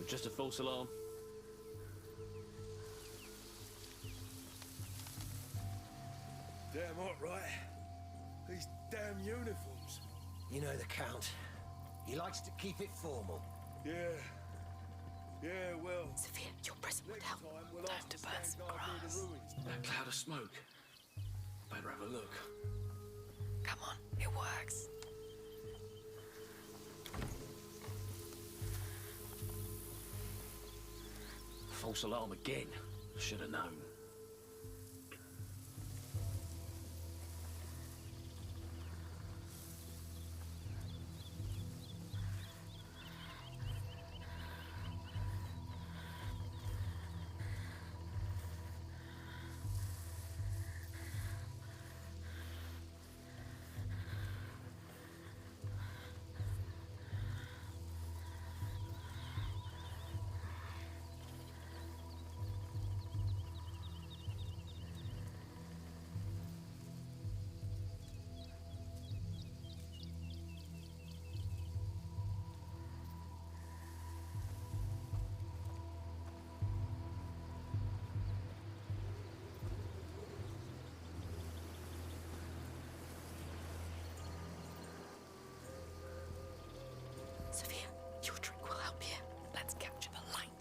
L: Just a false alarm.
K: Damn hot, right? These damn uniforms.
N: You know the Count. He likes to keep it formal.
K: Yeah. Yeah, well.
T: Sophia, your prism would help.
K: We'll
T: Time to burn some grass.
L: That cloud of smoke. Better have a look.
T: Come on, it works.
L: False alarm again. Should have known.
T: Sophia, your trick will help here. Let's capture the light.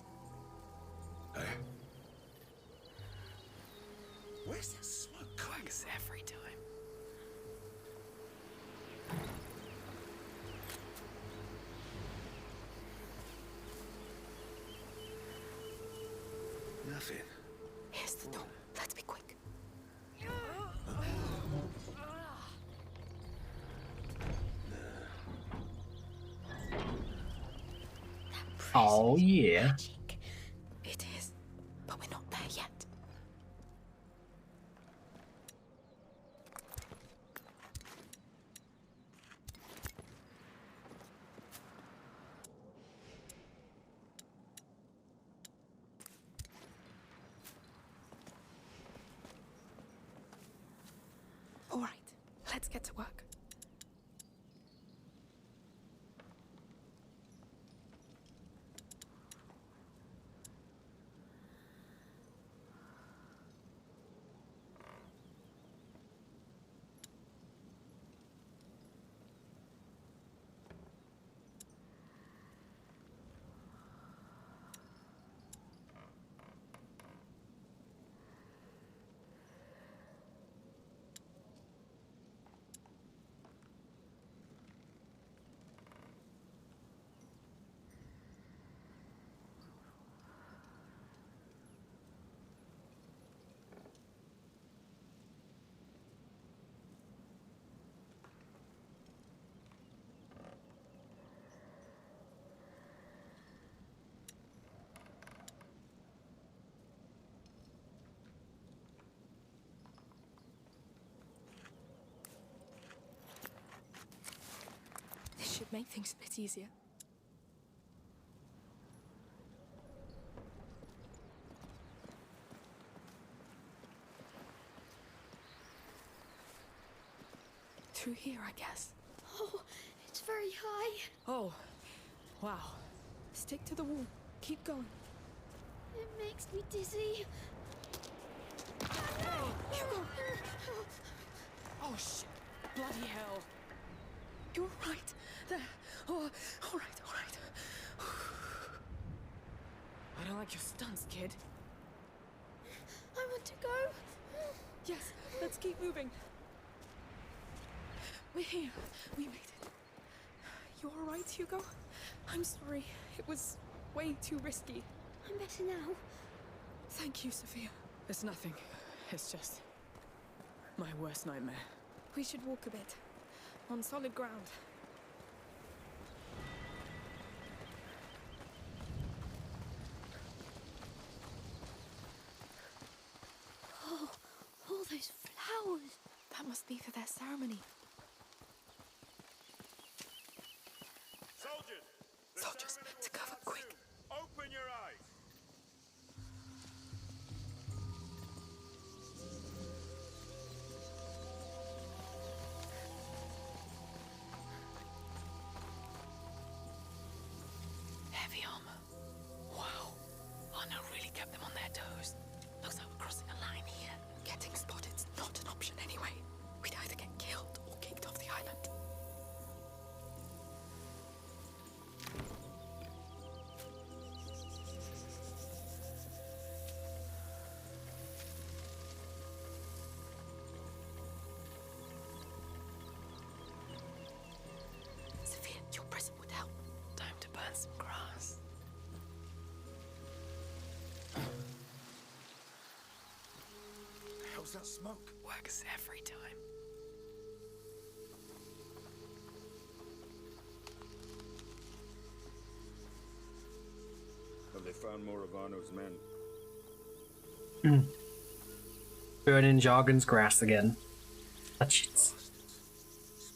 K: Hey. Where's that smoke coming?
T: Works every time.
K: Nothing.
T: Here's the door. Let's be quick.
A: Oh yeah.
T: Magic. It is, but we're not there yet. Let's get to work. This should make things a bit easier. Through here, I guess.
C: Oh, it's very high.
T: Oh, wow. Stick to the wall. Keep going.
C: It makes me dizzy.
T: Hugo! Oh, shit. Bloody hell. You're right. There. Oh, all right, all right. I don't like your stunts, kid.
C: I want to go.
T: Yes, let's keep moving. We're here. We made it. You all right, Hugo? I'm sorry. It was way too risky.
C: I'm better now.
T: Thank you, Sophia. It's nothing. It's just my worst nightmare. We should walk a bit. On solid ground.
C: Oh, all those flowers.
T: That must be for their ceremony.
Q: Soldiers,
T: to cover, quick.
Q: Open your eyes.
T: Heavy armor. Wow. Arno really kept them on their toes. Looks like we're crossing a line here. Getting spotted's not an option anyway. We'd either get killed or kicked off the island. Sophia, your present would help. Time to burn some grass.
K: How's that smoke?
T: Works every time.
S: Have they found more of Arno's men?
A: Burning Jargon's grass again. Touch it.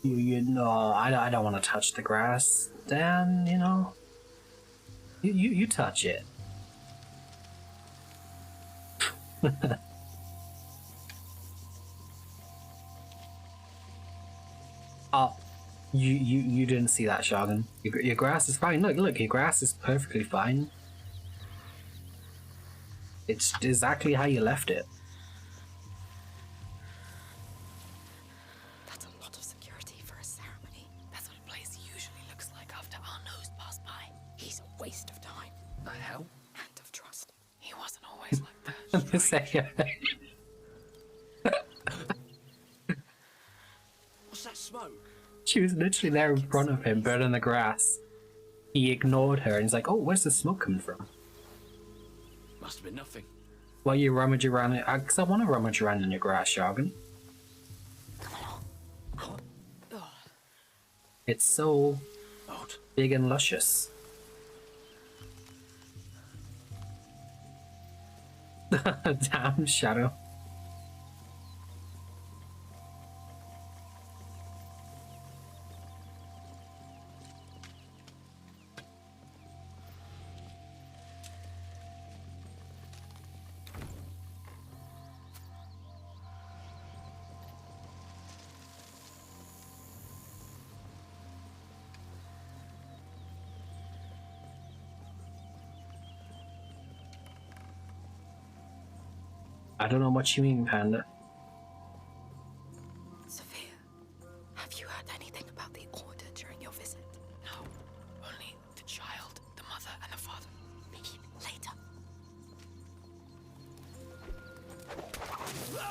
A: You know, I don't want to touch the grass, Dan. You know, you touch it. Oh, you didn't see that, Jargon. Your grass is fine. Look, your grass is perfectly fine. It's exactly how you left it.
T: That's a lot of security for a ceremony. That's what a place usually looks like after Arno's passed by. He's a waste of time.
B: The hell?
T: And of trust. He wasn't always like that.
K: What's that smoke?
A: She was literally there in front of him, burning the grass. He ignored her and he's like, "Oh, where's the smoke coming from?"
B: Must have been nothing.
A: Well, you rummage around it, because I want to rummage around in your grass, Jargon. It's so big and luscious. Damn, Shadow. I don't know what you mean, Panda.
T: Sophia, have you heard anything about the Order during your visit? No, only the child, the mother, and the father. Maybe later.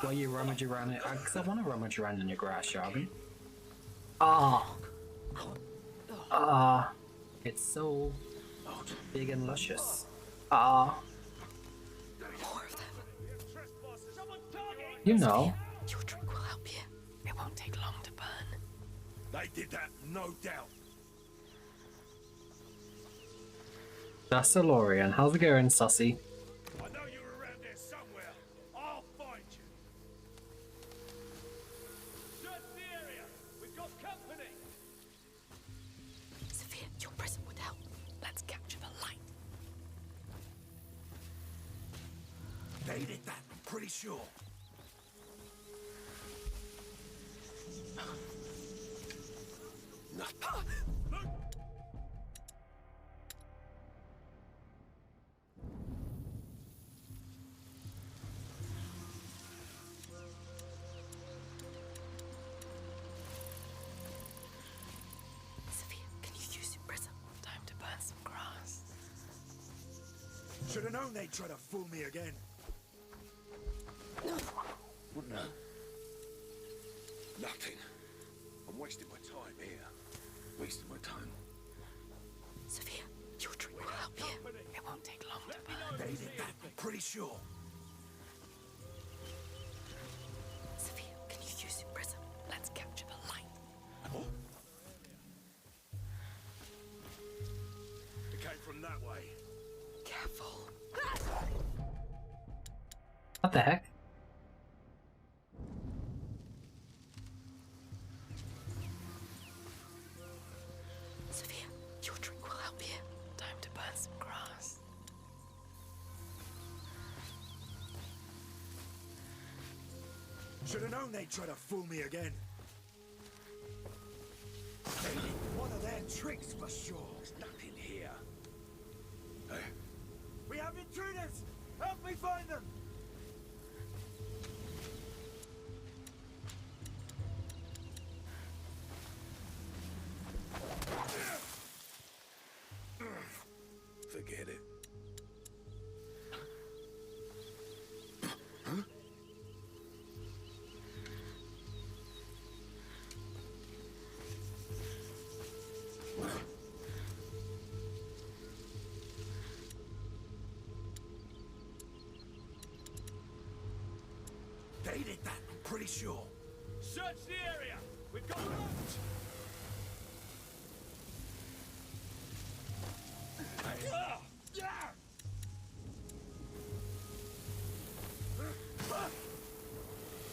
A: Why you rummage around it? Because I want to rummage around in your grass, Jarvin. Ah. Ah. It's so big and luscious. Ah.
T: More of them.
A: You know.
T: Your drink will help you. It won't take long to burn.
K: They did that, no doubt.
A: That's Lorian. How's it going, Sussy?
K: I know you're around there somewhere. I'll find you.
L: Search the area. We've got company.
T: Sophia, your present would help. Let's capture the light.
K: They did that, I'm pretty sure. No.
T: Sophia, can you use your prism? Time to burn some grass.
K: Should have known they'd try to fool me again. What now? Nothing. I'm wasting my time here. Wasting my time.
T: Sophia, your drink will help you. It won't take long to burn.
K: They did that, I'm pretty sure.
T: Sophia, can you use your prism? Let's capture the light.
K: Oh. It came from that way.
T: Careful.
A: What the heck?
T: Sophia, your drink will help you. Time to burn some grass.
K: Should have known they'd try to fool me again. They did one of their tricks for sure. There's nothing here. Hey.
N: We have intruders! Help me find them!
K: Forget it. They did that, I'm pretty sure.
L: Search the area. We've got.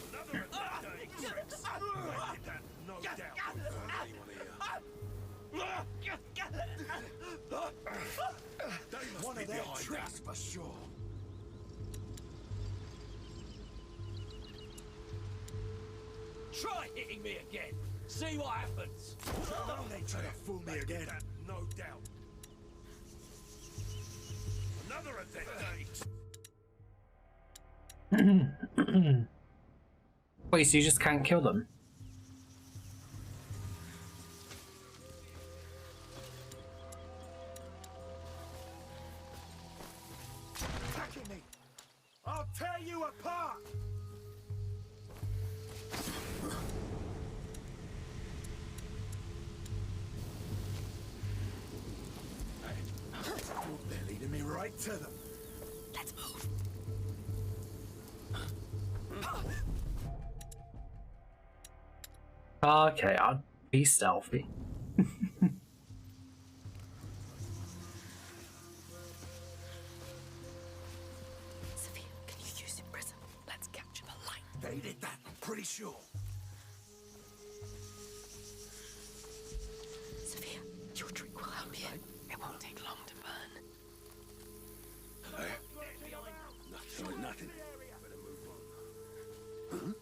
K: Another of their dirty tricks. They did that, no doubt. They must
N: One
K: be
N: of their
K: behind
N: tricks
K: that.
N: for sure.
L: Try hitting me again. See what happens.
K: No, they try to fool me again. That, no doubt. Another of their dirty.
A: Wait, so you just can't kill them?
N: Attacking me! I'll tear you apart!
K: They're leading me right to them.
T: Let's move.
A: Okay, I'll be stealthy.
T: Sophia, can you use your prism? Let's capture the light.
K: They did that, I'm pretty sure.
T: Sophia, your drink will help you. It won't take long to burn.
K: Nothing, nothing. Better move on. Huh?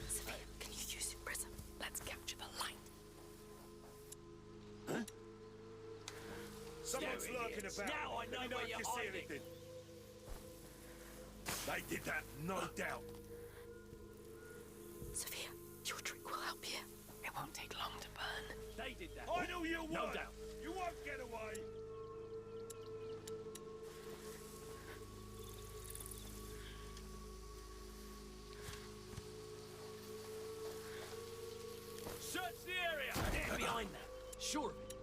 T: Sophia, can you use your prism? Let's capture the light.
K: Huh? Someone's lurking about.
L: Now I know
K: Let me
L: where
K: if
L: you're
K: you see
L: hiding.
K: anything. They did that, no doubt.
D: Sophia, your drink will help you. It won't take long to burn.
L: They did that.
K: I know you
L: No
K: won't.
L: doubt.
K: You won't get away.
L: Search the area. They're behind that. Sure of it.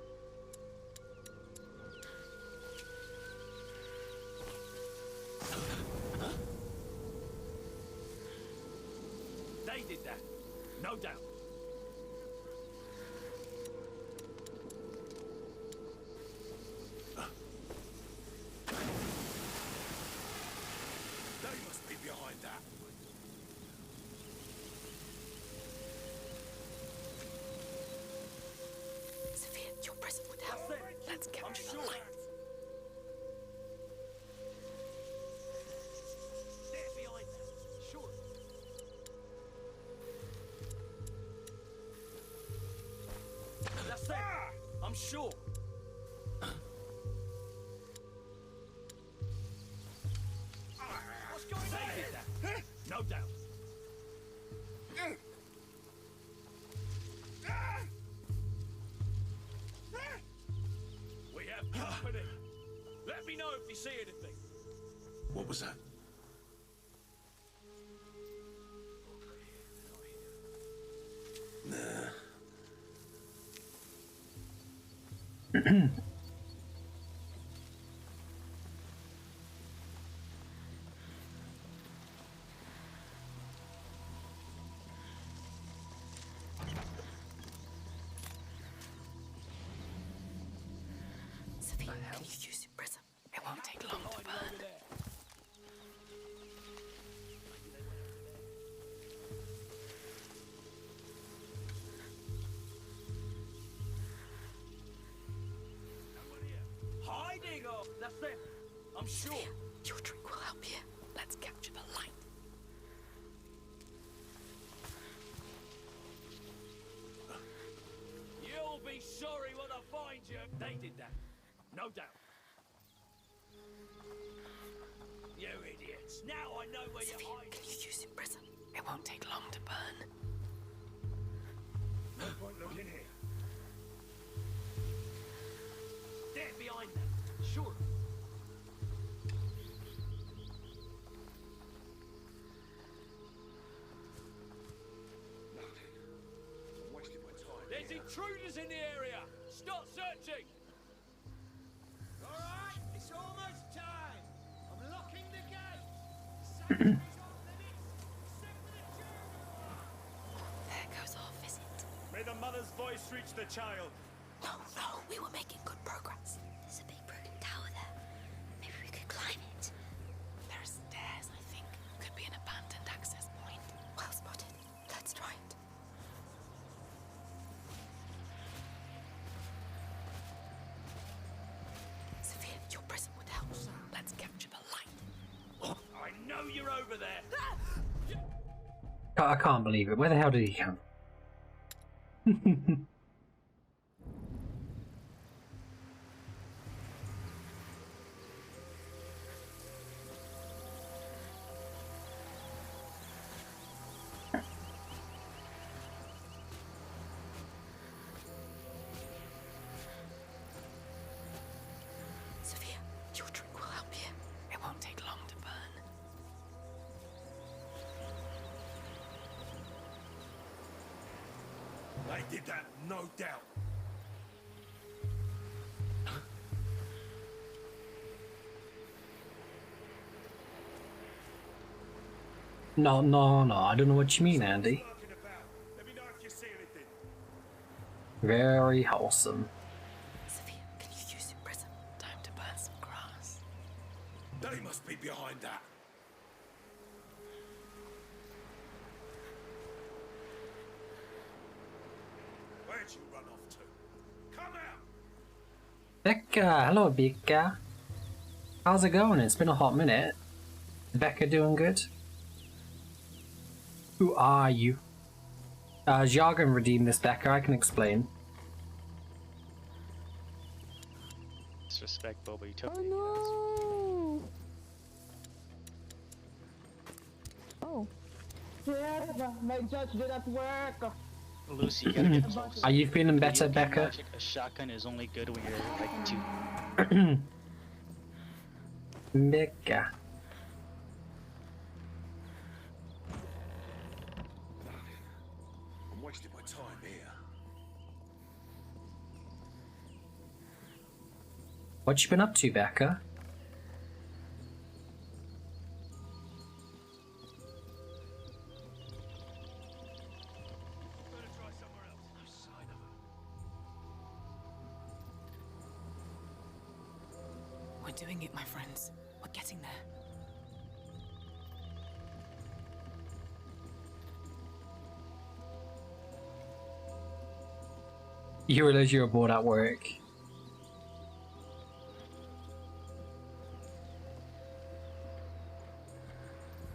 L: They did that. No doubt.
K: They must be behind that.
D: Sophia, your present would help. Let's capture the light.
L: They're behind that. Sure. That's it. I'm sure. What's going on? They did that. No doubt. We have company. Let me know if you see anything.
K: What was that? Nah.
D: Sophia, can you use your prism? It won't take long to burn.
L: Hiding or that's it. I'm sure.
D: Sophia, your drink will help you. Let's capture the light.
L: You'll be sorry when I find you. They did that. No doubt. You idiots. Now I know where
D: Sophia,
L: you're hiding.
D: can you use your prism? It won't take long to burn.
K: No point looking here.
L: They're behind that. Sure.
K: Nothing. I'm wasting my time.
L: There's intruders in the area. Start searching.
N: All right, it's almost time. I'm locking the gate.
D: There goes our visit.
Q: May the mother's voice reach the child.
D: No, we were making good progress.
C: There's a big broken tower there. Maybe we could climb it.
D: There are stairs, I think. Could be an abandoned access point. Well spotted. Let's try it. Sophia, your present would help. Let's capture the light.
L: I know you're over there.
A: I can't believe it. Where the hell did he come?
D: Sophia, your drink will help you. It won't take long to burn.
K: They did that, no doubt.
A: No, I don't know what you mean, Andy.
K: Let me know if you see anything.
A: Very wholesome.
D: Sophia, can you use your prism? Time to burn some grass.
K: They must be behind that. Where'd you run off to? Come out!
A: Becca, hello Becca. How's it going? It's been a hot minute. Becca doing good? Who are you? Jargon redeemed this, Becca, I can explain.
B: Disrespectful, but you took
C: Oh no!
U: Oh. Yes, my judge did at work.
B: Lucy, you gotta get close.
A: Are you feeling better,
B: Video game
A: Becca?
B: logic, a shotgun is only good when you're like 2.
A: Becca.
K: I'm wasting my time here.
A: What you been up to, Becca?
D: We're doing it, my friends. We're getting there.
A: You realize you're bored at work.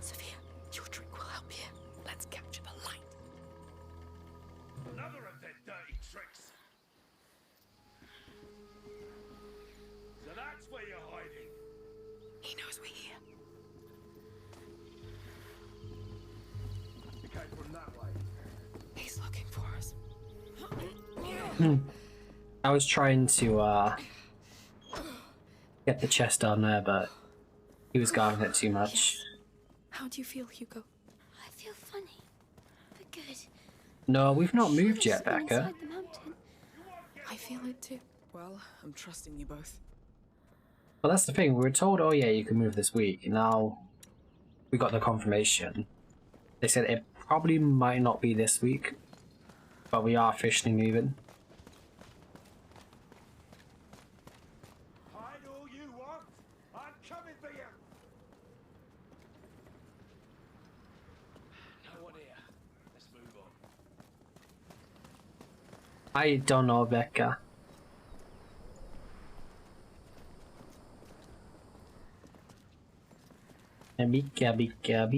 D: Sophia, your trick will help here. Let's capture the light.
L: Another of their dirty tricks. So that's where you're hiding.
D: He knows we're here.
L: You came from that way.
D: He's looking for us.
A: I was trying to get the chest down there, but he was guarding it too much.
T: How do you feel, Hugo?
C: I feel funny, but good.
A: No, we've not moved yet,
C: Someone
A: Becca.
C: inside the mountain.
T: I feel it too.
I: Well, I'm trusting you both.
A: Well, that's the thing. We were told, oh yeah, you can move this week. Now we got the confirmation. They said it probably might not be this week, but we are officially moving.
L: Hide all you want. I'm coming for you. No one here. Let's move on.
A: I don't know, Becca. Becca.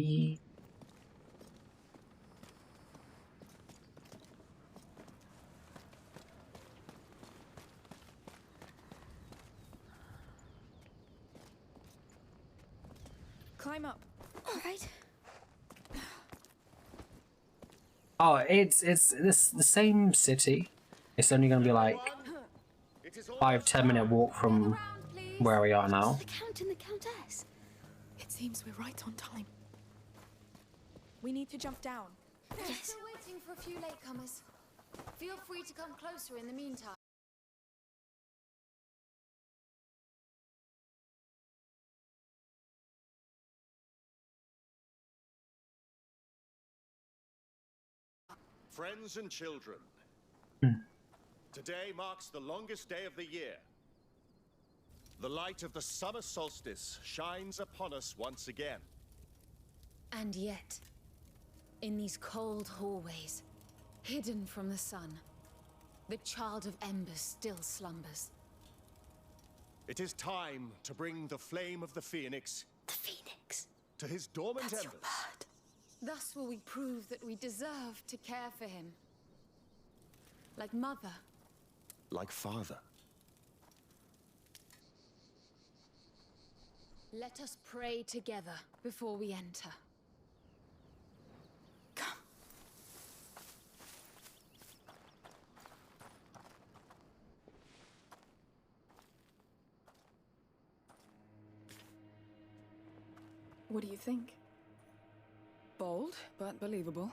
T: Climb up.
C: All right.
A: Oh, it's the same city. It's only gonna be like 5-10 minute walk from where we are now.
C: The Count and the Countess.
T: It seems we're right on time. We need to jump down.
V: We're still waiting for a few latecomers. Feel free to come closer in the meantime.
Q: Friends and children, today marks the longest day of the year. The light of the summer solstice shines upon us once again.
V: And yet, in these cold hallways, hidden from the sun, the child of embers still slumbers.
Q: It is time to bring the flame of the Phoenix to his dormant
V: That's
Q: embers.
V: Thus will we prove that we deserve to care for him. Like mother.
Q: Like father.
V: Let us pray together before we enter.
T: Come. What do you think?
I: Bold, but believable.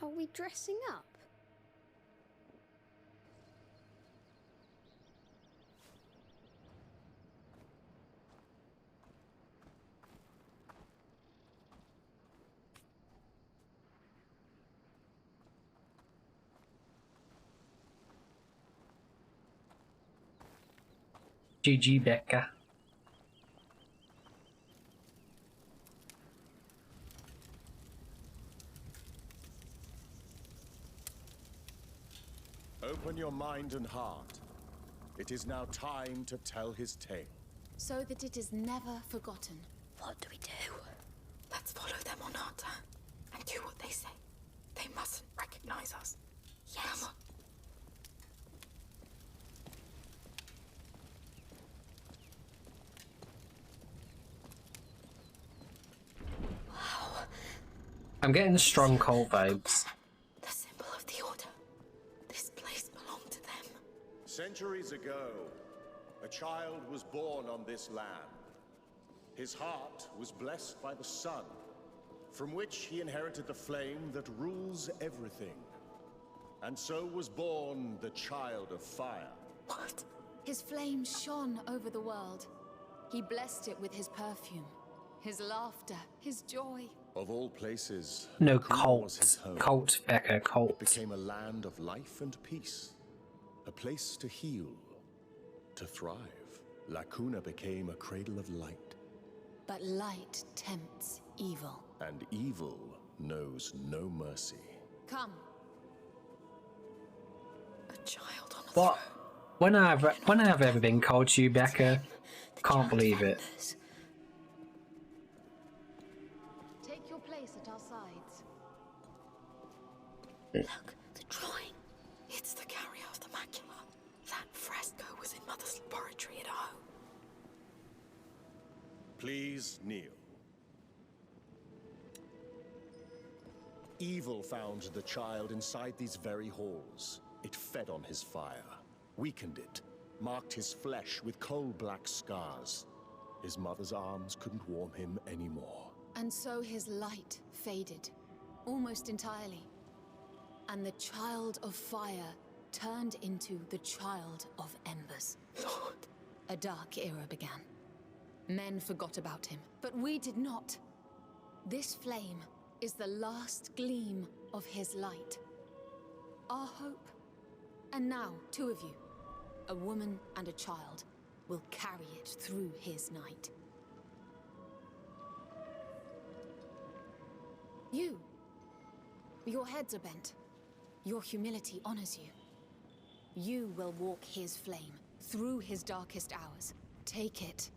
C: Are we dressing up?
A: GG, Becca.
Q: Open your mind and heart. It is now time to tell his tale.
V: So that it is never forgotten.
C: What do we do?
T: Let's follow them or not, and do what they say. They mustn't recognize us.
C: Yes.
T: Come on.
C: Wow,
A: I'm getting strong cult vibes.
D: The symbol of the Order. This place belonged to them.
Q: Centuries ago, a child was born on this land. His heart was blessed by the sun, from which he inherited the flame that rules everything. And so was born the Child of Fire.
V: What? His flame shone over the world. He blessed it with his perfume, his laughter, his joy.
Q: Of all places,
A: No,
Q: Lacuna was his home.
A: cult, Becca, cult.
Q: It became a land of life and peace, a place to heal, to thrive. Lacuna became a cradle of light.
V: But light tempts evil.
Q: And evil knows no mercy.
V: Come.
D: A child on a
A: What? When have I ever been cold to you, Becca? Can't believe it.
V: Take your place at our sides.
D: Look, the drawing. It's the carrier of the macula. That fresco was in Mother's laboratory at home.
Q: Please kneel. Evil found the child inside these very halls. It fed on his fire, weakened it, marked his flesh with coal-black scars. His mother's arms couldn't warm him anymore.
V: And so his light faded, almost entirely. And the Child of Fire turned into the Child of Embers.
D: Lord.
V: A dark era began. Men forgot about him, but we did not. This flame is the last gleam of his light. Our hope. And now, two of you, a woman and a child, will carry it through his night. You. Your heads are bent. Your humility honors you. You will walk his flame through his darkest hours. Take it.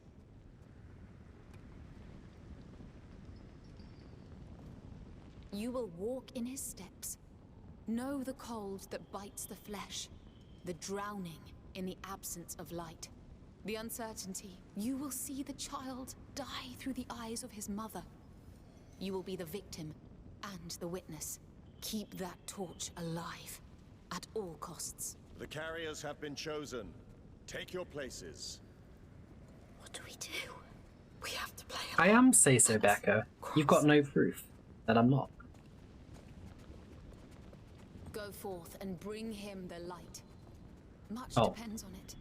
V: You will walk in his steps. Know the cold that bites the flesh, the drowning in the absence of light, the uncertainty. You will see the child die through the eyes of his mother. You will be the victim and the witness. Keep that torch alive at all costs.
Q: The carriers have been chosen. Take your places.
D: What do we do? We have to play
A: I am say so, Becca. You've got no proof that I'm not.
V: Go forth and bring him the light. Much
A: Oh.
V: depends on it.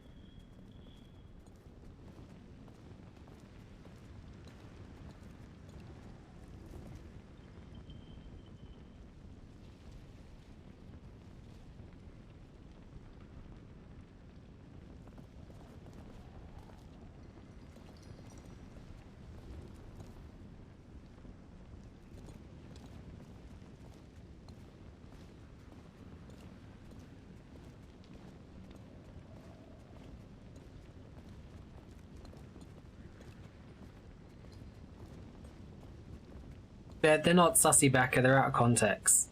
A: They're not sussy, Becca. They're out of context.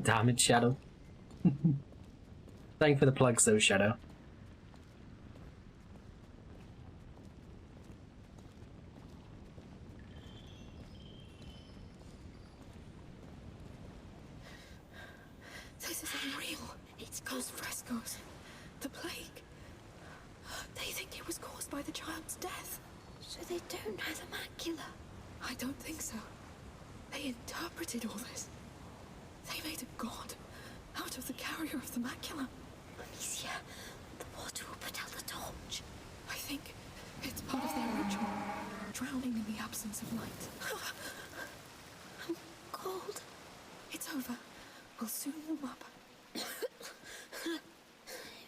A: Damn it, Shadow. Thank you for the plugs, though, Shadow.
D: This is unreal. It's caused frescoes. The plague. They think it was caused by the child's death.
C: So they don't know the macula.
D: I don't think so. They interpreted all this. They made a god out of the carrier of the macula.
C: Amicia, the water will put out the torch.
D: I think it's part of their ritual. Drowning in the absence of light.
C: I'm cold.
D: It's over. We'll soon warm up.
C: It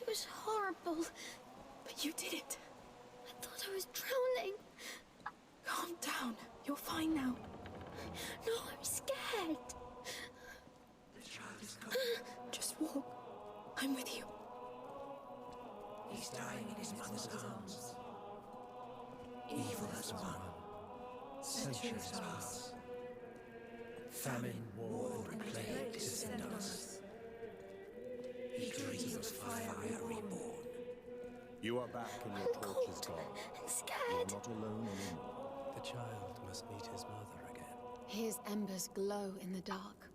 C: was horrible.
D: But you did it.
C: I thought I was drowning.
D: Calm down. You're fine now.
C: No, I'm scared.
D: The child is gone. Just walk. I'm with you.
N: He's dying in his mother's arms. Evil has won. Centuries pass. Famine, war, and plague descend on us. He dreams of fire reborn.
Q: You are back and your torch is gone.
C: I'm scared.
Q: You're not alone anymore.
R: The child must meet his mother again.
V: His embers glow in the dark.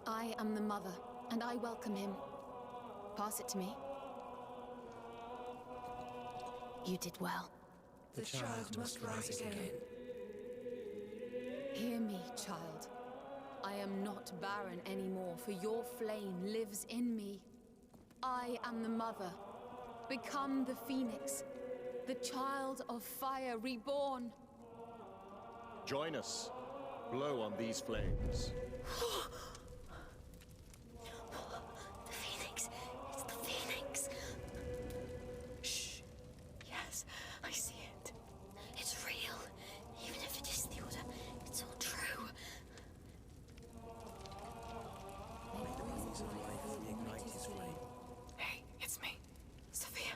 V: I am the mother, and I welcome him. Pass it to me. You did well.
D: The child must rise again.
V: Hear me, child. I am not barren anymore, for your flame lives in me. I am the mother. Become the phoenix, the child of fire reborn.
Q: Join us. Blow on these flames.
C: The phoenix. It's the phoenix.
D: Shh. Yes, I see it.
C: It's real. Even if it is the order, it's all true.
D: Hey, it's me. Sophia,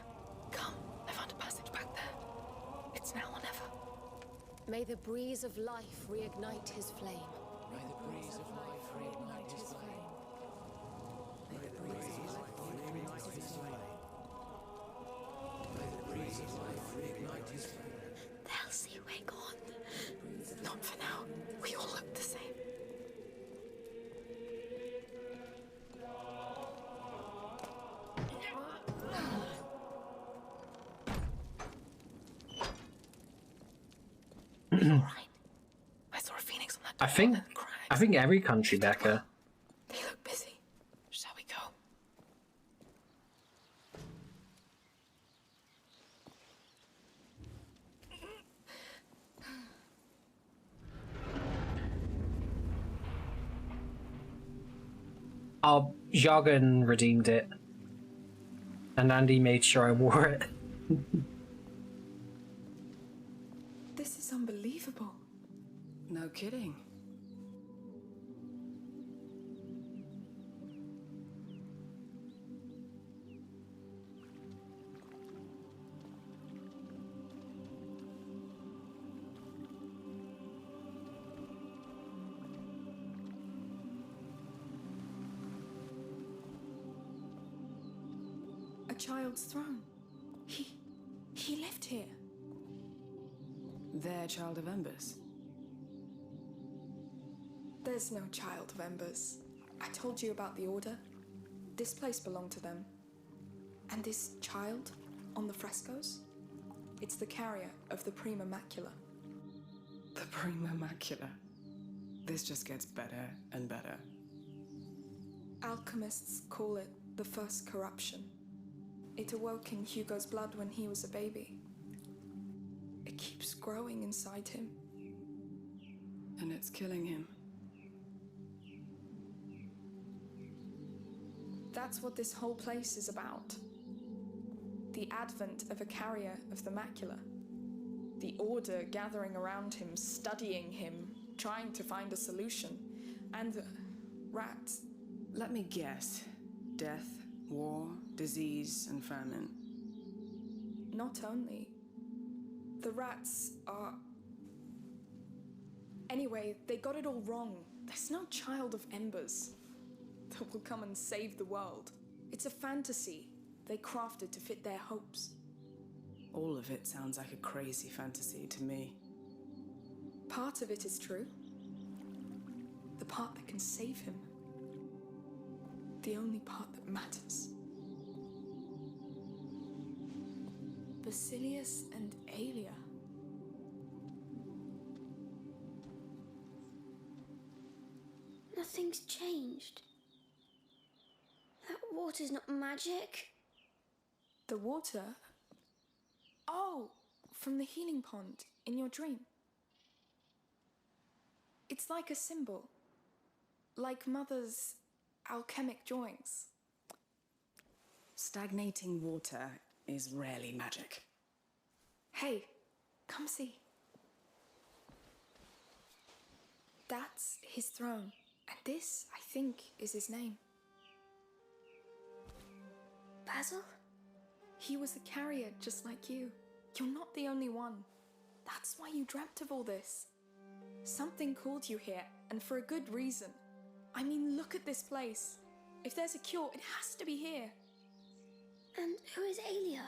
D: come. I found a passage back there. It's now or never.
V: May the breeze of life reignite his flame.
N: May the breeze of life reignite his flame. May the breeze of life reignite his flame. May the breeze of life reignite his flame.
C: They'll see we're gone.
D: Not for now. We all look the same. I saw a phoenix on that door.
A: I think every country, Becca.
D: They look busy. Shall we go?
A: Our jargon redeemed it. And Andy made sure I wore it.
D: This is unbelievable.
I: No kidding.
T: A child's throne. He lived here.
I: Their child of embers.
T: There's no child of embers. I told you about the Order. This place belonged to them. And this child on the frescoes? It's the carrier of the Prima Macula.
I: The Prima Macula. This just gets better and better.
T: Alchemists call it the first corruption. It awoke in Hugo's blood when he was a baby. It keeps growing inside him.
I: And it's killing him.
T: That's what this whole place is about. The advent of a carrier of the macula. The Order gathering around him, studying him, trying to find a solution. And rats.
I: Let me guess. Death, war, disease, and famine.
T: Not only. The rats are... Anyway, they got it all wrong. There's no child of embers that will come and save the world. It's a fantasy they crafted to fit their hopes.
I: All of it sounds like a crazy fantasy to me.
T: Part of it is true. The part that can save him. The only part that matters. Basilius and Aelia.
C: Nothing's changed. That water's not magic.
T: The water? Oh, from the healing pond in your dream. It's like a symbol. Like Mother's alchemic drawings.
I: Stagnating water is rarely magic.
T: Hey, come see. That's his throne. And this, I think, is his name.
C: Basil?
T: He was a carrier just like you. You're not the only one. That's why you dreamt of all this. Something called you here, and for a good reason. I mean, look at this place. If there's a cure, it has to be here.
C: And who is Aelia?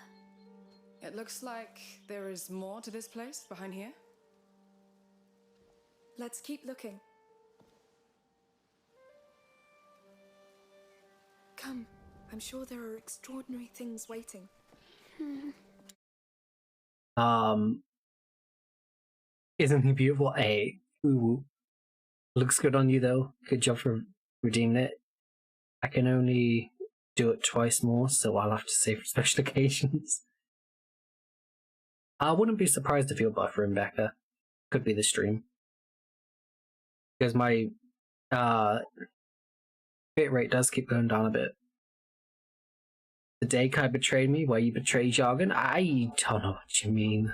I: It looks like there is more to this place behind here.
T: Let's keep looking. Come, I'm sure there are extraordinary things waiting.
A: Isn't he beautiful? Hey, ooh, looks good on you though. Good job for redeeming it. I can only do it twice more, so I'll have to save for special occasions. I wouldn't be surprised if you're buffering, Becca. Could be the stream. Because my bit rate does keep going down a bit. The day Kai betrayed me, where you betrayed Jargon? I don't know what you mean.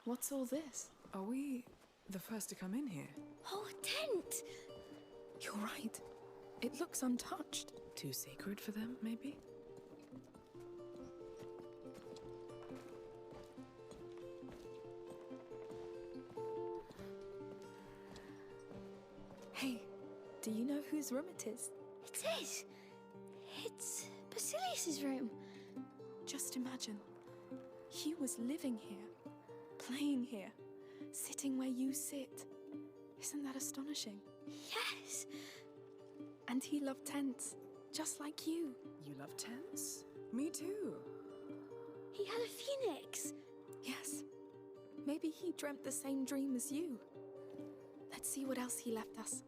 I: What's all this? Are we the first to come in here?
T: Oh, a tent! You're right. It looks untouched.
I: Too sacred for them, maybe?
T: Hey, do you know whose room it is?
C: It is. It's Basilius's room.
T: Just imagine. He was living here, playing here, sitting where you sit. Isn't that astonishing?
C: Yes.
T: And he loved tents, just like you.
I: You love tents? Me too.
C: He had a phoenix.
T: Yes. Maybe he dreamt the same dream as you. Let's see what else he left us.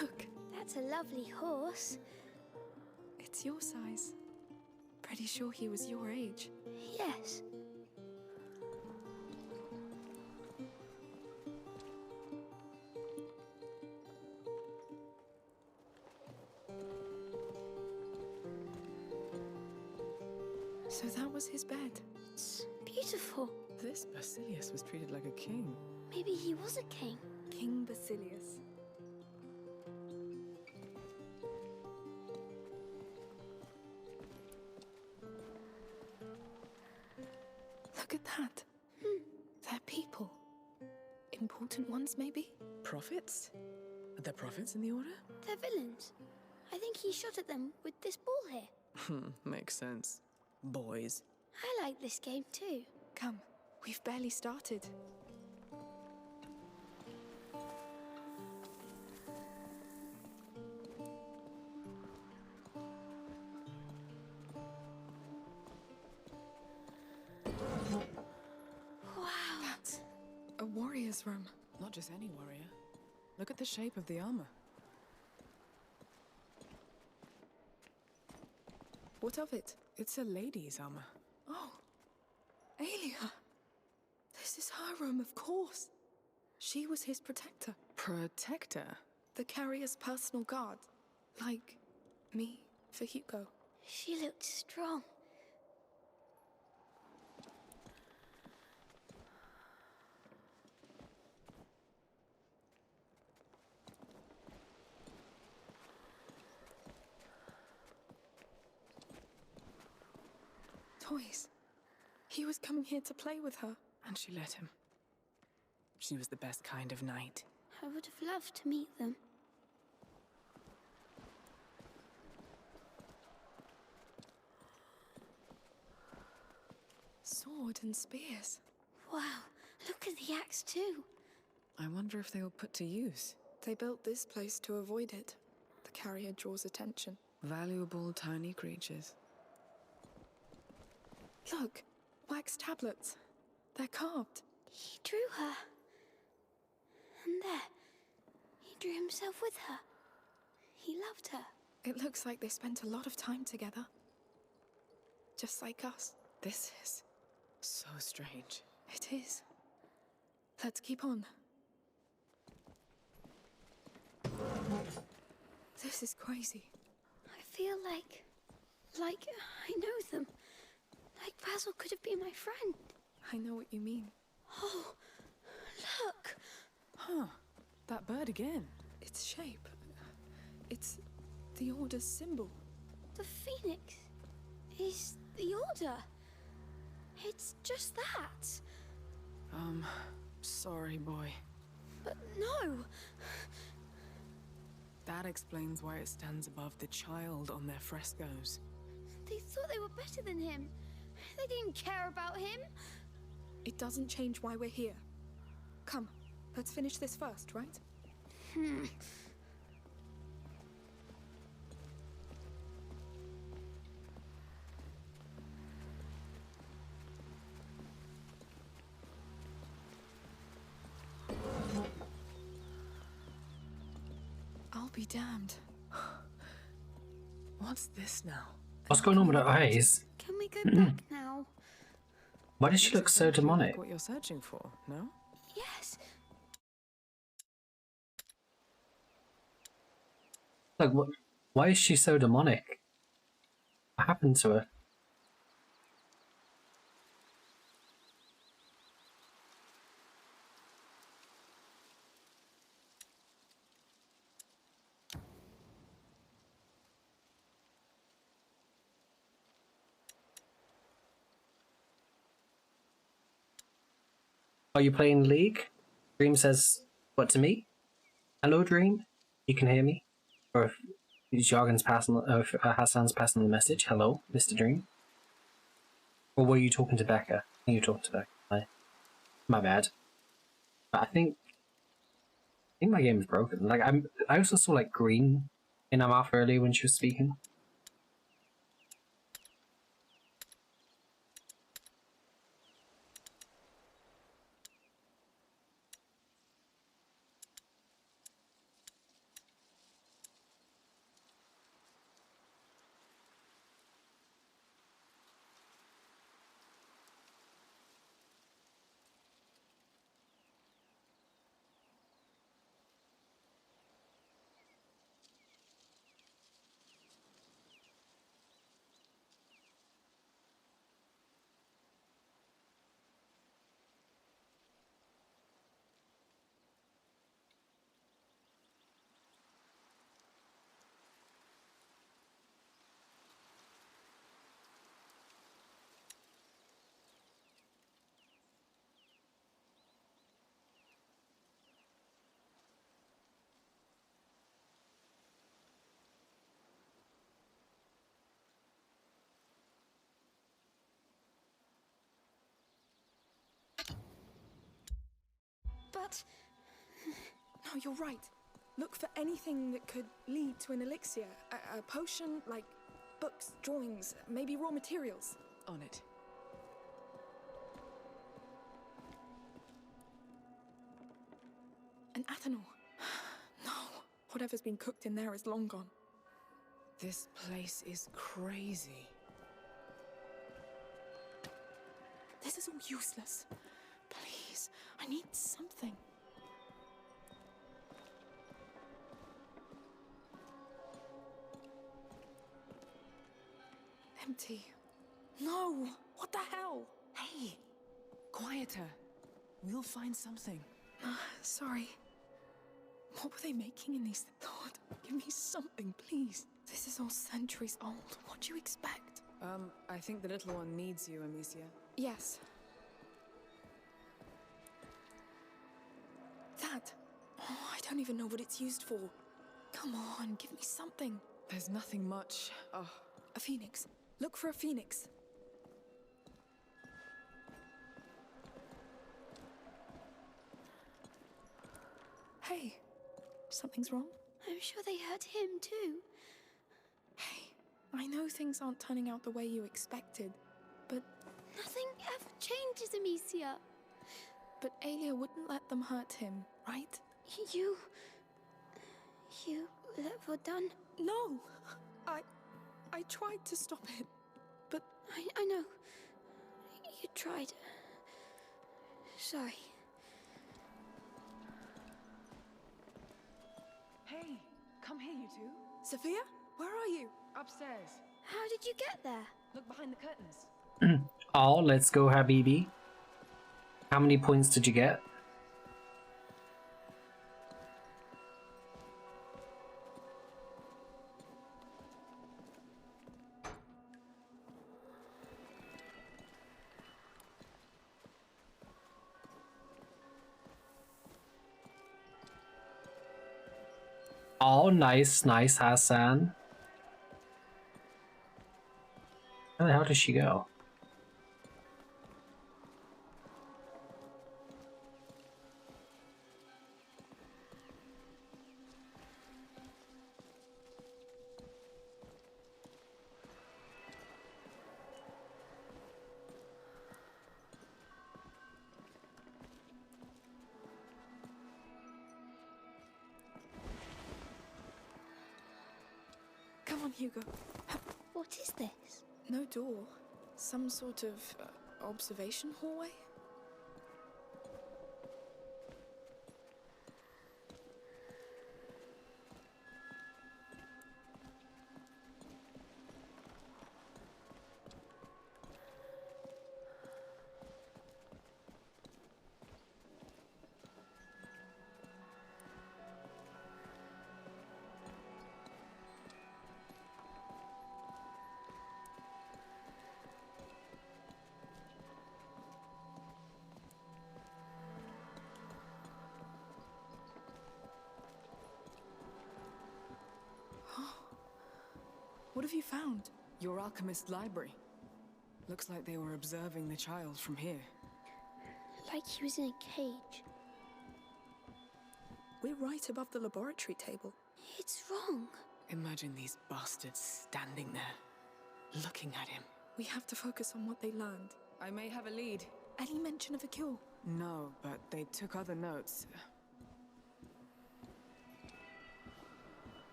T: Look.
C: That's a lovely horse.
T: It's your size. Pretty sure he was your age.
C: Yes.
T: So that was his bed.
C: It's beautiful.
I: This Basilius was treated like a king.
C: Maybe he was a king.
T: King Basilius. Look at that. They're people. Important ones, maybe?
I: Prophets? Are there prophets in the order?
C: They're villains. I think he shot at them with this ball here.
I: Makes sense. Boys.
C: I like this game too.
T: Come, we've barely started.
C: Wow.
T: That's a warrior's room.
I: Not just any warrior. Look at the shape of the armor.
T: What of it?
I: It's a lady's armor.
T: Oh, Aelia. This is her room, of course. She was his protector.
I: Protector?
T: The carrier's personal guard. Like me for Hugo.
C: She looked strong.
T: Toys. He was coming here to play with her.
I: And she let him. She was the best kind of knight.
C: I would have loved to meet them.
T: Sword and spears.
C: Wow, look at the axe too.
I: I wonder if they were put to use.
T: They built this place to avoid it. The carrier draws attention.
I: Valuable tiny creatures.
T: Look, wax tablets. They're carved.
C: He drew her. And there, he drew himself with her. He loved her.
T: It looks like they spent a lot of time together. Just like us.
I: This is so strange.
T: It is. Let's keep on. This is crazy.
C: I feel like I know them. Like Basil could have been my friend.
T: I know what you mean.
C: Oh, look.
I: Huh. That bird again.
T: Its shape. It's the Order's symbol.
C: The phoenix is the Order. It's just that.
I: Sorry, boy.
C: But no.
I: That explains why it stands above the child on their frescoes.
C: They thought they were better than him. They didn't care about him.
T: It doesn't change why we're here. Come, let's finish this first, right? I'll be damned.
I: What's this now?
A: What's going on with her eyes?
C: Can we go back now?
A: Why does she look so demonic?
I: What you're searching for, no?
C: Yes.
A: Like, what? Why is she so demonic? What happened to her? Are you playing League? Dream says, what to me? Hello, Dream? You can hear me? Or if Jargon's passing, or if Hassan's passing the message, hello, Mr. Dream? Or were you talking to Becca? I think you talked to Becca. My bad. But I think my game is broken. Like, I also saw, like, green in her mouth earlier when she was speaking.
C: But...
T: No, you're right. Look for anything that could lead to an elixir. A potion, like books, drawings, maybe raw materials.
I: On it.
T: An athanol. No, whatever's been cooked in there is long gone.
I: This place is crazy.
T: This is all useless. Please, I need something. Empty. No! What the hell?
I: Hey! Quieter. We'll find something.
T: Sorry. What were they making in these? Lord, give me something, please. This is all centuries old. What do you expect?
I: I think the little one needs you, Amicia.
T: Yes. That. Oh, I don't even know what it's used for. Come on, give me something.
I: There's nothing much. Oh.
T: A phoenix. Look for a phoenix. Hey, something's wrong?
C: I'm sure they hurt him too.
T: Hey, I know things aren't turning out the way you expected, but...
C: Nothing ever changes, Amicia.
T: But Aelia wouldn't let them hurt him, right?
C: You let Vodan?
T: No! I tried to stop it, but...
C: I know. You tried. Sorry.
I: Hey, come here, you two.
T: Sophia? Where are you?
I: Upstairs.
C: How did you get there?
I: Look behind the curtains.
A: Oh, let's go, Habibi. How many points did you get? Oh, nice, nice, Hassan. Where the hell did she go?
T: Come on, Hugo.
C: What is this?
T: No door. Some sort of observation hallway? What have you found?
I: Your alchemist library. Looks like they were observing the child from here.
C: Like he was in a cage.
T: We're right above the laboratory table.
C: It's wrong.
I: Imagine these bastards standing there, looking at him.
T: We have to focus on what they learned.
I: I may have a lead.
T: Any mention of a cure?
I: No, but they took other notes.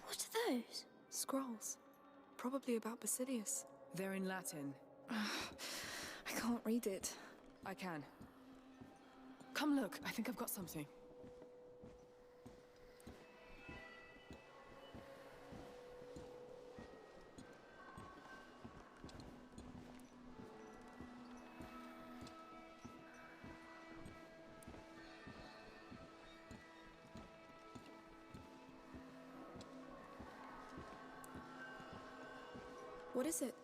C: What are those?
T: Scrolls. Probably about Basilius.
I: They're in Latin.
T: I can't read it.
I: I can. Come look, I think I've got something.
T: What is it?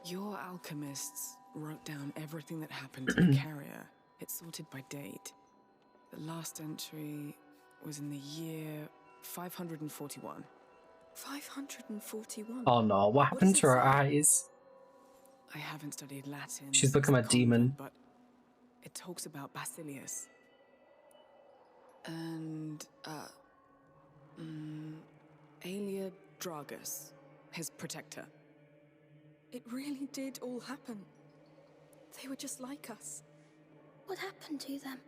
I: Your alchemists wrote down everything that happened to the carrier. It's sorted by date. The last entry was in the year 541.
T: 541?
A: Oh no, what happened to her eyes?
I: I haven't studied Latin.
A: She's
I: since
A: become
I: the
A: a demon.
I: convent, but it talks about Basilius. And, Aelia Dragus, his protector.
T: It really did all happen. They were just like us.
C: What happened to them?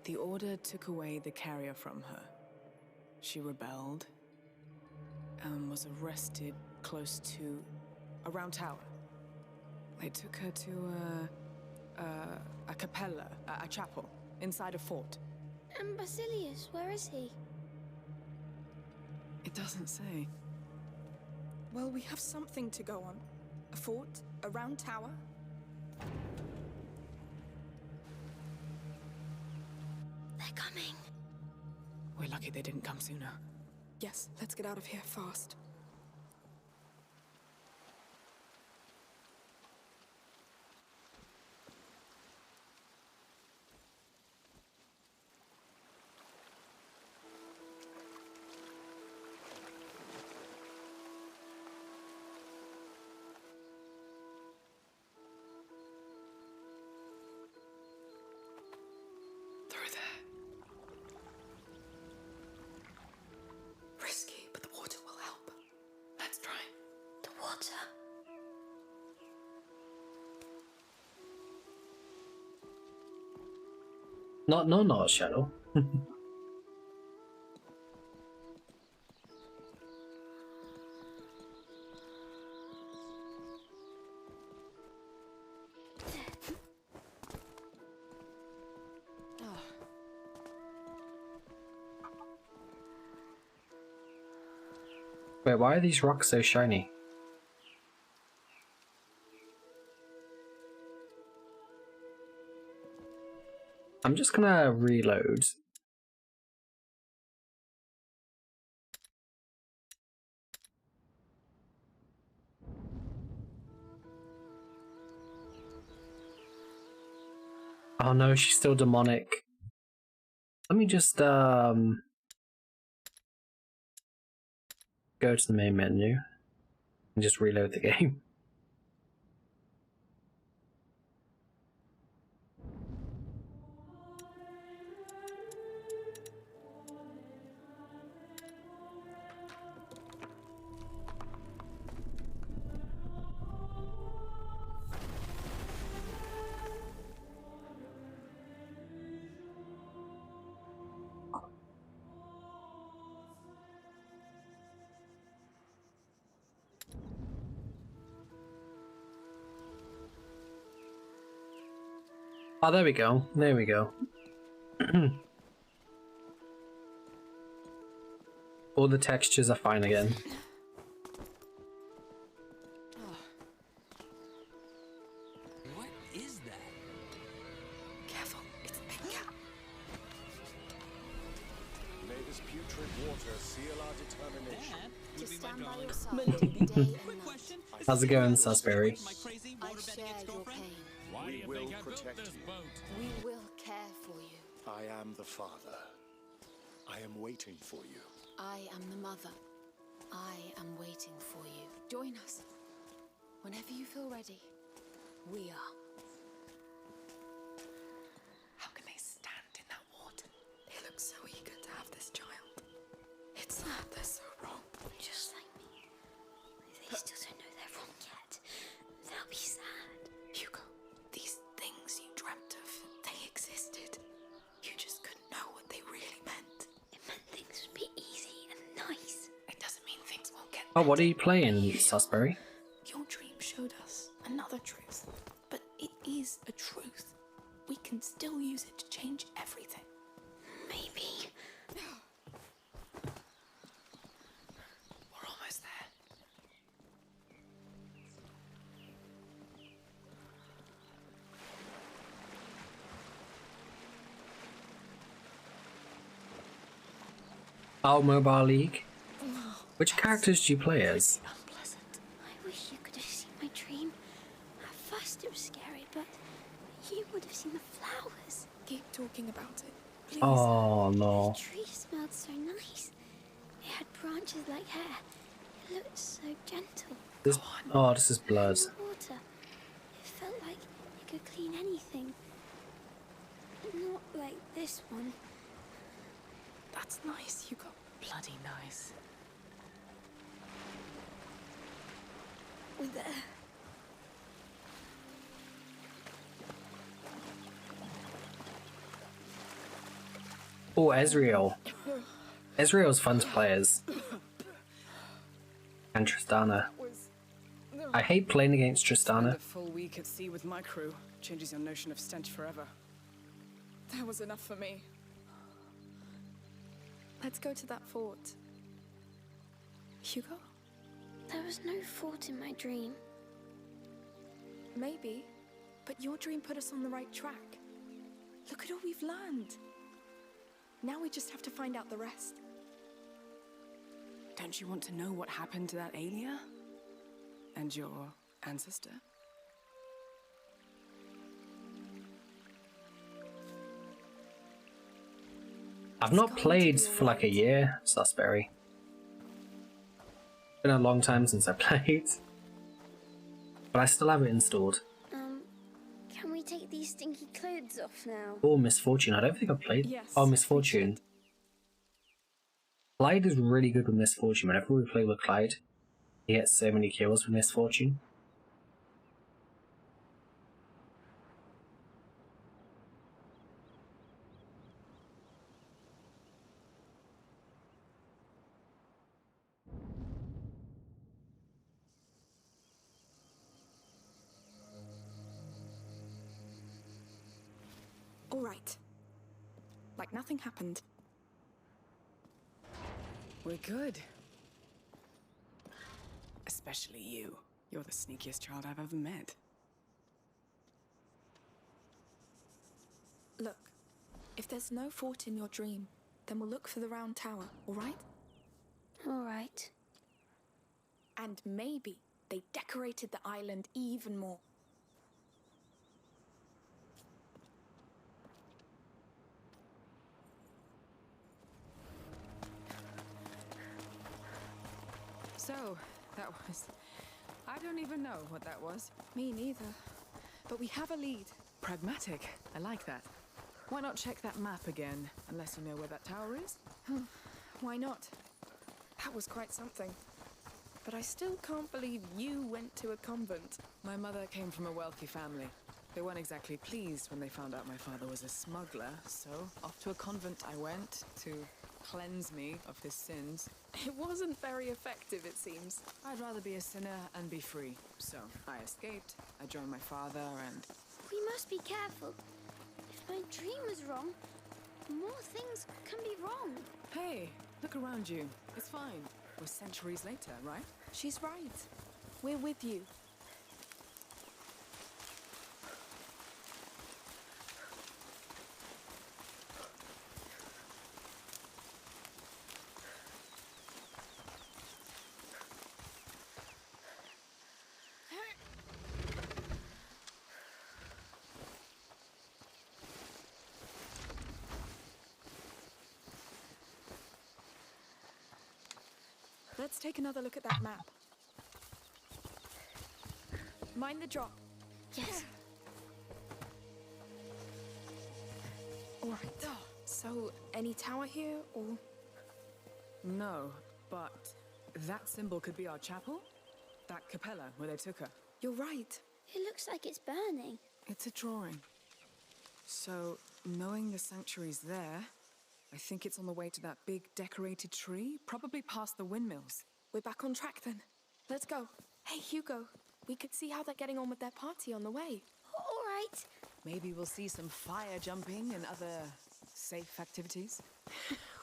I: The Order took away the carrier from her. She rebelled and was arrested close to a round tower. They took her to a capella, a chapel, inside a fort.
C: And Basilius, where is he?
I: It doesn't say.
T: Well, we have something to go on. A fort, a round tower.
C: They're coming.
I: We're lucky they didn't come sooner.
T: Yes, let's get out of here fast.
I: Through there.
T: Risky, but the water will help.
I: Let's try.
C: The water.
A: Not Shadow. Wait, why are these rocks so shiny? I'm just gonna reload. Oh no, she's still demonic. Let me just go to the main menu and just reload the game. Oh, there we go. There we go. All the textures are fine again.
N: What is that?
D: Careful, it's a big cat.
Q: May this putrid water seal our determination.
V: To stand by your side day and night.
A: How's it going, Salisbury?
V: I've shared your pain.
Q: We will protect you.
V: We will care for you.
Q: I am the father. I am waiting for you.
V: I am the mother. I am waiting for you. Join us. Whenever you feel ready, we are.
D: How can they stand in that water? They look so eager to have this child. It's sad they're so wrong.
C: Just like me. They still don't know they're wrong yet. They'll be sad.
D: Hugo, these things you dreamt of, they existed. You just couldn't know what they really meant.
C: It meant things would be easy and nice.
D: It doesn't mean things won't get
A: Oh, what are you playing, Salisbury?
D: Your dream showed us another truth, but it is a truth. We can still use it to change everything.
C: Maybe.
D: We're almost there.
A: Oh, Mobile League. Which characters do you play as?
C: I wish you could have seen my dream. At first it was scary, but you would have seen the flowers.
D: Keep talking about it, please.
A: Oh no.
C: The tree smelled so nice. It had branches like hair. It looked so gentle.
A: This, oh, this is blood.
C: The water. It felt like it could clean anything. Not like this one.
D: That's nice, Hugo. Bloody nice.
C: There.
A: Oh, Ezreal. Ezreal's fun to play as. And Tristana. I hate playing against Tristana.
I: A full week at sea with my crew changes your notion of stench forever.
T: That was enough for me. Let's go to that fort.
D: Hugo?
C: There was no fort in my dream.
T: Maybe, but your dream put us on the right track. Look at all we've learned. Now we just have to find out the rest.
I: Don't you want to know what happened to that Aelia? And your ancestor?
A: I've not played for like a year, Salisbury. Been a long time since I played. But I still have it installed.
C: Can we take these stinky clothes off now?
A: Oh, Misfortune. I don't think I've played.
C: Yes,
A: oh, Misfortune. Clyde is really good with Misfortune. Whenever we play with Clyde, he gets so many kills with Misfortune.
T: All right. Like nothing happened.
I: We're good. Especially you. You're the sneakiest child I've ever met.
T: Look, if there's no fort in your dream, then we'll look for the round tower, all right?
C: All right.
T: And maybe they decorated the island even more.
I: So, that was... I don't even know what that was.
T: Me neither. But we have a lead.
I: Pragmatic. I like that. Why not check that map again, unless you know where that tower is?
T: Why not? That was quite something. But I still can't believe you went to a convent.
I: My mother came from a wealthy family. They weren't exactly pleased when they found out my father was a smuggler, so off to a convent I went to cleanse me of his sins.
T: It wasn't very effective, it seems.
I: I'd rather be a sinner and be free. So I escaped, I joined my father, and...
C: We must be careful. If my dream was wrong, more things can be wrong.
I: Hey, look around you. It's fine. We're centuries later, right?
T: She's right. We're with you. Let's take another look at that map. Mind the drop.
C: Yes.
T: All right. So, any tower here, or...?
I: No, but that symbol could be our chapel? That capella where they took her.
T: You're right.
C: It looks like it's burning.
I: It's a drawing. So, knowing the sanctuary's there, I think it's on the way to that big decorated tree, probably past the windmills.
T: We're back on track then. Let's go. Hey, Hugo, we could see how they're getting on with their party on the way.
C: All right.
I: Maybe we'll see some fire jumping and other safe activities.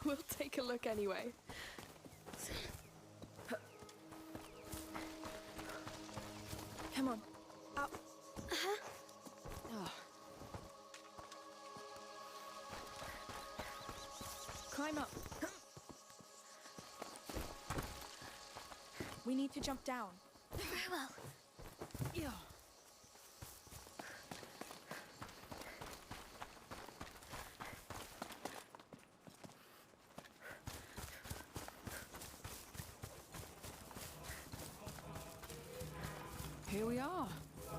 T: We'll take a look anyway. Come on. Up. Oh. Climb up. We need to jump down.
C: Very well.
I: Yeah. Here we are.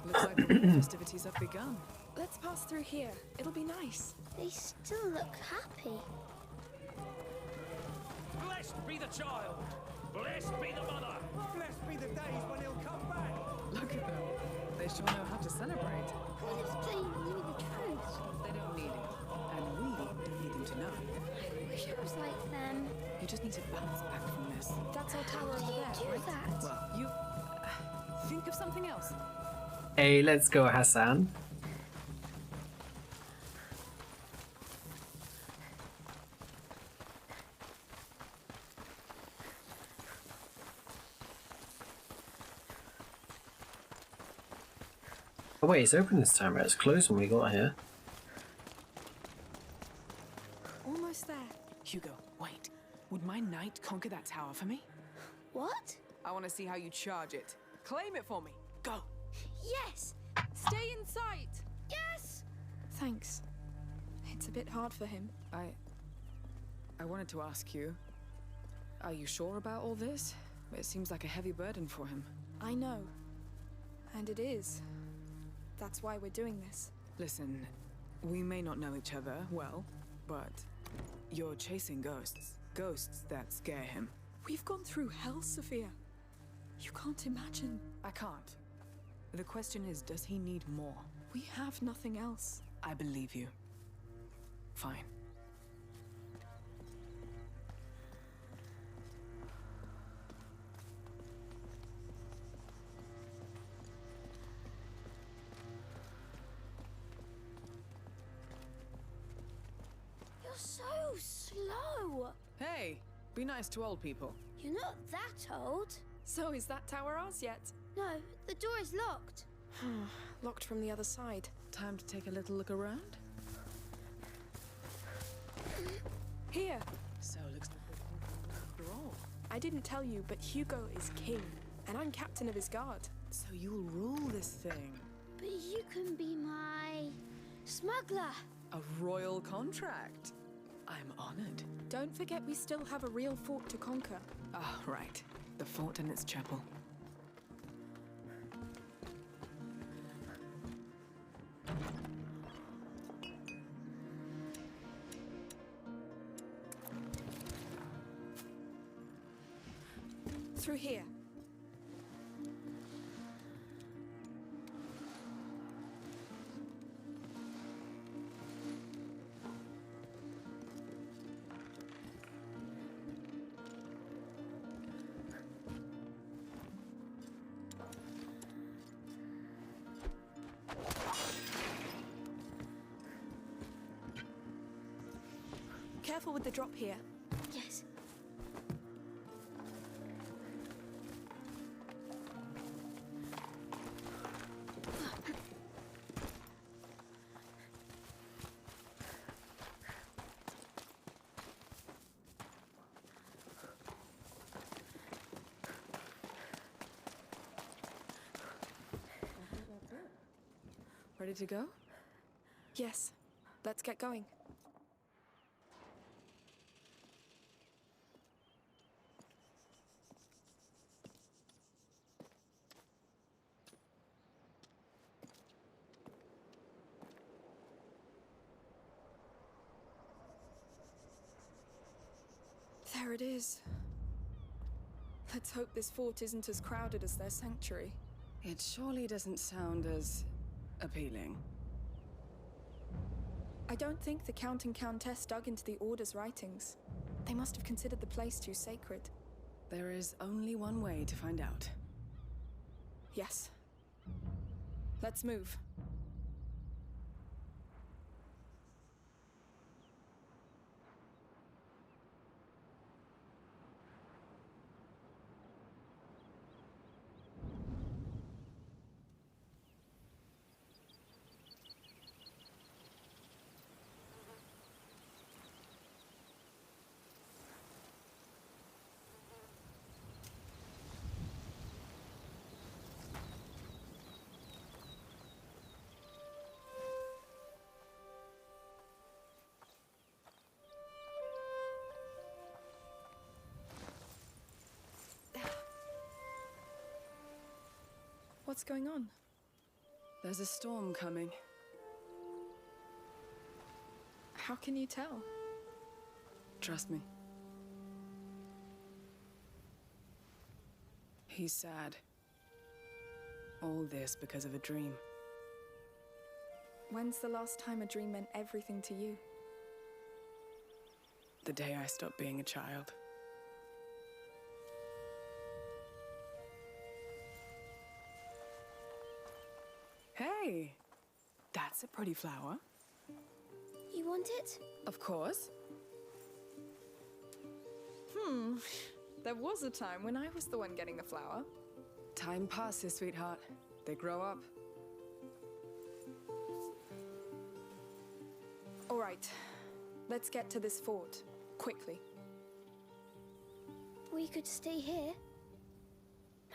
I: Looks like the real festivities have begun.
T: Let's pass through here. It'll be nice.
C: They still look happy.
L: Blessed be the child! Blessed be the mother!
R: Blessed be the days when he'll come back.
I: Look at them. They sure know how to celebrate.
C: What if they knew the truth?
I: They don't need it. And we don't need them to know.
C: I wish I was like them.
I: You just need to bounce back from this.
T: That's our tower
C: How
T: over
C: do you
T: there,
C: do
T: right?
C: that?
I: Well, you... think of something else.
A: Hey, let's go, Hassan. Oh wait, it's open this time, right? It's closed when we got here.
T: Almost there.
I: Hugo, wait. Would my knight conquer that tower for me?
C: What?
I: I want to see how you charge it. Claim it for me. Go.
C: Yes!
T: Stay in sight!
C: Yes!
T: Thanks. It's a bit hard for him.
I: I wanted to ask you, are you sure about all this? It seems like a heavy burden for him.
T: I know. And it is. That's why we're doing this.
I: Listen, we may not know each other well, but you're chasing ghosts. Ghosts that scare him.
T: We've gone through hell, Sophia. You can't imagine.
I: I can't. The question is, does he need more?
T: We have nothing else.
I: I believe you. Fine.
C: You're so slow.
I: Hey, be nice to old people.
C: You're not that old.
T: So is that tower ours yet?
C: No, the door is locked.
T: Locked from the other side.
I: Time to take a little look around?
T: Here.
I: So looks like after all.
T: I didn't tell you, but Hugo is king, and I'm captain of his guard.
I: So you'll rule this thing.
C: But you can be my smuggler.
I: A royal contract. I'm honored.
T: Don't forget we still have a real fort to conquer.
I: Ah, right. the fort and its chapel.
T: Through here. Careful with the drop here.
C: Yes.
T: Ready to go? Yes. Let's get going. There it is. Let's hope this fort isn't as crowded as their sanctuary.
I: It surely doesn't sound as appealing.
T: I don't think the Count and Countess dug into the Order's writings. They must have considered the place too sacred.
I: There is only one way to find out.
T: Yes. Let's move. What's going on?
I: There's a storm coming.
T: How can you tell?
I: Trust me. He's sad. All this because of a dream.
T: When's the last time a dream meant everything to you?
I: The day I stopped being a child. Hey! That's a pretty flower.
C: You want it?
I: Of course.
T: There was a time when I was the one getting the flower.
I: Time passes, sweetheart. They grow up.
T: All right. Let's get to this fort. Quickly.
C: We could stay here.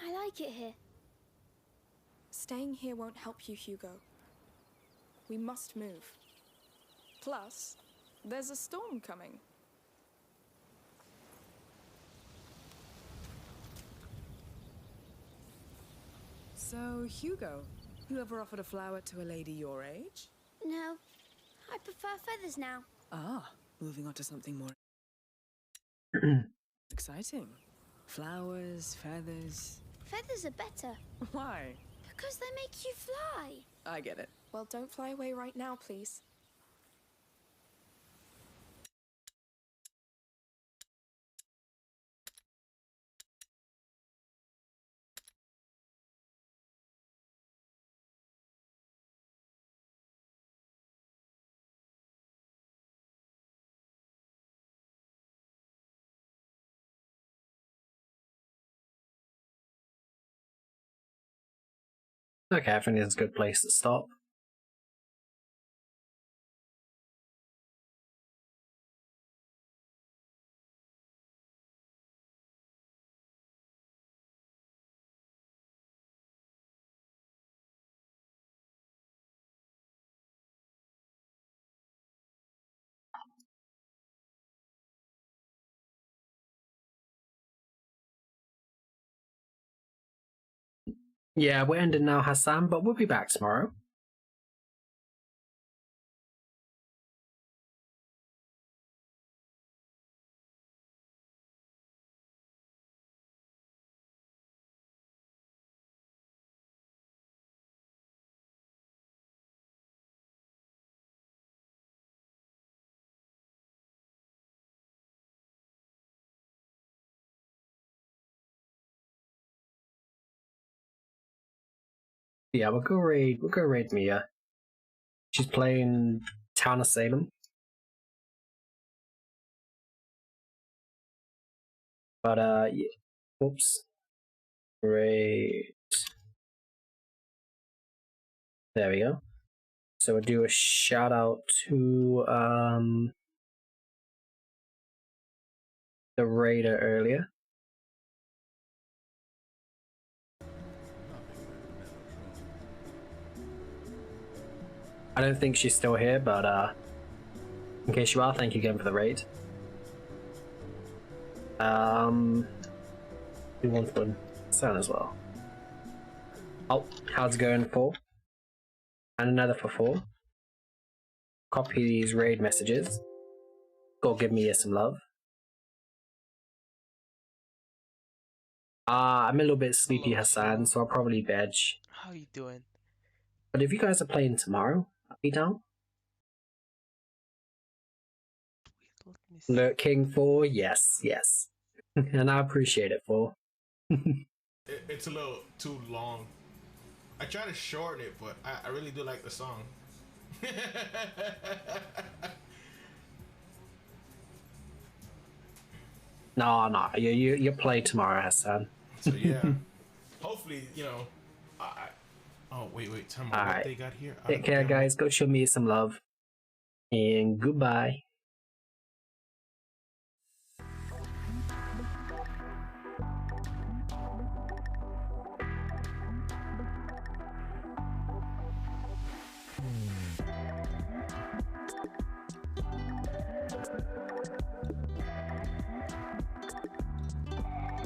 C: I like it here.
T: Staying here won't help you, Hugo. We must move. Plus, there's a storm coming.
I: So, Hugo, you ever offered a flower to a lady your age?
C: No, I prefer feathers now.
I: Ah, moving on to something more exciting. Flowers, feathers.
C: Feathers are better.
I: Why?
C: Because they make you fly.
I: I get it.
T: Well, don't fly away right now, please.
A: Okay, I think it's a good place to stop. Yeah, we're ending now, Hassan, but we'll be back tomorrow. Yeah, we'll go raid Mia. She's playing Town of Salem. But yeah. Whoops. Raid. There we go. So we'll do a shout out to the raider earlier. I don't think she's still here, but in case you are, thank you again for the raid. Do one for Sun as well. Oh, how's it going, 4? And another for 4. Copy these raid messages. Go give me some love. I'm a little bit sleepy, Hassan, so I'll probably veg.
H: How you doing?
A: But if you guys are playing tomorrow, I'll be down. Look, King 4, yes. And I appreciate it, 4.
P: It's a little too long. I try to shorten it, but I really do like the song.
A: No, you play tomorrow, Hassan.
P: So yeah, hopefully, you know, oh wait, tell me what they got here.
A: Take care, guys. Go show me some love. And goodbye.